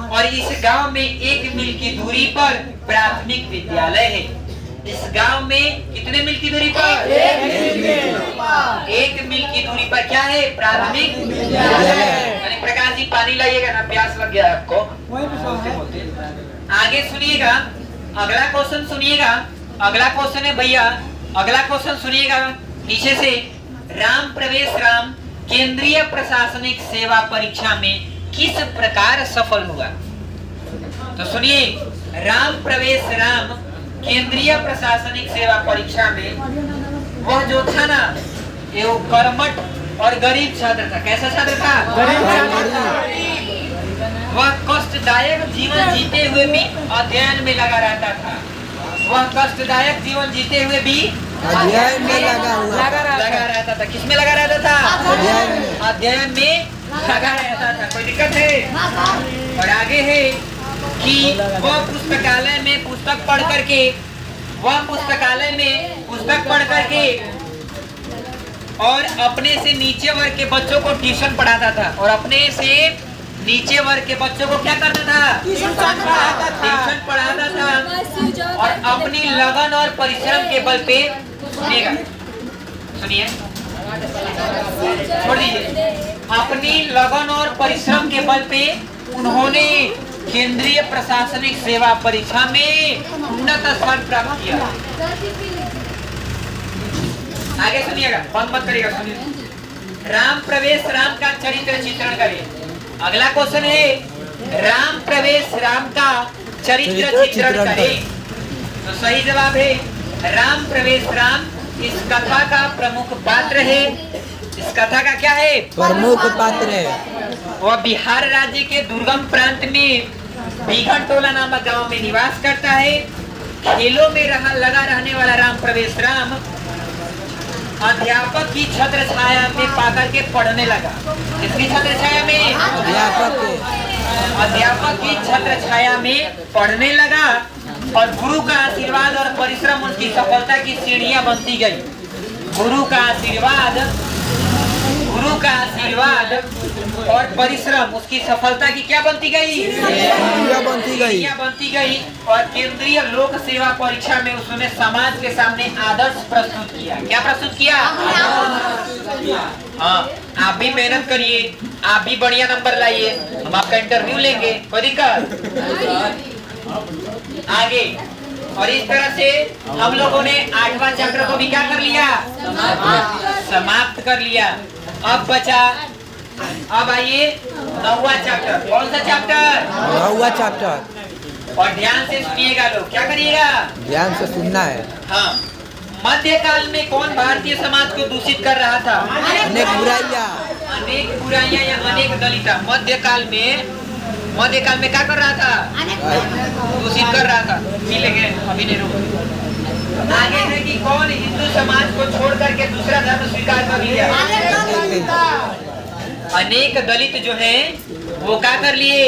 और इस गांव में 1 मील की दूरी पर प्राथमिक विद्यालय है। इस गांव में कितने मील की दूरी पर? 1 मील की दूरी पर क्या है? प्राथमिक विद्यालय। प्रकाश जी पानी लाइएगा ना, प्यास लग गया आपको। आगे सुनिएगा, अगला क्वेश्चन सुनिएगा। अगला क्वेश्चन है भैया, अगला क्वेश्चन सुनिएगा नीचे से। राम प्रवेश राम केंद्रीय प्रशासनिक सेवा परीक्षा में किस प्रकार सफल हुआ? तो सुनिए, राम प्रवेश राम केंद्रीय प्रशासनिक सेवा परीक्षा में वह जो था ना, वो कर्मठ और गरीब छात्र था। कैसा छात्र था? गरीब छात्र। वह कष्टदायक जीवन जीते हुए भी अध्ययन में लगा रहता था। वह कष्टदायक जीवन जीते हुए भी अध्ययन में लगा रहता था। किसमें लगा रहता था? अध्ययन में लगा रहता था। कोई दिक्कत है? और आगे है कि वह पुस्तकालय में पुस्तक पढ़ करके और अपने से नीचे वर्ग के बच्चों को ट्यूशन पढ़ाता था। और अपने से नीचे वर्ग के बच्चों को क्या करता था? ट्यूशन पढ़ाता था। और अपनी लगन और परिश्रम के बल पे, सुनिएगा, सुनिए, छोड़ दीजिए। अपनी लगन और परिश्रम के बल पे उन्होंने केंद्रीय प्रशासनिक सेवा परीक्षा में उन्नत स्थान प्राप्त किया। आगे सुनिएगा, बंद मत करिएगा, सुनिए। राम प्रवेश राम का चरित्र चित्रण करें। अगला क्वेश्चन है, राम प्रवेश राम का चरित्र चित्रण करें। तो सही जवाब है राम प्रवेश राम इस कथा का प्रमुख पात्र है। इस कथा का क्या है? प्रमुख पात्र है। वह बिहार राज्य के दुर्गम प्रांत में भीखनटोला नामक गांव में निवास करता है। खेलों में लगा रहने वाला राम प्रवेश राम अध्यापक की छत्र छाया में पाकर के पढ़ने लगा। किसकी छत्र छाया में? अध्यापक की छत्र छाया में पढ़ने लगा और गुरु का आशीर्वाद और परिश्रम उसकी सफलता की सीढ़ियां बनती गई। गुरु का आशीर्वाद और परिश्रम उसकी सफलता की क्या बनती गई? सीढ़ियां बनती गई। और केंद्रीय लोक सेवा परीक्षा में उसने समाज के सामने आदर्श प्रस्तुत किया। क्या प्रस्तुत किया? हाँ, आप भी मेहनत करिए, आप भी बढ़िया नंबर लाइए, हम आपका इंटरव्यू लेंगे। कोई दिक्कत? आगे। और इस तरह से हम लोगों ने 8वां चैप्टर को भी क्या कर लिया? समाप्त कर लिया। अब बचा, अब आइए 9वां चैप्टर। कौन सा चैप्टर? 9वां चैप्टर। और ध्यान से सुनिएगा लोग, क्या करिएगा? ध्यान से सुनना है। हाँ। मध्यकाल में कौन भारतीय समाज को दूषित कर रहा था? अनेक बुराइयां या अनेक दलिता। मध्यकाल में क्या कर रहा था? दूषित कर रहा था। मिलेंगे अभी नहीं रुको। आगे है कि कौन हिंदू समाज को छोड़ करके दूसरा धर्म स्वीकार कर लिया? अनेक दलित जो है वो क्या कर लिए?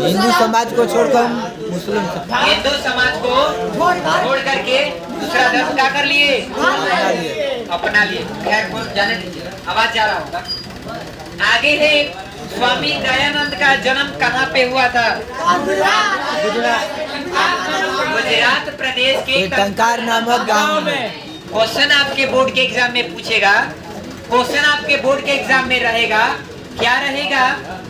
हिंदू समाज को छोड़कर मुस्लिम हिंदू समाज को छोड़ करके दूसरा धर्म क्या कर लिए? अपना लिए। खैर को जाने दीजिए, आवाज जा रहा होगा। आगे है स्वामी दयानंद का जन्म कहाँ पे हुआ था? गुजरात प्रदेश के टंकार नामक गांव में। क्वेश्चन आपके बोर्ड के एग्जाम में पूछेगा, क्वेश्चन आपके बोर्ड के एग्जाम में रहेगा, क्या रहेगा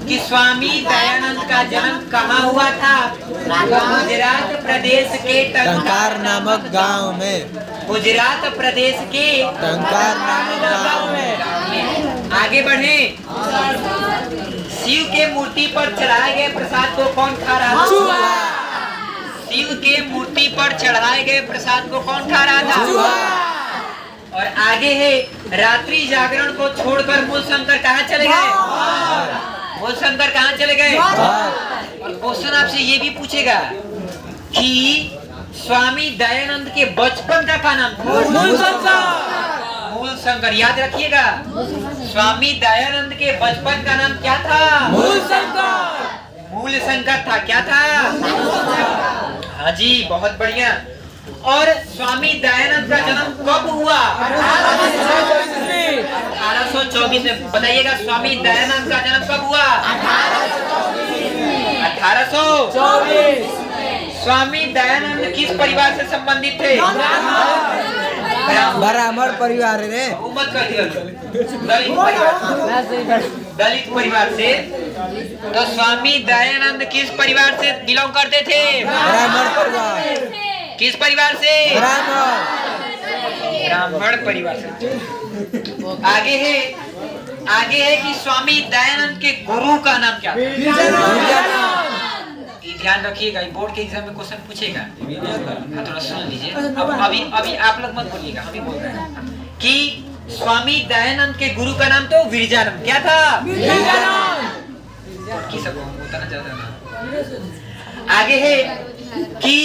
कि स्वामी दयानंद का जन्म कहाँ हुआ था? गुजरात प्रदेश के टंकार नामक गांव में। गुजरात प्रदेश के टंकार नामक गांव में। आगे बढ़े। शिव के मूर्ति पर चढ़ाए गए प्रसाद को कौन खा रहा था? शिव के मूर्ति पर चढ़ाए गए प्रसाद को कौन खा रहा था? और आगे है रात्रि जागरण को छोड़कर मूल शंकर कहाँ चले गए? मूल शंकर कहाँ चले गए? और क्वेश्चन आपसे ये भी पूछेगा कि स्वामी दयानंद के बचपन का नाम था? मूल शंकर। याद रखिएगा, स्वामी दयानंद के बचपन का नाम क्या था? मूल शंकर था। क्या था? हाँ जी, बहुत बढ़िया। और स्वामी दयानंद का जन्म कब हुआ? 1824 में। बताइएगा, स्वामी दयानंद का जन्म कब हुआ? 1824। स्वामी दयानंद किस परिवार से संबंधित थे? ब्राह्मण परिवार रे। उम्मत कर दिया, दलित परिवार से। तो स्वामी दयानंद किस परिवार से बिलोंग करते थे? ब्राह्मण परिवार। किस परिवार से? ब्राह्मण परिवार से। आगे है कि स्वामी दयानंद के गुरु का नाम क्या? ध्यान रखिएगा, बोर्ड के एग्जाम में क्वेश्चन पूछेगा, थोड़ा सुन लीजिए। अभी आप लोग मत बोलिएगा, हम ही बोल रहे हैं कि स्वामी दयानंद के गुरु का नाम तो विरजानंद। क्या था? उतना ज्यादा ना। आगे है कि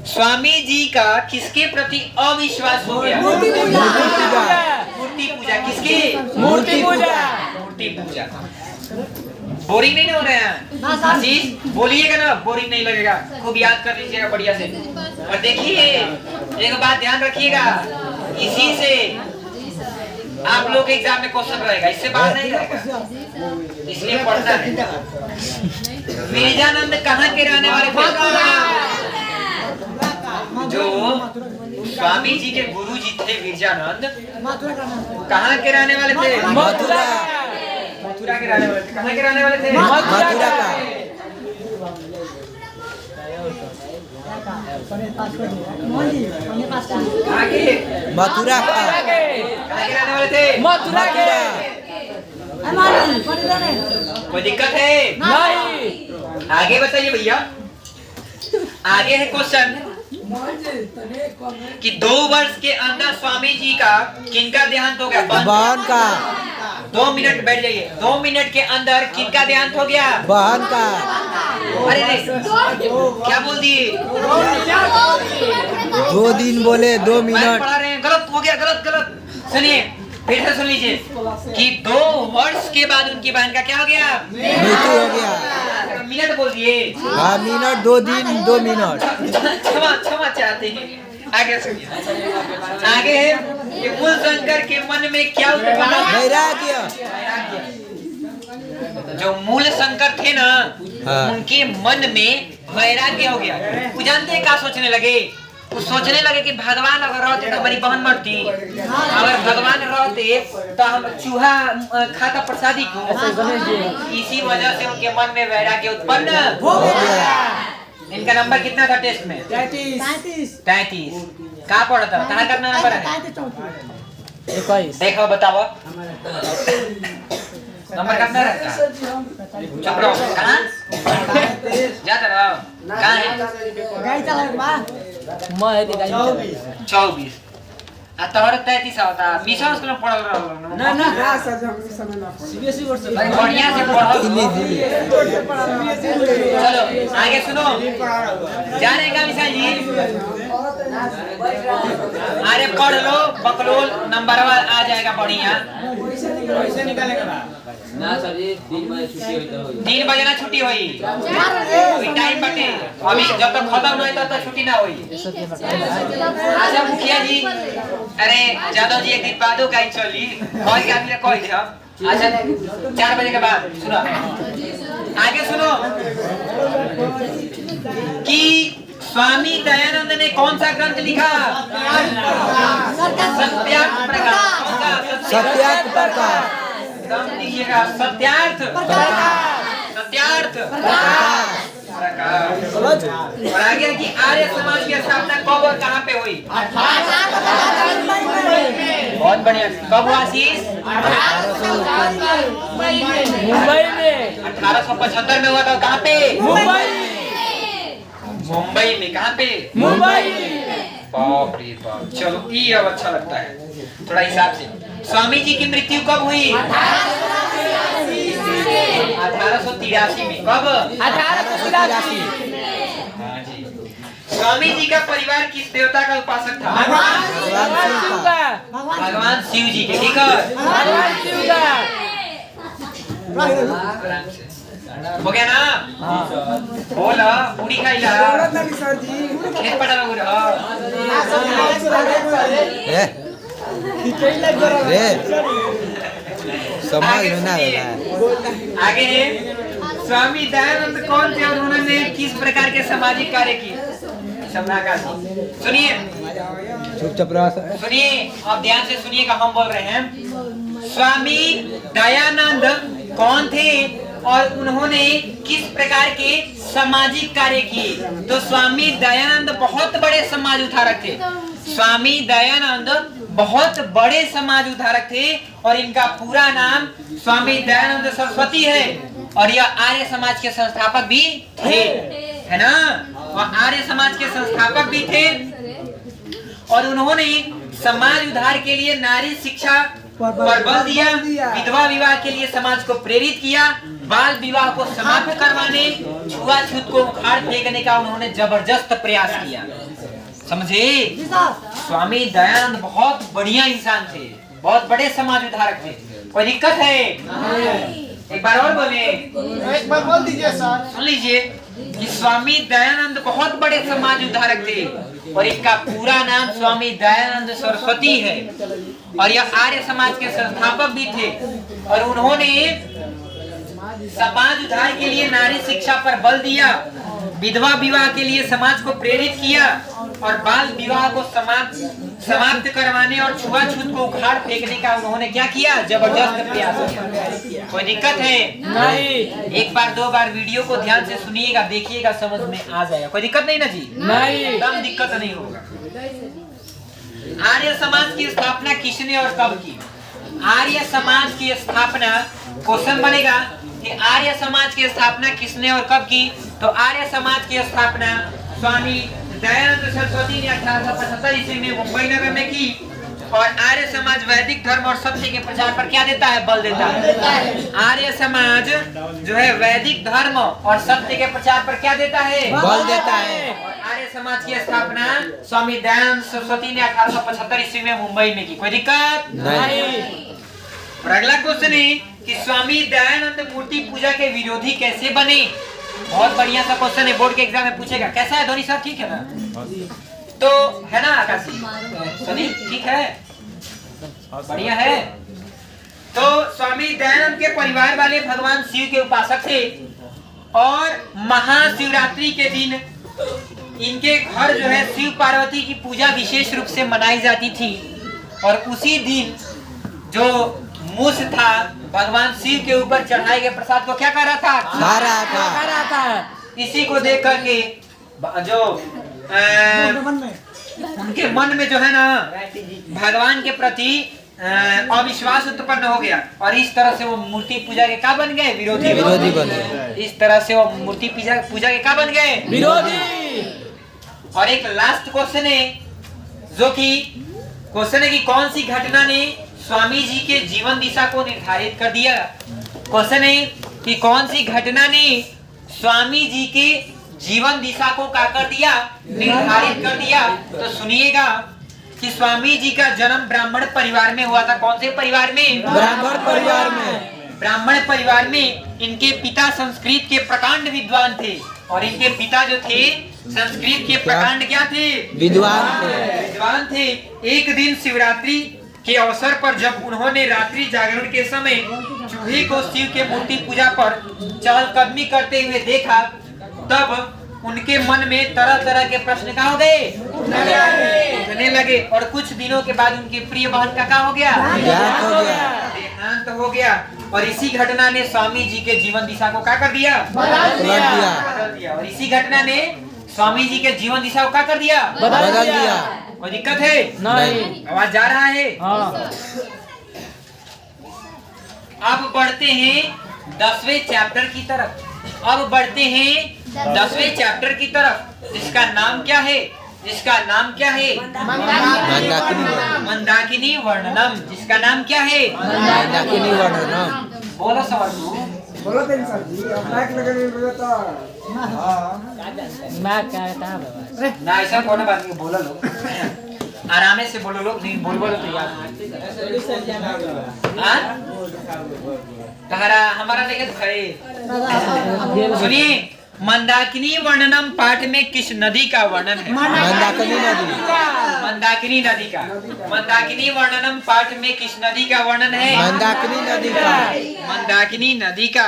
स्वामी जी का किसके प्रति अविश्वास हो गया? मूर्ति पूजा। किसकी? मूर्ति पूजा। बोरिंग नहीं हो रहे हैं? आशीष बोलिएगा ना, बोरिंग नहीं लगेगा। खूब याद कर लीजिएगा बढ़िया से। और देखिए, एक बात ध्यान रखिएगा, इसी से आप लोग के एग्जाम में क्वेश्चन रहेगा, इससे बाहर नहीं रहेगा, इसलिए पढ़ना है। विरजानंद कहाँ के रहने वाले थे? जो स्वामी जी के गुरु जी थे विरजानंद, कहाँ के रहने वाले थे? मथुरा के रहने वाले थे। कहाँ के रहने वाले थे? मथुरा का। मथुरा का। कहाँ के रहने वाले थे? मथुरा के। कोई दिक्कत है? नहीं। आगे बताइए भैया। आगे है क्वेश्चन कि 2 वर्ष के अंदर स्वामी जी का किनका देहांत हो गया? बहन का। 2 मिनट बैठ जाइए। 2 मिनट के अंदर किनका देहांत हो गया? बहन का। अरे नहीं, क्या बोल दिए? 2 दिन बोले 2 मिनट। पढ़ा रहे हैं, गलत हो गया, गलत। सुनिए, फिर से सुन लीजिए कि 2 वर्ष के बाद उनकी बहन का क्या हो गया? मृत्यु हो गया। मिनट बोल दिए। हाँ, मिनट 2 दिन 2 मिनट। क्षमा चाहते हैं। आगे सुनिए। आगे है कि मूल शंकर के मन में क्या उत्पन्न? वैराग्य। जो मूल शंकर थे ना, हाँ। उनके मन में वैराग्य हो गया। वो जानते हैं क्या सोचने लगे? वो सोचने लगे कि भगवान अगर रहते तो हमारी बहन मरती, अगर भगवान रहते तो हम चूहा खाता प्रसादी को। इसी वजह से उनके मन में वैराग्य उत्पन्न हो गया। इनका नंबर कितना था टेस्ट में? 33। कहाँ पढ़ा था? कहाँ करना नंबर है? 21। देखो बताओ नंबर कितना रहता? चुप रहो। कहाँ जाता रहो? कहाँ है? 24। तोहर 33 होता। 20 स्कूल में पढ़ल रहल ना? सीबीएसई बोर्ड से बढ़िया से पढ़ो। चलो आगे सुनो, जानेगा विशाल जी? अरे पढ़ लो, बकलोल नंबर आ जाएगा बढ़िया। ना सर जी 3 बजे छुट्टी होई तो 3 बजे ना छुट्टी होई, टाइम बटे। अभी जब तक खत्म नहीं तब तक छुट्टी ना होई। अच्छा मुखिया जी, अरे यादव जी एक दिन बादो कहीं चली कॉल के आदमी कॉल दिया। अच्छा 4 बजे के बाद सुनो, आगे सुनो कि स्वामी दयानंद ने कौन सा ग्रंथ लिखा? सत्यार्थ प्रकाश। कौन सा? सत्यार्थ प्रकाश। लिखिएगा सत्यार्थ प्रकाश। और आगे कि आर्य समाज की स्थापना कब और कहाँ पे हुई? बहुत बढ़िया। कब हुआ आशीष? मुंबई में 1875 में हुआ था। कहाँ पे? मुंबई मुंबई में। कहाँ पे? मुंबई बाप रे बाप। चलो ये अब अच्छा लगता है थोड़ा हिसाब से। स्वामी जी की मृत्यु कब हुई? 1883 में। कब? 1883 हाँ जी। स्वामी जी का परिवार किस देवता का उपासक था? भगवान शिव का भगवान शिव जी के। ठीक है, भगवान शिव का आराम से। हो गया ना? बोला पूरी खाइला खेत पटा लगू रहा। रे समझ में ना सुनिए। आया। आगे स्वामी दयानंद कौन थे और उन्होंने किस प्रकार के सामाजिक कार्य किए? सम्राका सुनिए, चुपचाप रहा। सुनिए, आप ध्यान से सुनिएगा, हम बोल रहे हैं। स्वामी दयानंद कौन थे और उन्होंने किस प्रकार के सामाजिक कार्य किए? तो स्वामी दयानंद बहुत बड़े समाज उद्धारक थे। स्वामी दयानंद बहुत बड़े समाज उद्धारक थे और इनका पूरा नाम स्वामी दयानंद सरस्वती है और यह आर्य समाज के संस्थापक भी थे, है ना? और आर्य समाज के संस्थापक भी थे और उन्होंने समाज उद्धार के लिए नारी शिक्षा पर बल दिया, विधवा विवाह के लिए समाज को प्रेरित किया, बाल विवाह को समाप्त करवाने, छुआछूत को उखाड़ फेंकने का उन्होंने जबरदस्त प्रयास किया। समझे? स्वामी दयानंद बहुत बढ़िया इंसान थे, बहुत बड़े समाज उद्धारक थे। कोई दिक्कत है? एक बार और बोले। एक बार बोल दीजिए सर। सुन लीजिए कि स्वामी दयानंद बहुत बड़े समाज उद्धारक थे और इनका पूरा नाम स्वामी दयानंद सरस्वती है और यह आर्य समाज के संस्थापक भी थे और उन्होंने समाज उद्धार के लिए नारी शिक्षा पर बल दिया, विधवा विवाह के लिए समाज को प्रेरित किया और बाल विवाह को समाप्त करवाने और छुआछूत को उखाड़ फेंकने का उन्होंने क्या किया? जबरदस्त प्रयास किया। कोई दिक्कत है? नहीं। एक बार दो बार वीडियो को ध्यान से सुनिएगा, देखिएगा, समझ में आ जाएगा। कोई दिक्कत नहीं ना जी? नहीं। एकदम दिक्कत नहीं होगा। आर्य समाज की स्थापना किसने और कब की? आर्य समाज की स्थापना, क्वेश्चन बनेगा कि आर्य समाज की स्थापना किसने और कब की? तो आर्य समाज की स्थापना स्वामी दयानंद सरस्वती ने 1875 ईस्वी में मुंबई नगर में की और आर्य समाज वैदिक धर्म और सत्य के प्रचार पर क्या देता है? बल देता है। आर्य समाज जो है वैदिक धर्म और सत्य के प्रचार पर क्या देता है? बल देता है। और आर्य समाज की स्थापना स्वामी दयानंद सरस्वती ने 1875 ईस्वी में मुंबई में की। कोई दिक्कत नहीं। और अगला क्वेश्चन है कि स्वामी दयानंद मूर्ति पूजा के विरोधी कैसे बने? बहुत बढ़िया सा क्वेश्चन है, बोर्ड के एग्जाम में पूछेगा। कैसा है धोनी साहब? ठीक है ना? तो है ना आकाशी? सनी ठीक है, बढ़िया है। तो स्वामी दयानंद के परिवार वाले भगवान शिव के उपासक थे और महाशिवरात्रि के दिन इनके घर जो है शिव पार्वती की पूजा विशेष रूप से मनाई जाती थी और उसी दिन जो मूस था भगवान शिव के ऊपर चढ़ाए गए प्रसाद को क्या कर रहा था? खा रहा था। इसी को देख करके जो उनके मन में जो है ना भगवान के प्रति अविश्वास उत्पन्न हो गया और इस तरह से वो मूर्ति पूजा के क्या बन गए? विरोधी बन गए। इस तरह से वो मूर्ति पूजा के क्या बन गए? विरोधी। और एक लास्ट क्वेश्चन है जो कि क्वेश्चन है कि कौन सी घटना ने स्वामी जी के जीवन दिशा को निर्धारित कर दिया? क्वेश्चन है कि कौन सी घटना ने स्वामी जी के जीवन दिशा को क्या कर दिया? निर्धारित कर दिया। तो सुनिएगा कि स्वामी जी का जन्म ब्राह्मण परिवार में हुआ था। कौन से परिवार में? ब्राह्मण परिवार में। ब्राह्मण परिवार में इनके पिता संस्कृत के प्रकांड विद्वान थे और इनके पिता जो थे संस्कृत के प्रकांड क्या थे? विद्वान थे। एक दिन शिवरात्रि के अवसर पर जब उन्होंने रात्रि जागरण के समय चूहे को शिव के मूर्ति पूजा पर चहलकदमी करते हुए देखा तब उनके मन में तरह तरह के प्रश्न क्या हो गए? उठने लगे और कुछ दिनों के बाद उनकी प्रिय बहन का क्या हो गया? देहांत हो गया। और इसी घटना ने स्वामी जी के जीवन दिशा को क्या कर दिया? बदल दिया। और इसी घटना ने स्वामी जी के जीवन दिशा को क्या कर दिया? बदल दिया। कोई दिक्कत है? नहीं। आवाज जा रहा है? हाँ। अब बढ़ते हैं 10वें चैप्टर की तरफ। अब बढ़ते हैं 10वें चैप्टर की तरफ। जिसका नाम क्या है? जिसका नाम क्या है? मंदाकिनी वर्णनम। जिसका नाम क्या है? मंदाकिनी वर्णनम। बोलो सवाल बोलो तेरी सर जी अब माइक लगा के बोलो तो मैं क्या था बाबा? ना ऐसा कौन बात नहीं, बोलो लोग आराम से बोलो लोग, नहीं बोल बोलो तो यार तहरा हमारा देखे तो खड़े सुनिए। मंदाकिनी वर्णनम पाठ में किस नदी का वर्णन है? मंदाकिनी नदी। मंदाकिनी नदी का। मंदाकिनी वर्णनम पाठ में किस नदी का वर्णन है? मंदाकिनी नदी का। मंदाकिनी नदी का।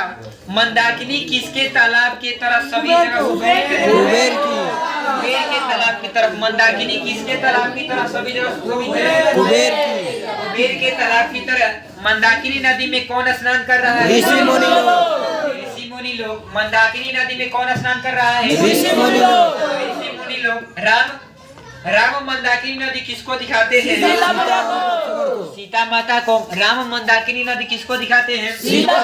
मंदाकिनी किसके तालाब के तरफ सभी जगह कुबेर की। कुबेर के तालाब की तरफ। मंदाकिनी किसके तालाब की तरफ सभी जगह कुबेर की। कुबेर के तालाब की तरफ। मंदाकिनी नदी में कौन स्नान कर रहा है? ऋषि मुनि लोग। ऋषि मुनि लोग। मंदाकिनी नदी में कौन स्नान कर रहा है? ऋषि मुनि लोग। ऋषि मुनि लोग। राम मंदाकिनी नदी किसको दिखाते हैं? सीता माता को। राम मंदाकिनी नदी किसको दिखाते हैं? सीता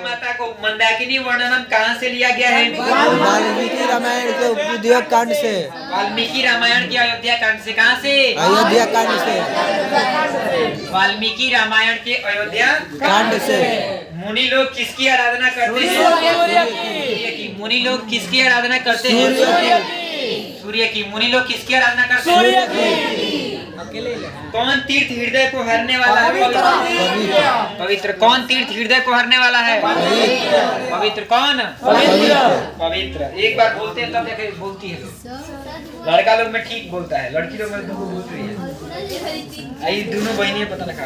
माता को। मंदाकिनी वर्णनम कहाँ से लिया गया है? वाल्मीकि रामायण के उद्योग कांड से। वाल्मीकि रामायण के अयोध्या कांड से। कहाँ से? अयोध्या कांड से। वाल्मीकि रामायण के अयोध्या कांड से। मुनि लोग किसकी आराधना करते हैं? सूर्य की। मुनि लोग किसकी आराधना करते हैं? सूर्य की। मुनि लोग किसकी आराधना करते हैं? सूर्य की। कौन तीर्थ हृदय को हरने वाला है? पवित्र। कौन तीर्थ हृदय को हरने वाला है? पवित्र। कौन? पवित्र। एक बार बोलते हैं तब देखे बोलती है। लड़का लोग में ठीक बोलता है, लड़की लोग में दुगो बोलती है। आई दोनों बहनियां पता लगा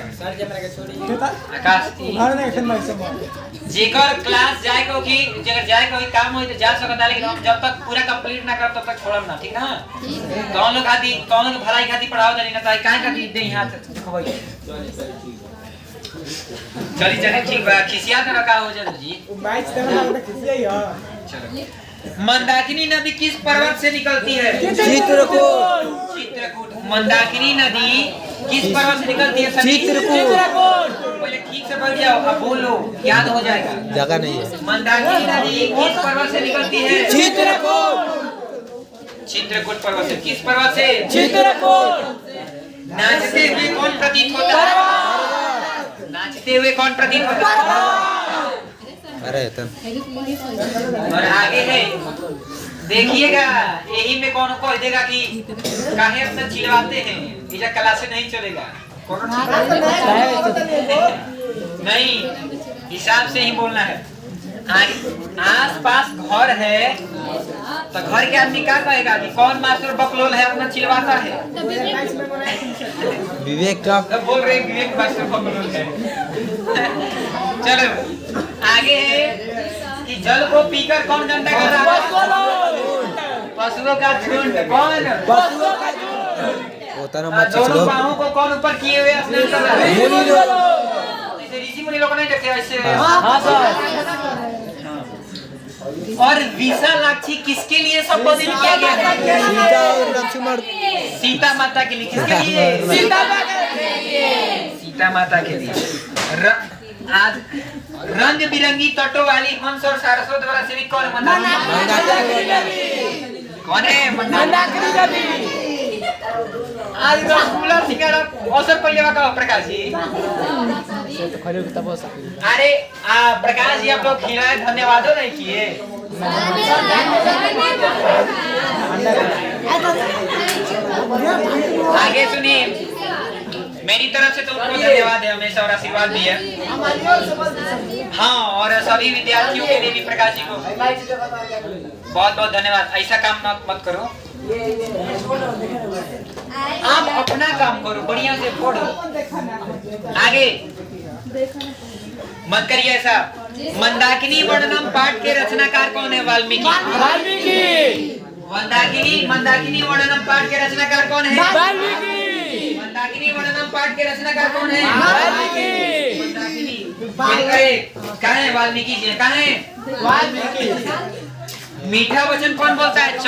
आकाश जेकर क्लास जाए को कि जेकर जाए को काम होई तो जा सकता, लेकिन हम जब तक पूरा कंप्लीट ना करब तब तक छोड़ब ना, ठीक ना? कौन लोग आदि कौन लोग भलाई खाती पढ़ाओ जानी ना ताई काहे खाती दे हाथ देखबै चली चली ठीक बा। खिसिया तो रखा हो जाए जी बाइक से ना खिसियाई है। चलो। मंदाकिनी नदी किस पर्वत से निकलती है? चित्रकूट। चित्रकूट। मंदाकिनी नदी किस पर्वत से निकलती है? चित्रकूट। पहले ठीक से बोल जाओ, अब बोलो याद हो जाएगा। जगह नहीं है। मंदाकिनी नदी किस पर्वत से निकलती है? चित्रकूट। चित्रकूट पर्वत से। किस पर्वत से? चित्रकूट। नाचते हुए कौन प्रतीत होता है? नाचते हुए कौन प्रतीत होता है? अरे तब और आगे है देखिएगा, यही में कौन कह देगा कि काहे अपना चिल्लाते हैं, इजा कला से नहीं चलेगा। नहीं, हिसाब से ही बोलना है। आस पास घर है तो घर के आदमी क्या कहेगा कि कौन मास्टर बकलोल है अपना चिल्लाता है? विवेक का बोल रहे विवेक मास्टर बकलोल है। चलो आगे है कि जल को पीकर कौन गंदा कर रहा है? पशुओं का झुंड। कौन? पशुओं का झुंड। उतना मत दोनों चलो। पाँवों को कौन ऊपर किए हुए स्नान कर रहा है? मुनि लोग। ऐसे ऋषि मुनि लोग नहीं देखे ऐसे। हाँ सर। और विशालाक्षी किसके लिए संबोधित किया गया है? सीता और लक्ष्मण। सीता माता के लिए। किसके लिए? सीता माता के लिए। आज रंग बिरंगी तटों वाली हंस और सारस्वत द्वारा सेवित कौन? कौन है? मंदाकिनी नदी। आज रसगुल्ला सिंगाड़ा अवसर पहले का प्रकाश जी। अरे प्रकाश जी आप लोग खिलाए धन्यवाद नहीं किए। आगे सुनिए, मेरी तरफ से तो उनको धन्यवाद है हमेशा और आशीर्वाद भी है। हाँ, और सभी विद्यार्थियों के लिए भी प्रकाश जी को बहुत बहुत धन्यवाद। ऐसा काम मत करो, आप अपना काम करो, बढ़िया से पढ़ो। आगे मत करिए ऐसा। मंदाकिनी वर्णनम पाठ के रचनाकार कौन है? वाल्मीकि। मंदाकिनी वर्णनम पाठ के रचनाकार कौन है? मंदाकिनी वर्णनम पाठ के रचनाकार कौन है? मंदाकिनी। कहाँ है वाल्मीकि जी? कहाँ है? मीठा वचन कौन बोलता है?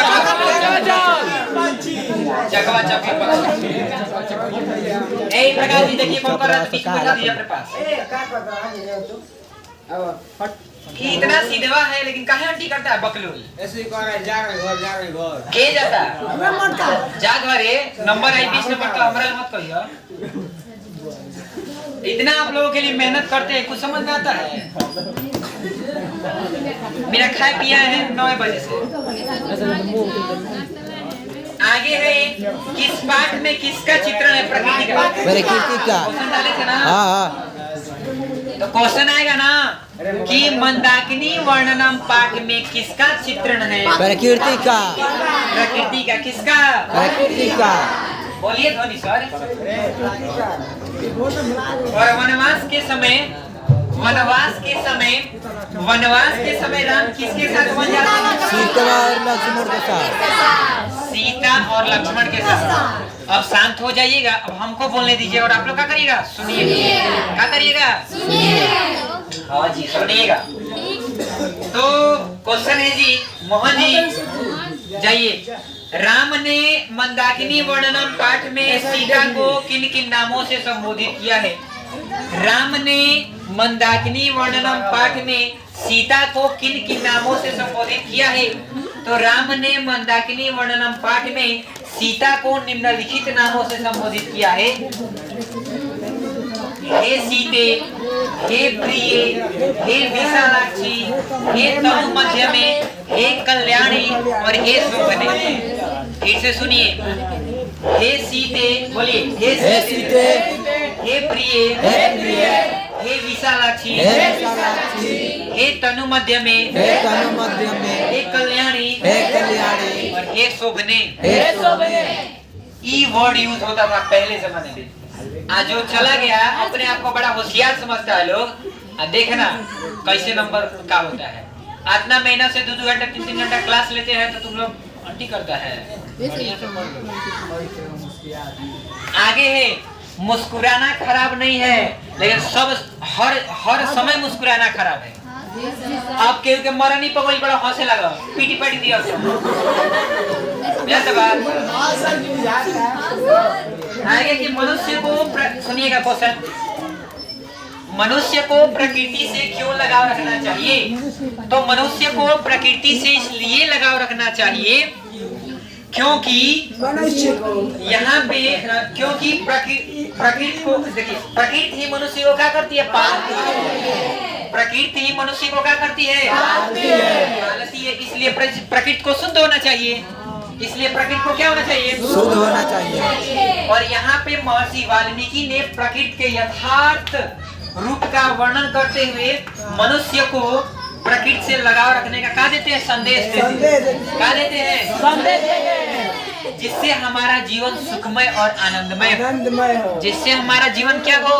चकवा चकवा। ए प्रकाश जी देखिए कौन कर रहा है, बीच में बैठा दीजिए अपने पास। क्या करता है ये तो अब हट ये इतना सीधवा है लेकिन काहे आंटी करता है बकलोल? ऐसे ही कर रहा है, जा रहे घर के जाता जा घरे नंबर आई 20 नंबर का हमरा मत कहियो। इतना आप लोगों के लिए मेहनत करते हैं, कुछ समझ में आता है? मेरा खाए पिया है 9 बजे से। आगे है किस पाठ में किसका चित्रण है प्रकृति का? प्रकृति का। क्वेश्चन डाले थे ना? हाँ तो क्वेश्चन आएगा ना कि मंदाकिनी वर्णनम पाठ में किसका चित्रण है? प्रकृति का। प्रकृति का। किसका? प्रकृति का। बोलिए ध्वनि सर। और वनवास के समय राम किसके साथ वन जाते हैं? सीता और लक्ष्मण के साथ। सीता और लक्ष्मण के साथ। अब शांत हो जाइएगा, अब हमको बोलने दीजिए और आप लोग क्या करिएगा? सुनिए। क्या करिएगा? हाँ जी सुनिएगा। तो क्वेश्चन है जी मोहन जी जाइए। राम ने मंदाकिनी वर्णनम पाठ में सीता को किन किन नामों से संबोधित किया है? राम ने मंदाकिनी वर्णनम पाठ में सीता को किन किन नामों से संबोधित किया है? तो राम ने मंदाकिनी वर्णनम पाठ में सीता को निम्नलिखित नामों से संबोधित किया है। हे सीते, हे प्रिय, हे विशालाक्षी, हे तनु मध्य में, हे कल्याणी और हे सुभने। फिर से सुनिए। हे सीते, बोलिए हे सीते, हे प्रिय, हे विशालाक्षी, हे तनु मध्य में, हे तनु मध्य में, हे कल्याणी और हे शोभने। ई वर्ड यूज होता था पहले जमाने में। आज जो चला गया अपने आप को बड़ा होशियार समझता है लोग। देखना कैसे नंबर का होता है। इतना महीना से 2-2 घंटा 3-3 घंटा क्लास लेते हैं तो तुम लोग आंटी करता है। आगे है मुस्कुराना खराब नहीं है, लेकिन सब हर समय मुस्कुराना खराब है। आप केहू के मरा नहीं पकड़ी बड़ा हंसे लगा पीटी पाटी दिया आगे कि मनुष्य को सुनिएगा क्वेश्चन, मनुष्य को प्रकृति से क्यों लगाव रखना चाहिए? तो मनुष्य को प्रकृति से इसलिए लगाव रखना चाहिए क्योंकि यहाँ पे क्योंकि प्रकृति को देखिए, प्रकृति ही मनुष्य को क्या करती है? पालती है। प्रकृति ही मनुष्य को क्या करती है? पालती है। इसलिए प्रकृति को शुद्ध होना चाहिए। इसलिए प्रकृति को क्या होना चाहिए? शुद्ध होना चाहिए। और यहाँ पे महर्षि वाल्मीकि ने प्रकृति के यथार्थ रूप का वर्णन करते हुए मनुष्य को प्रकृति से लगाव रखने का क्या देते हैं? संदेश देते हैं। क्या देते हैं? संदेश। जिससे हमारा जीवन सुखमय और आनंदमय हो। जिससे हमारा जीवन क्या हो?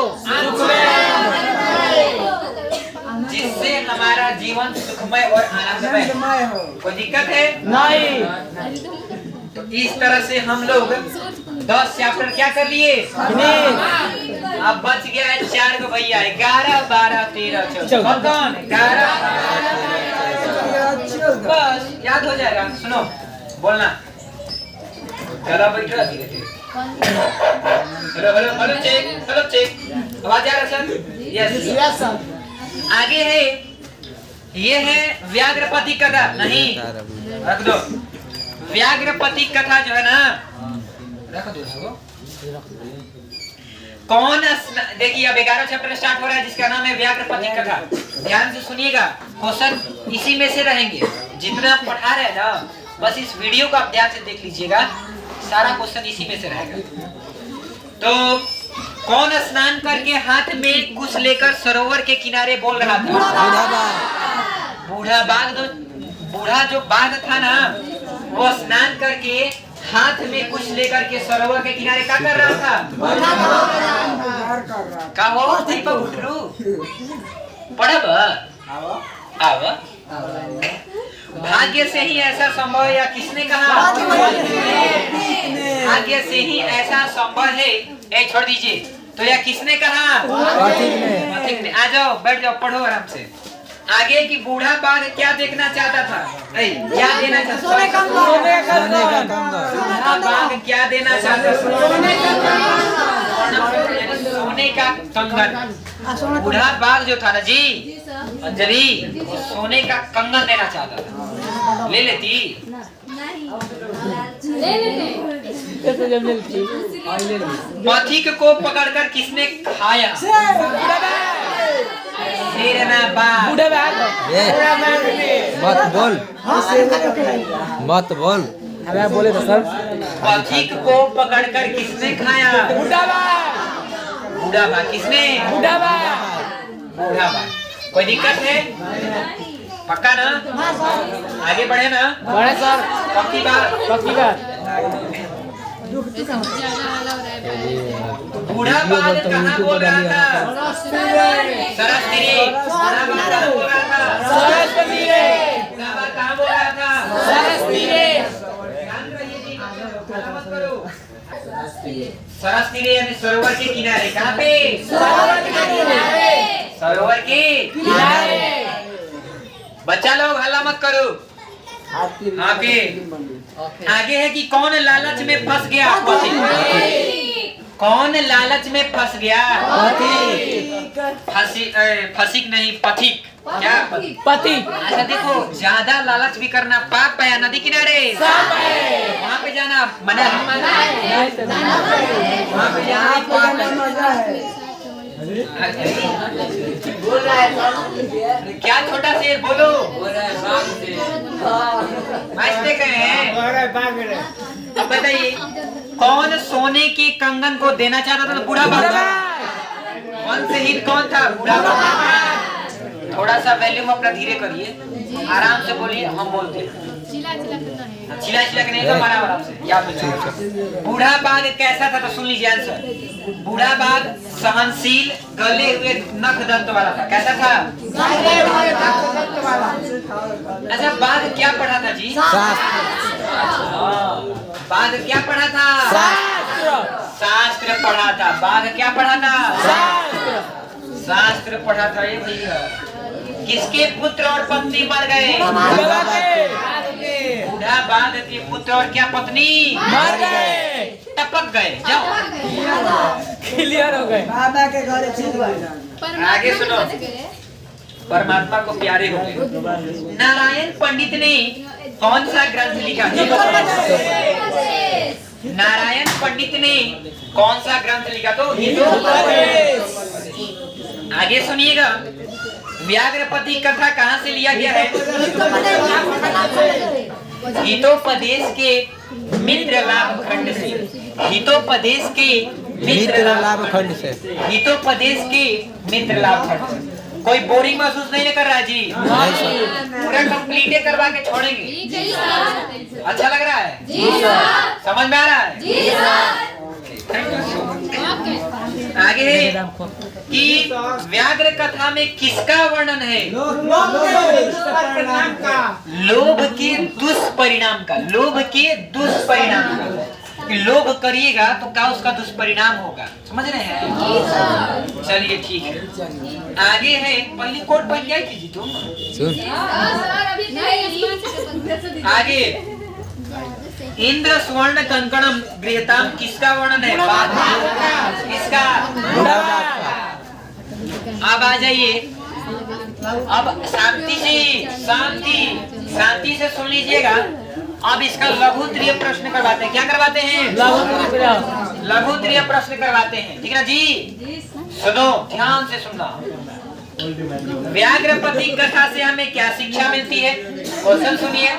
जिससे हमारा जीवन सुखमय और आनंदमय हो। कोई दिक्कत है? नहीं। तो इस तरह से हम लोग 10 चैप्टर क्या कर लिए? अब बच गया है 4 गो भैया। 11, 12, 13, 14। कौन? 11 बस याद हो जाएगा। सुनो बोलना। चलो बैठो धीरे-धीरे। Hello check. आवाज आ रहा सर? Yes sir. आगे है ये है व्याघ्रपति कथा। नहीं रख दो। व्याघ्रपति कथा जो है ना रख दो इसको। कौन देखिए अब 11 चैप्टर स्टार्ट हो रहा है जिसका नाम है व्याघ्रपति कथा। ध्यान से सुनिएगा, क्वेश्चन इसी में से रहेंगे। जितना आप पढ़ा रहे हैं ना बस इस वीडियो को आप ध्यान से देख लीजिएगा, सारा क्वेश्चन इसी में से रहेगा। तो कौन स्नान करके हाथ में कुछ लेकर सरोवर के किनारे बोल रहा था? बूढ़ा जो बाघ था ना वो स्नान करके हाथ में कुछ लेकर के सरोवर के किनारे क्या कर रहा था? का हो पढ़ब आव भाग्य से ही ऐसा संभव है या किसने कहा? भाग्य से ही ऐसा संभव है। छोड़ दीजिए तो या किसने कहा? आ जाओ बैठ जाओ पढ़ो आराम से। आगे की बूढ़ा बाघ क्या देखना चाहता था? क्या देना चाहता? सोने का कंगन। बूढ़ा बाघ क्या देना चाहता था? सोने का कंगन। बूढ़ा बाघ जो था ना जी अंजलि, वो सोने का कंगन देना चाहता था। ले लेती? पथिक को पकड़कर किसने खाया? शेर ना बाघ। ए, मत बोल, मत बोल। हमें बोले तो सर पथिक को पकड़कर किसने खाया? बूढ़ा बाघ। किसने? बूढ़ा बाघ। कोई दिक्कत है? पक्का ना? आगे बढ़े ना? बड़े सर पक्की बात। पक्की बात। बूढ़ा बाघ कहाँ बोल रहा था? सरस्वती। बूढ़ा बाघ कहाँ बोल रहा था? सरस्वती रे। बूढ़ा बाघ कहाँ बोल रहा था? सरस्वती रे। ध्यान रहिए जी, गलत मत करो। सरस्वती रे यानी सरोवर के किनारे। कहाँ पे? सरोवर के किनारे। बच्चा लोग हल्ला मत करो। आगे है कि कौन लालच में फंस गया? कौन लालच में फंस गया? फसिक नहीं, पथिक। क्या? पति अच्छा देखो, ज्यादा लालच भी करना पाप है। नदी किनारे वहाँ पे जाना मना है। वहाँ पे जाना पाप है। बोल रहा है क्या? छोटा शेर बोलो। नाचते कहे हैं। अब बताइए कौन सोने के कंगन को देना चाहता था? बूढ़ा बाघ। वंशहीन कौन था? बूढ़ा बाघ। थोड़ा सा वॉल्यूम अपना धीरे करिए, आराम से बोलिए, हम बोलते हैं। चिल्ला के नहीं तो हमारा आराम से याद हो जाएगा। बूढ़ा बाघ कैसा था? तो सुन लीजिए आंसर। बूढ़ा बाघ सहनशील, गले हुए नख दंत वाला था। कैसा था? अच्छा, बाघ क्या पढ़ा था जी? बाघ क्या पढ़ा था? शास्त्र पढ़ा था। बाघ क्या पढ़ा था? शास्त्र पढ़ा था। ये भैया किसके पुत्र और पत्नी मर गए? बूढ़ा बाघ के पुत्र और क्या पत्नी मर गए। टपक गए। जाओ क्लियर हो गए। बाबा के घर आगे सुनो। परमात्मा को प्यारे हो गए। नारायण पंडित ने कौन सा ग्रंथ लिखा? नारायण पंडित ने कौन सा ग्रंथ लिखा? तो आगे सुनिएगा। व्याघ्रपति कथा कहाँ से लिया गया है? हितोपदेश के मित्र लाभ खंड से। हितोपदेश के मित्र लाभ खंड से। हितोपदेश के मित्र लाभ खंड से। कोई बोरिंग महसूस नहीं कर रहा है जी? पूरा कंप्लीट करवा के छोड़ेंगे। अच्छा लग रहा है? समझ में आ रहा है? आगे कि व्याघ्र कथा में किसका वर्णन है? लोभ के दुष्परिणाम का। लोभ के दुष्परिणाम का। लोभ करिएगा तो क्या उसका दुष्परिणाम होगा? समझ रहे हैं? चलिए ठीक है। आगे है, पहली कोट पढ़ क्या कीजिए तुम? आगे इंद्र स्वर्ण कंकणम गृहताम किसका वर्णन है? किसका? अब आ जाइए। अब शांति से सुन लीजिएगा। अब इसका लघुत्तरीय प्रश्न करवाते हैं। क्या करवाते हैं? लघुत्तरीय प्रश्न करवाते हैं। ठीक है ना जी? सुनो, ध्यान से सुनना। व्याघ्रपति कथा से हमें क्या शिक्षा मिलती है? क्वेश्चन सुनिए।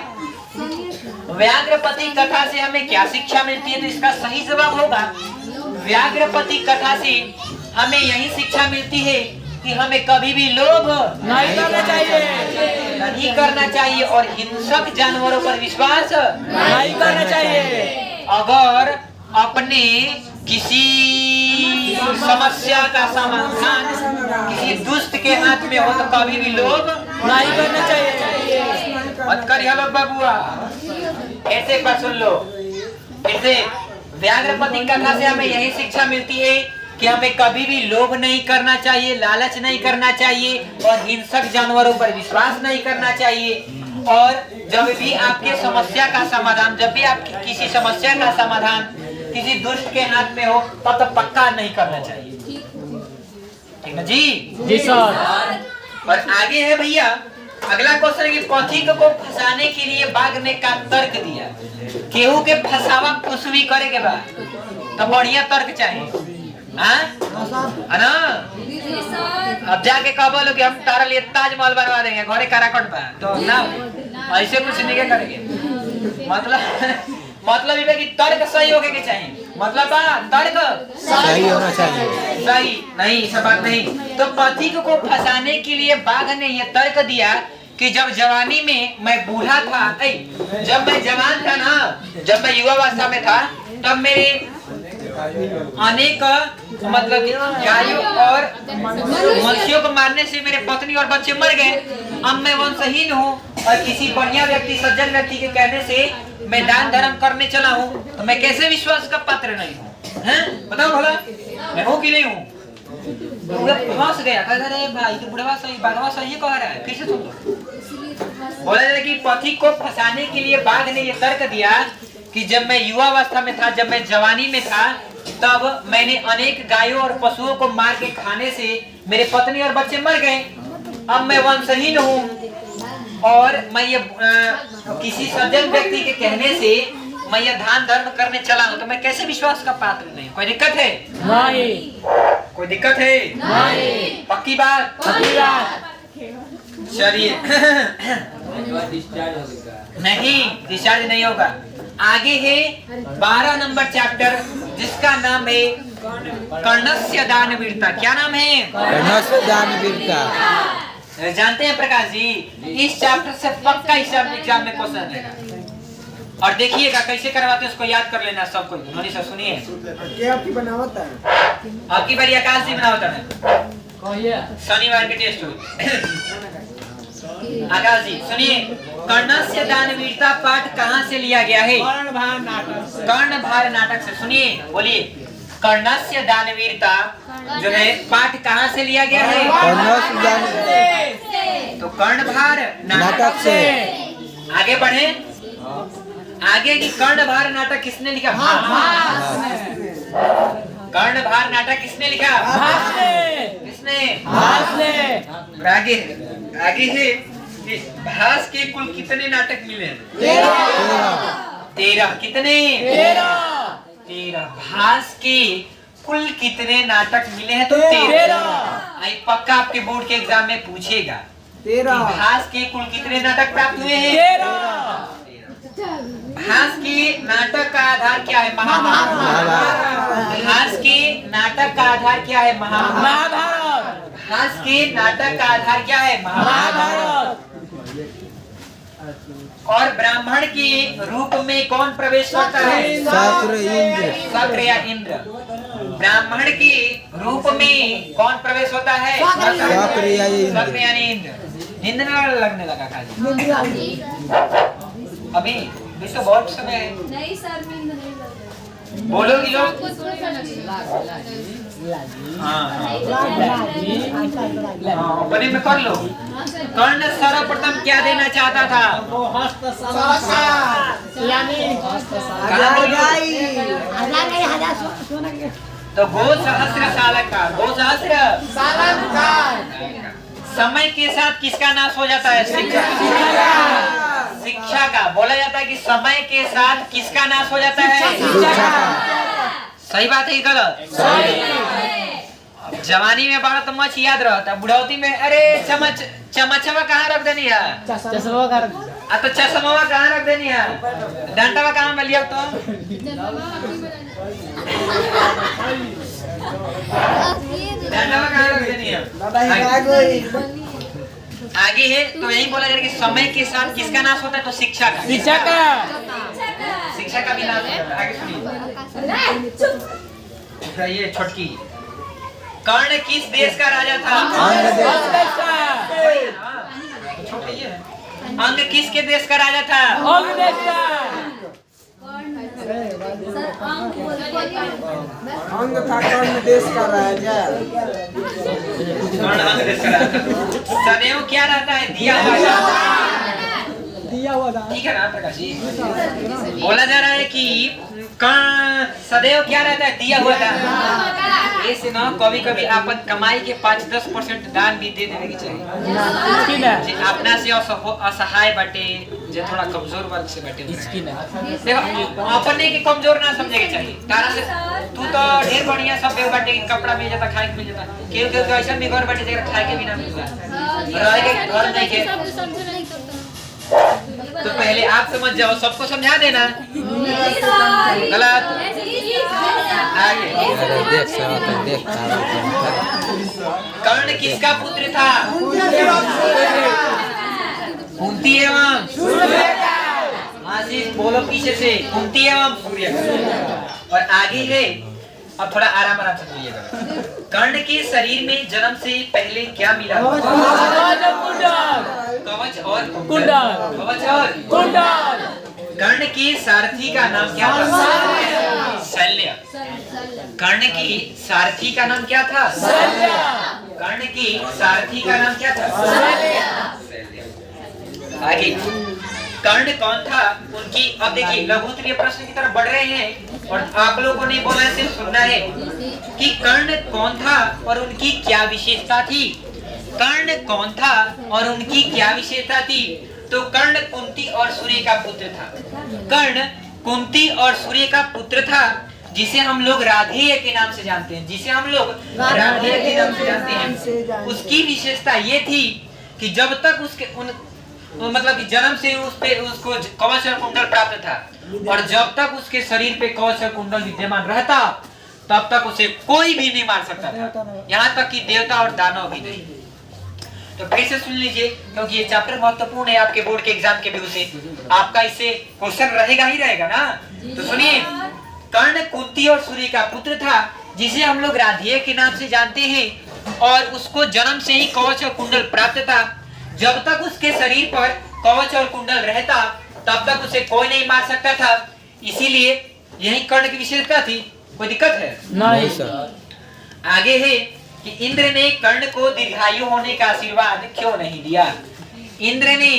व्याघ्रपति कथा से हमें क्या शिक्षा मिलती है? तो इसका सही जवाब होगा व्याघ्रपति कथा से हमें यही शिक्षा मिलती है कि हमें कभी भी लोभ नहीं करना चाहिए। नहीं करना चाहिए और हिंसक जानवरों पर विश्वास नहीं करना चाहिए। अगर अपने किसी समस्या का समाधान किसी दुष्ट के हाथ में हो तो कभी भी लोभ नहीं करना चाहिए। मत करिए लोग बाबुआ। ऐसे एक बार सुन लो फिर से। व्याघ्रपति कथा से हमें यही शिक्षा मिलती है कि हमें कभी भी लोभ नहीं करना चाहिए, लालच नहीं करना चाहिए और हिंसक जानवरों पर विश्वास नहीं करना चाहिए। और जब भी आपके समस्या का समाधान, जब भी आपकी किसी समस्या का समाधान किसी दुष्ट के हाथ में हो तब तो पक्का नहीं करना चाहिए। ठीक है जी? जी सर। और आगे है भैया अगला क्वेश्चन है कि पथिक को फंसाने के लिए बाघ ने का तर्क दिया। केहू के फंसावा कुछ भी करे के बाद तो बढ़िया तर्क चाहिए। है ना? अब जाके कह बोलो कि हम तारा लिए ताजमहल बनवा देंगे घरे काराकोट पे, तो ना ऐसे कुछ नहीं करेंगे। मतलब ये कि तर्क सही होके के चाहिए। मतलब तर्क सही होना चाहिए। सही नहीं, सब बात नहीं। तो पथिक को फंसाने के लिए बाघ ने यह तर्क दिया कि जब जवानी में मैं बूढ़ा था, जब मैं जवान था ना, जब मैं युवावस्था में था, तब मेरे अनेक मतलब गायों और मनुष्यों को मारने से मेरे पत्नी और बच्चे मर गए। अब मैं वंशहीन हूँ और किसी बढ़िया व्यक्ति, सज्जन व्यक्ति के कहने से मैं दान धर्म करने चला हूँ, तो मैं कैसे विश्वास का पात्र नहीं हूँ? बताओ भला, मैं हूँ कि नहीं हूँ? फंस गया, अरे भाई तो बुढ़वा सही, बाघवा सही कह रहा है, कैसे सुन लो? बोला जाए कि पथिक को फंसाने के लिए बाघ ने यह तर्क दिया कि जब मैं युवावस्था में था, जब मैं जवानी में था, तब मैंने अनेक गायों और पशुओं को मार के खाने से मेरे पत्नी और बच्चे मर गए। अब मैं वंशहीन हूँ और मैं ये किसी सज्जन व्यक्ति के कहने से मैं ये दान धर्म करने चला हूँ, तो मैं कैसे विश्वास का पात्र नहीं? कोई दिक्कत है? नहीं। कोई दिक्कत है? नहीं। पक्की बात? पक्की बात। चलिए। नहीं, डिस्चार्ज नहीं होगा। आगे है 12 नंबर चैप्टर जिसका नाम है कर्णस्य दानवीरता। क्या नाम है? कर्णस्य दानवीरता। जानते हैं प्रकाश जी, इस चैप्टर से पक्का एग्जाम में क्वेश्चन आएगा। और देखिएगा कैसे करवाते हैं, उसको याद कर लेना सब कोई। ध्वनि से सुनिए। आपकी बनावट है, आपकी बारी आकाश जी बनावट है, शनिवार के टेस्ट हुई। आकाश जी सुनिए, कर्णस्य दानवीरता पाठ कहाँ से लिया गया है? कर्णभार नाटक से। सुनिए, बोलिए। कर्णस्य दानवीरता जो है पाठ कहाँ से लिया गया है? कर्णस्य दानवीरता तो कर्णभार नाटक से। आगे बढ़े। आगे की कर्णभार नाटक किसने लिखा? कर्णभार नाटक किसने लिखा? किसने? आगे आगे है कि भास के कुल कितने नाटक मिले? 13। कितने? 13। भास के कुल कितने नाटक मिले हैं? तो 13। पक्का आपके बोर्ड के एग्जाम में पूछेगा 13। भास के कुल कितने नाटक प्राप्त हुए हैं? 13। भास के नाटक का आधार क्या है? महाभारत। भास के नाटक का आधार क्या है? महाभारत। भास के नाटक का आधार क्या है? महाभारत। और ब्राह्मण के रूप में कौन प्रवेश करता है? शक्र इंद्र। शक्र या इंद्र। ब्राह्मण के रूप में कौन प्रवेश होता है? शक्र या इंद्र। शक्र यानी इंद्र। इंद्र लगने लगा खाली अभी तो बहुत समय है। नहीं सर, नींद नहीं लग रहा। बोलोगी लोग? बने में कर लो। कर्ण सर्वप्रथम क्या देना चाहता था? तो गो सहस्र सालक का। गो सहस्र सालक का। समय के साथ किसका नाश हो जाता है? शिक्षा। शिक्षा का। बोला जाता है कि समय के साथ किसका नाश हो जाता है? शिक्षा का। सही बात है कि गलत? जवानी में बड़ा तो मच याद रहता, बुढ़ौती में अरे चमचवा कहाँ रख देनी है? चश्मा का रख। तो चश्मा कहाँ रख देनी है? डंडवा कहाँ में लिया? तो डंडवा कहाँ रख देनी है? आगे है तो यही बोला जाएगा कि समय के साथ किसका नाश होता है? तो शिक्षा का। शिक्षा का। शिक्षा का भी नाश होता है। आगे सुनिए। ये छोटकी कर्ण किस देश का राजा था? अंग किसके देश का राजा था? अंग था कर्ण देश का राजा। कर्ण अंग देश का राजा। सदैव क्या रहता है? दिया हुआ दिया हुआ था। ठीक है ना प्रकाश जी? बोला जा रहा है कि कर्ण सदैव क्या रहता है? दिया हुआ था। ऐसे ना कभी कभी अपन कमाई के 5-10% दान भी दे देने की चाहिए। जे अपना से असहाय बटे, जे थोड़ा कमजोर वर्ग से बटे, देखो अपने के कमजोर ना समझे के चाहिए। कारण से तू तो ढेर बढ़िया सब देव बटे, कपड़ा मिल जाता, खाए के मिल जाता, केहू केहू ऐसा भी घर बटे जगह खाए के भी ना मिलता, रह के घर नहीं के। तो पहले आप समझ जाओ, सबको समझा देना। गलत आगे। देख कर्ण किसका पुत्र था? कुंती एवं आशीष बोलो पीछे से। कुंती एवं सूर्य का। और आगे है, अब थोड़ा आराम आराम से सुनिएगा। कर्ण के शरीर में जन्म से पहले क्या मिला? कवच और कुंडल। कवच और कुंडल। कर्ण के सारथी का नाम क्या था? शल्य। कर्ण की सारथी का नाम क्या था? कर्ण की सारथी का नाम क्या था? आगे कर्ण कौन था? उनकी, अब देखिए लघुत्तरीय प्रश्न की तरफ बढ़ रहे हैं और आप लोगों ने बोला है सिर्फ सुनना है कि कर्ण कौन था और उनकी क्या विशेषता थी। कर्ण कौन था और उनकी क्या विशेषता थी? तो कर्ण कुंती और सूर्य का पुत्र था। कर्ण कुंती और सूर्य का पुत्र था, जिसे हम लोग राधेय के नाम से जानते हैं। जिसे हम लोग राधेय के नाम से जानते हैं। उसकी विशेषता ये थी कि जब तक उसके मतलब कि जन्म से उस पे उसको कवच और कुंडल प्राप्त था, और जब तक उसके शरीर पे कवच और कुंडल विद्यमान रहता, तब तक उसे कोई भी नहीं मार सकता था, यहाँ तक कि देवता और दानव भी नहीं। तो फिर से सुन लीजिए, क्योंकि ये चैप्टर महत्वपूर्ण है आपके बोर्ड के एग्जाम के व्यू से। आपका इससे क्वेश्चन रहेगा ही रहेगा ना। तो सुनिए, कर्ण कुंती और सूर्य का पुत्र था, जिसे हम लोग राधेय के नाम से जानते हैं, और उसको जन्म से ही कवच और कुंडल प्राप्त था। जब तक उसके शरीर पर कवच और कुंडल रहता, तब तक उसे कोई नहीं मार सकता था। इसीलिए यही कर्ण की विशेषता थी। कोई दिक्कत है? नहीं सर। आगे है कि इंद्र ने कर्ण को दीर्घायु होने का आशीर्वाद क्यों नहीं दिया? इंद्र ने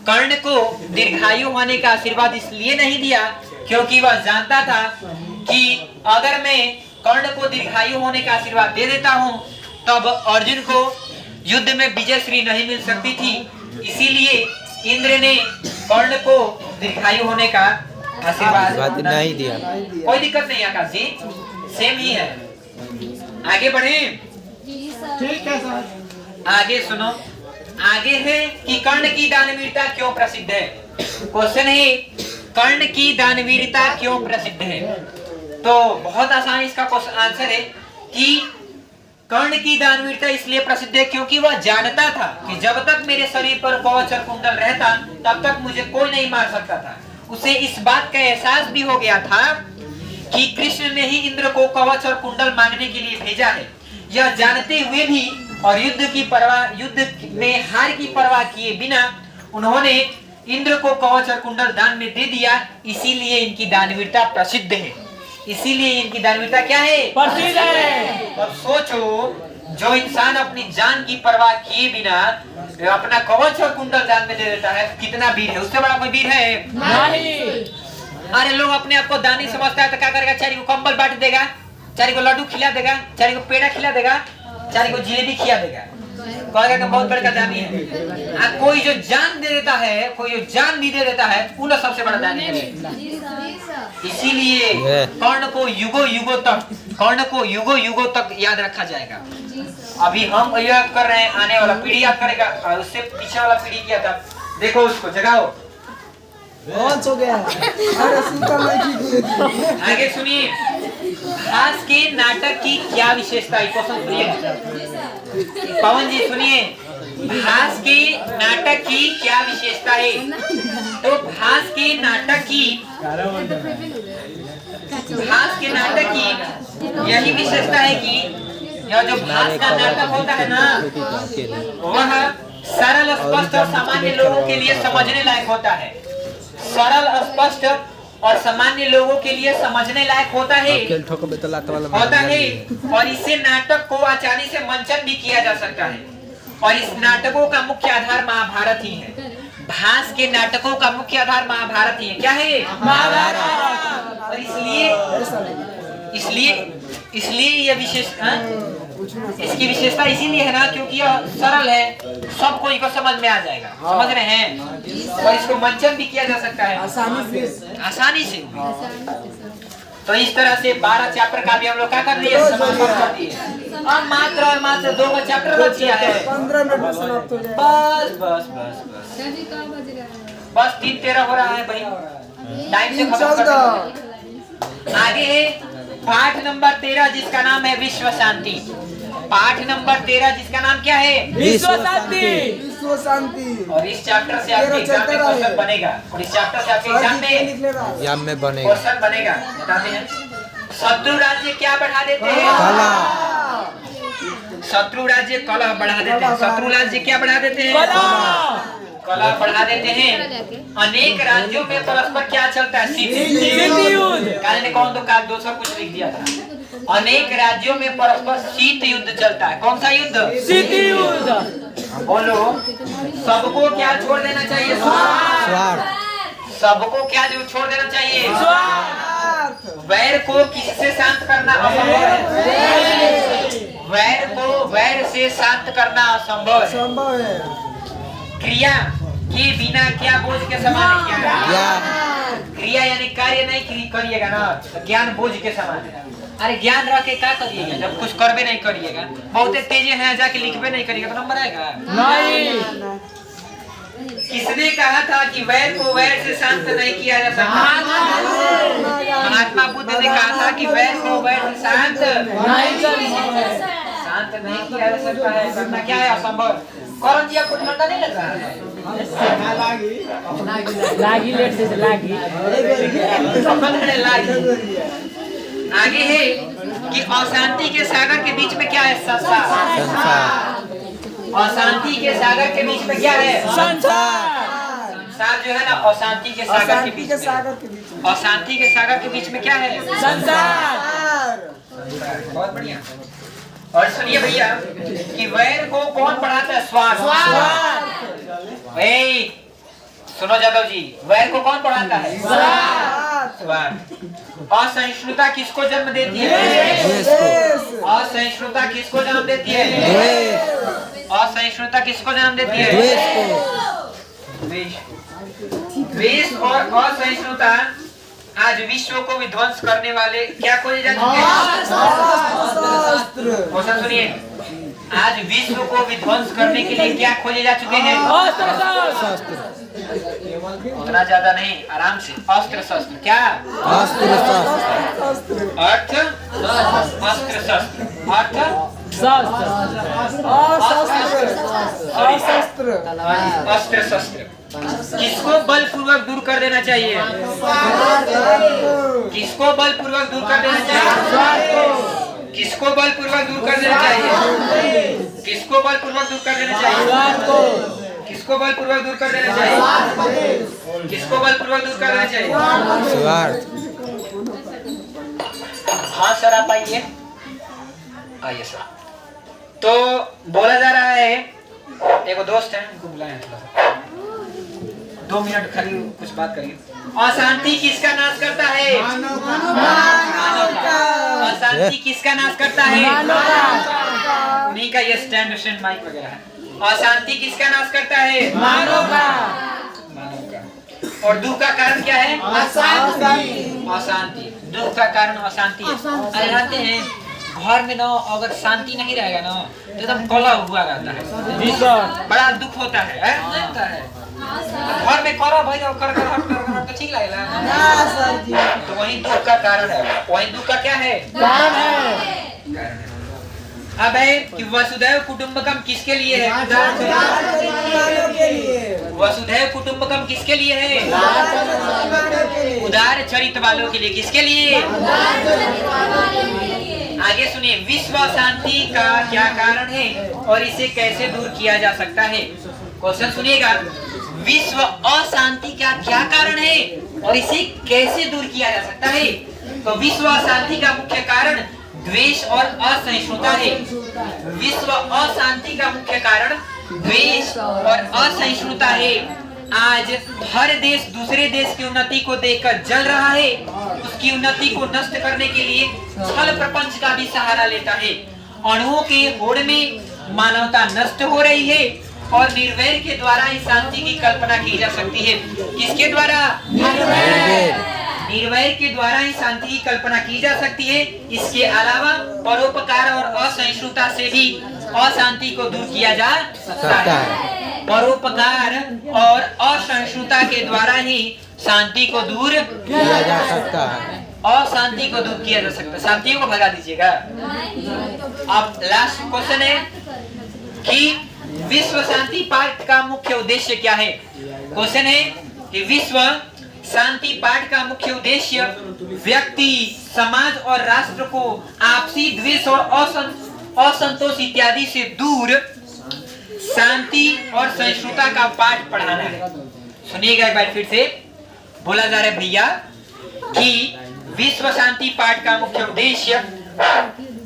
कर्ण को दीर्घायु होने का आशीर्वाद इसलिए नहीं दिया क्योंकि वह जानता था कि अगर मैं कर्ण को दीर्घायु होने का आशीर्वाद दे देता हूँ, तब अर्जुन को युद्ध में विजय श्री नहीं मिल सकती थी। इसीलिए इंद्र ने कर्ण को दीर्घायु होने का आशीर्वाद नहीं दिया। कोई दिक्कत नहीं आकाश जी, सेम ही है। आगे बढ़े। ठीक है सर। आगे सुनो, आगे है कि कर्ण की दानवीरता क्यों प्रसिद्ध है। क्वेश्चन है, कर्ण की दानवीरता क्यों प्रसिद्ध है? तो बहुत आसान इसका आंसर है कि कर्ण की दानवीरता इसलिए प्रसिद्ध है क्योंकि वह जानता था कि जब तक मेरे शरीर पर कवच और कुंडल रहता, तब तक मुझे कोई नहीं मार सकता था। उसे इस बात का एहसास भी हो गया था कि कृष्ण ने ही इंद्र को कवच और कुंडल मांगने के लिए भेजा है। यह जानते हुए भी और युद्ध में हार की परवाह किए बिना उन्होंने इंद्र को कवच और कुंडल दान में दे दिया। इसीलिए इनकी दानवीरता प्रसिद्ध है। इसीलिए इनकी दानवीरता क्या है? प्रसिद्ध है। अब सोचो, जो इंसान अपनी जान की परवाह किए बिना अपना कवच और कुंडल दान में दे देता है, कितना वीर है? उससे बड़ा कोई वीर है? नहीं। अरे लोग अपने आप को दानी समझता है तो क्या करेगा? चारी को कंबल बांट देगा, चारी को लड्डू खिला देगा, चारी को पेड़ा खिला देगा, चारी को जिलेबी खिला देगा, कहेगा कि बहुत बड़ा दानी है। कोई जो जान दे देता है, कोई जो जान भी दे देता है, वो सबसे बड़ा दानी है। इसीलिए कर्ण को युगों युगों तक याद रखा जाएगा। अभी हम याद कर रहे हैं, आने वाला पीढ़ी याद करेगा, और उससे पीछे वाला पीढ़ी किया था। देखो उसको जगाओ। बहुत हो गया। अरे शीतल नहीं। आगे सुनिए, भास के नाटक की क्या विशेषता है? क्वेश्चन सुनिए पवन जी, सुनिए, भास के नाटक की क्या विशेषता है? तो भास के नाटक की यही विशेषता है कि यह जो भास का नाटक होता है ना, वह सरल, स्पष्ट और सामान्य लोगों के लिए समझने लायक होता है। सरल, स्पष्ट और सामान्य लोगों के लिए समझने लायक होता है खेल ठोको बे तो लात वाला होता है और इससे नाटक को आसानी से मंचन भी किया जा सकता है। और इस नाटकों का मुख्य आधार महाभारत ही है। भास के नाटकों का मुख्य आधार महाभारत ही है। क्या है? महाभारत। और इसलिए यह विशेष इसकी विशेषता इसीलिए है ना क्योंकि यह सरल है, सबको इसको समझ में आ जाएगा। समझ रहे हैं? और इसको मंचन भी किया जा सकता है आसानी से। तो इस तरह से 12 चैप्टर का भी हम लोग क्या कर रही है, समापन कर दिए। अब मात्र 2 चैप्टर बच गया है। 15 मिनट में समाप्त हो जाएगा। बस दादी कहाँ बज रहा है? बस 3:13 हो रहा है भाई, टाइम से खत्म कर दो। आगे है पाठ नंबर 13 जिसका नाम है विश्व शांति। पाठ नंबर 13 जिसका नाम क्या है? विश्व शांति। विश्व शांति। और इस चैप्टर से आपके एग्जाम में क्वेश्चन बनेगा। और इस चैप्टर से आपके एग्जाम में बनेगा क्वेश्चन बनेगा। बताते हैं शत्रु राज्य क्या बढ़ा देते हैं? शत्रु राज्य कलह बढ़ा देते हैं। शत्रु राज्य क्या बढ़ा देते हैं? कलह बढ़ा देते हैं। अनेक राज्यों में परस्पर क्या चलता है? शीत युद्ध। काल ने कौन तो काल दूसरा कुछ लिख दिया था। अनेक राज्यों में परस्पर शीत युद्ध चलता है। कौन सा युद्ध? शीत युद्ध। बोलो सबको क्या छोड़ देना चाहिए? स्वार्थ। सबको क्या छोड़ देना चाहिए? स्वार्थ। वैर को किससे शांत करना असंभव है? वैर को वैर से शांत करना असंभव है। क्रिया के बिना क्या बोझ के समान है? क्रिया यानी कार्य नहीं करिएगा ना, ज्ञान बोझ के समान है। अरे ज्ञान रख के क्या करिएगा जब कुछ करबे नहीं करिएगा? बहुत तेजी है जाके लिखबे नहीं करिएगा तो नंबर आएगा नहीं। किसने कहा था कि वैर को वैर से शांत नहीं किया जा सकता? महात्मा बुद्ध ने कहा था कि वैर को वैर से शांत नहीं किया जा सकता है। करना क्या है? असंभव। कौन जी आपको ठंडा नहीं लग रहा है? लागी लेट से लागी। आगे है कि अशांति के सागर के बीच में क्या है? संसार। अशांति के सागर के बीच में क्या है? संसार। संसार जो है ना अशांति के सागर के बीच में। अशांति के सागर के बीच में क्या है? संसार। बहुत बढ़िया। और सुनिए भैया कि वैर को कौन बढ़ाता है? स्वार्थ। सुनो जादव जी, वैर को कौन बढ़ाता है? स्वार्थ। असहिष्णुता किसको जन्म देती है? असहिष्णुता किसको जन्म देती है? असहिष्णुता किसको जन्म देती है? द्वेष और असहिष्णुता आज विश्व को विध्वंस करने वाले क्या खोजे जा चुके हैं? क्वेश्चन सुनिए, आज विश्व को विध्वंस करने के लिए क्या खोजे जा चुके हैं? उतना ज्यादा नहीं, आराम से। अस्त्र शस्त्र। क्या? अस्त्र शस्त्र। अर्थ अस्त्र शस्त्र। अर्थ अस्त्र शस्त्र। किसको बलपूर्वक दूर कर देना चाहिए? किसको बलपूर्वक दूर कर देना चाहिए? किसको बलपूर्वक दूर कर देना चाहिए? किसको बलपूर्वक दूर कर देना चाहिए? किसको बलपूर्वक दूर कर देना चाहिए? किसको बलपूर्वक दूर कर देना चाहिए? स्वार्थ। हाँ सर आप आइए। आइए सर। तो बोला जा रहा है, एक दोस्त है उनको बुलाएं, 2 मिनट खाली कुछ बात करिए। अशांति किसका नाश करता है? अशांति किसका नाश करता है? उन्हीं का ये स्टैंड माइक वगैरह है। अशांति किसका नाश करता है? मानव का। और दुख का कारण क्या है? अशांति। दुख का कारण अशांति। अरे रहते हैं घर में ना, अगर शांति नहीं रहेगा ना तो एकदम कलह हुआ रहता है, बड़ा दुख होता है, होता है। घर में करो भाई कर तो ठीक लगेगा, तो वही दुख का कारण है। वही दुख का क्या है? कारण है। अब है कि वसुधैव कुटुंबकम किसके लिए है? वसुधैव कुटुंबकम किसके लिए है? उदार चरित्र वालों के लिए। किसके लिए? आगे सुनिए, विश्व शांति का क्या कारण है और इसे कैसे दूर किया जा सकता है? क्वेश्चन सुनिएगा, विश्व अशांति का क्या कारण है और इसे कैसे दूर किया जा सकता है? तो विश्व अशांति का मुख्य कारण द्वेष और असहिष्णुता है। विश्व अशांति का मुख्य कारण द्वेष और असहिष्णुता है। आज हर देश दूसरे देश की उन्नति को देखकर जल रहा है। उसकी उन्नति को नष्ट करने के लिए छल प्रपंच का भी सहारा लेता है। अणुओं के होड़ में मानवता नष्ट हो रही है और निर्वैर के द्वारा ही शांति की कल्पना की जा सकती है। किसके द्वारा? निर्वैर के द्वारा ही शांति की कल्पना की जा सकती है। इसके अलावा परोपकार और असहिष्णुता से भी अशांति को दूर किया जा सकता है। परोपकार और असहिष्णुता के द्वारा ही शांति को दूर किया जा सकता है। अशांति को दूर किया जा सकता है। शांति को भगा दीजिएगा। अब लास्ट क्वेश्चन है कि विश्व शांति पाठ का मुख्य उद्देश्य क्या है? क्वेश्चन है कि विश्व शांति पाठ का मुख्य उद्देश्य व्यक्ति, समाज और राष्ट्र को आपसी द्वेष और असंतोष इत्यादि से दूर शांति और सहिष्णुता का पाठ पढ़ाना है। सुनिएगा एक बार फिर से बोला जा रहा है भैया कि विश्व शांति पाठ का मुख्य उद्देश्य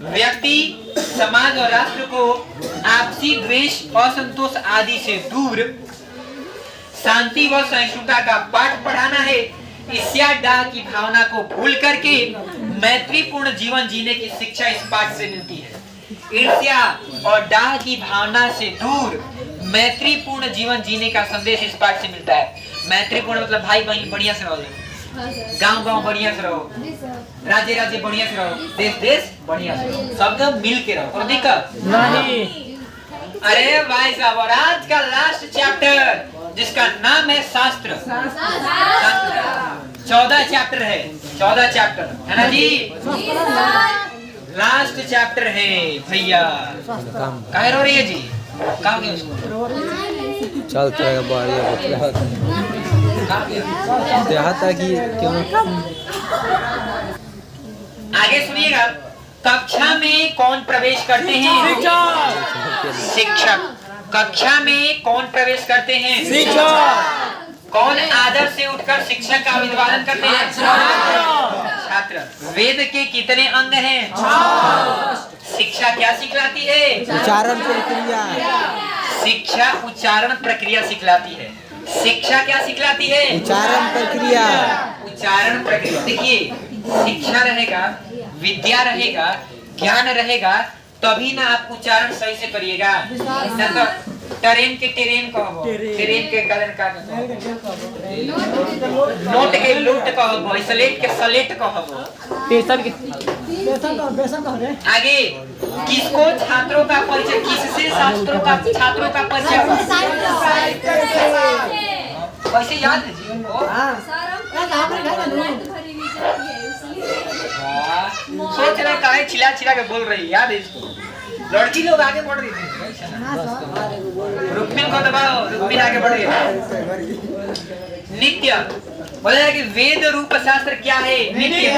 व्यक्ति, समाज और राष्ट्र को आपसी द्वेष, असंतोष आदि से दूर शांति व सहिष्णुता का पाठ पढ़ाना है। ईर्ष्या डाह की भावना को भूल करके मैत्रीपूर्ण जीवन जीने की शिक्षा इस पाठ से मिलती है। ईर्ष्या और डाह की भावना से दूर मैत्रीपूर्ण जीवन जीने का संदेश इस पाठ से मिलता है। मैत्रीपूर्ण मतलब भाई बहन बढ़िया से रहो, गांव गांव बढ़िया से रहो, राज्य राज्य बढ़िया से रहो, देश देश बढ़िया से रहो, सब मिल के रहो। और दिक्कत नहीं। अरे भाई साहब, और आज का लास्ट चैप्टर जिसका नाम है शास्त्र, 14 चैप्टर है, 14 चैप्टर है ना जी। लास्ट चैप्टर है भैया। काहे रो रही है जी? काम क्या उसको? चलता है बढ़िया देहाता की क्यों? आगे सुनिएगा। कक्षा में कौन प्रवेश करते हैं? शिक्षक। कक्षा में कौन प्रवेश करते हैं? शिक्षक। कौन आदर से उठकर शिक्षक का अभिवादन करते हैं? छात्र। वेद के कितने अंग हैं? शिक्षा क्या सिखलाती है? उच्चारण प्रक्रिया। शिक्षा उच्चारण प्रक्रिया सिखलाती है। शिक्षा क्या सिखलाती है? उच्चारण प्रक्रिया। उच्चारण प्रक्रिया। देखिए, शिक्षा रहेगा, विद्या रहेगा, ज्ञान रहेगा, तभी ना आप उच्चारण सही से करिएगा। ना तो ट्रेन के ट्रेन कहबो, ट्रेन के कारण का नोट के लूट कहबो, स्लेट के स्लेट कहबो। आगे किसको छात्रों का परिचय, किससे छात्रों का परिचय वैसे याद है जी उनको? सोच रहे काहे चिल्ला चिल्ला के बोल रही, याद है इसको? लड़की लोग आगे बढ़ रही थी। रुक्मिन को दबाओ, रुक्मिन आगे बढ़ रही। नित्य बोला कि वेद रूप शास्त्र क्या है? नित्य।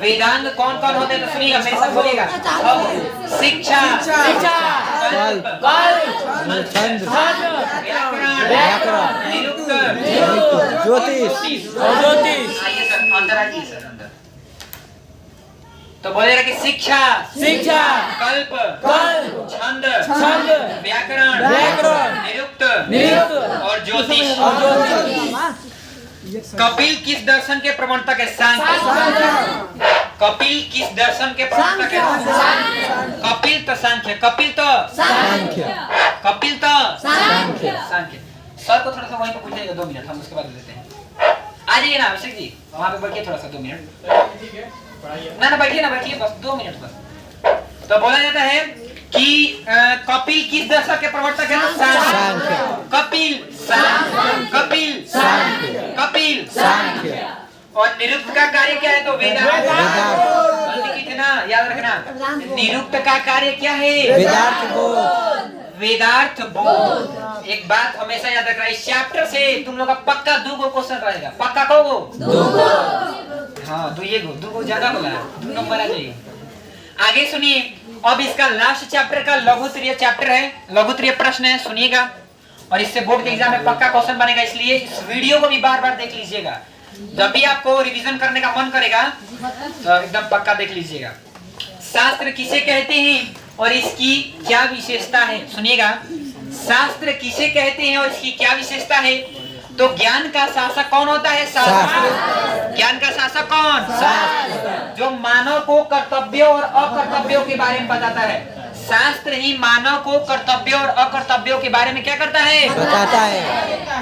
वेदांग कौन कौन होते हैं तो सुनिएगा, मेरे साथ बोलिएगा। शिक्षा, छंद, व्याकरण, निरुक्त, ज्योतिष। आइए सर, अंदर आइए सर, अंदर। तो बोलेगा कि शिक्षा, कल्प, छंद, व्याकरण, निरुक्त और ज्योतिष। कपिल किस दर्शन के प्रवर्तक है? सांख्य। कपिल किस दर्शन के प्रवर्तक है? कपिल तो सांख्य, कपिल तो सांख्य। सर को थोड़ा सा वहीं पर पूछिएगा, 2 मिनट हम उसके बाद लेते हैं। आ जाइए ना अभिषेक जी, वहाँ पे बैठिए थोड़ा सा 2 मिनट। ना बैठिए ना, बैठिए बस 2 मिनट बस। तो बोला जाता है कि कपिल किस दर्शन के प्रवर्तक है? सांख्य। कपिल सांख्य। और निरुक्त का कार्य क्या है? तो वेदांत। गलती की थी ना, याद रखना। निरुक्त का कार्य क्या है? वेदार्थ बोध। एक बात हमेशा याद रखना, इस चैप्टर से तुम लोग का पक्का 2 क्वेश्चन रहेगा। पक्का कहोगो? 2 हाँ, 2 ज्यादा बोला, 2 नंबर आ जाएगा। आगे सुनिए। अब इसका लास्ट चैप्टर का लघुत्तरीय चैप्टर है, लघुत्तरीय प्रश्न है, सुनिएगा। और इससे बोर्ड के एग्जाम में पक्का क्वेश्चन बनेगा, इसलिए इस वीडियो को भी बार बार देख लीजिएगा। जब भी आपको रिवीजन करने का मन करेगा तो एकदम पक्का देख लीजिएगा। शास्त्र किसे कहते हैं और इसकी क्या विशेषता है? सुनिएगा, शास्त्र किसे कहते हैं और इसकी क्या विशेषता है? तो ज्ञान का शासक कौन होता है? शास्त्र। ज्ञान का शासक कौन? शास्त्र। जो मानव को कर्तव्यों और अकर्तव्यों के बारे में बताता है। शास्त्र ही मानव को कर्तव्यों और अकर्तव्यों के बारे में क्या करता है?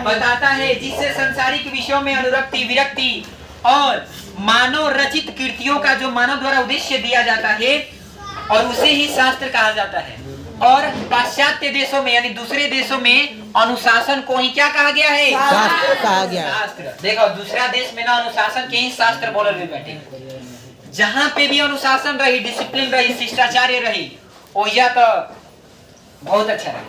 बताता है, जिससे संसारिक विषयों में अनुरक्ति, विरक्ति और मानव रचित कृतियों का जो मानव द्वारा उद्देश्य दिया जाता है और उसे ही शास्त्र कहा जाता है। और पाश्चात्य देशों में यानी दूसरे देशों में अनुशासन को ही क्या कहा गया है? शास्त्र कहा गया है। शास्त्र। देखो दूसरा देश में ना अनुशासन के ही शास्त्र बोल रहे बैठे। जहाँ पे भी अनुशासन रही, डिसिप्लिन रही, शिष्टाचार्य रही, वो या तो बहुत अच्छा रही।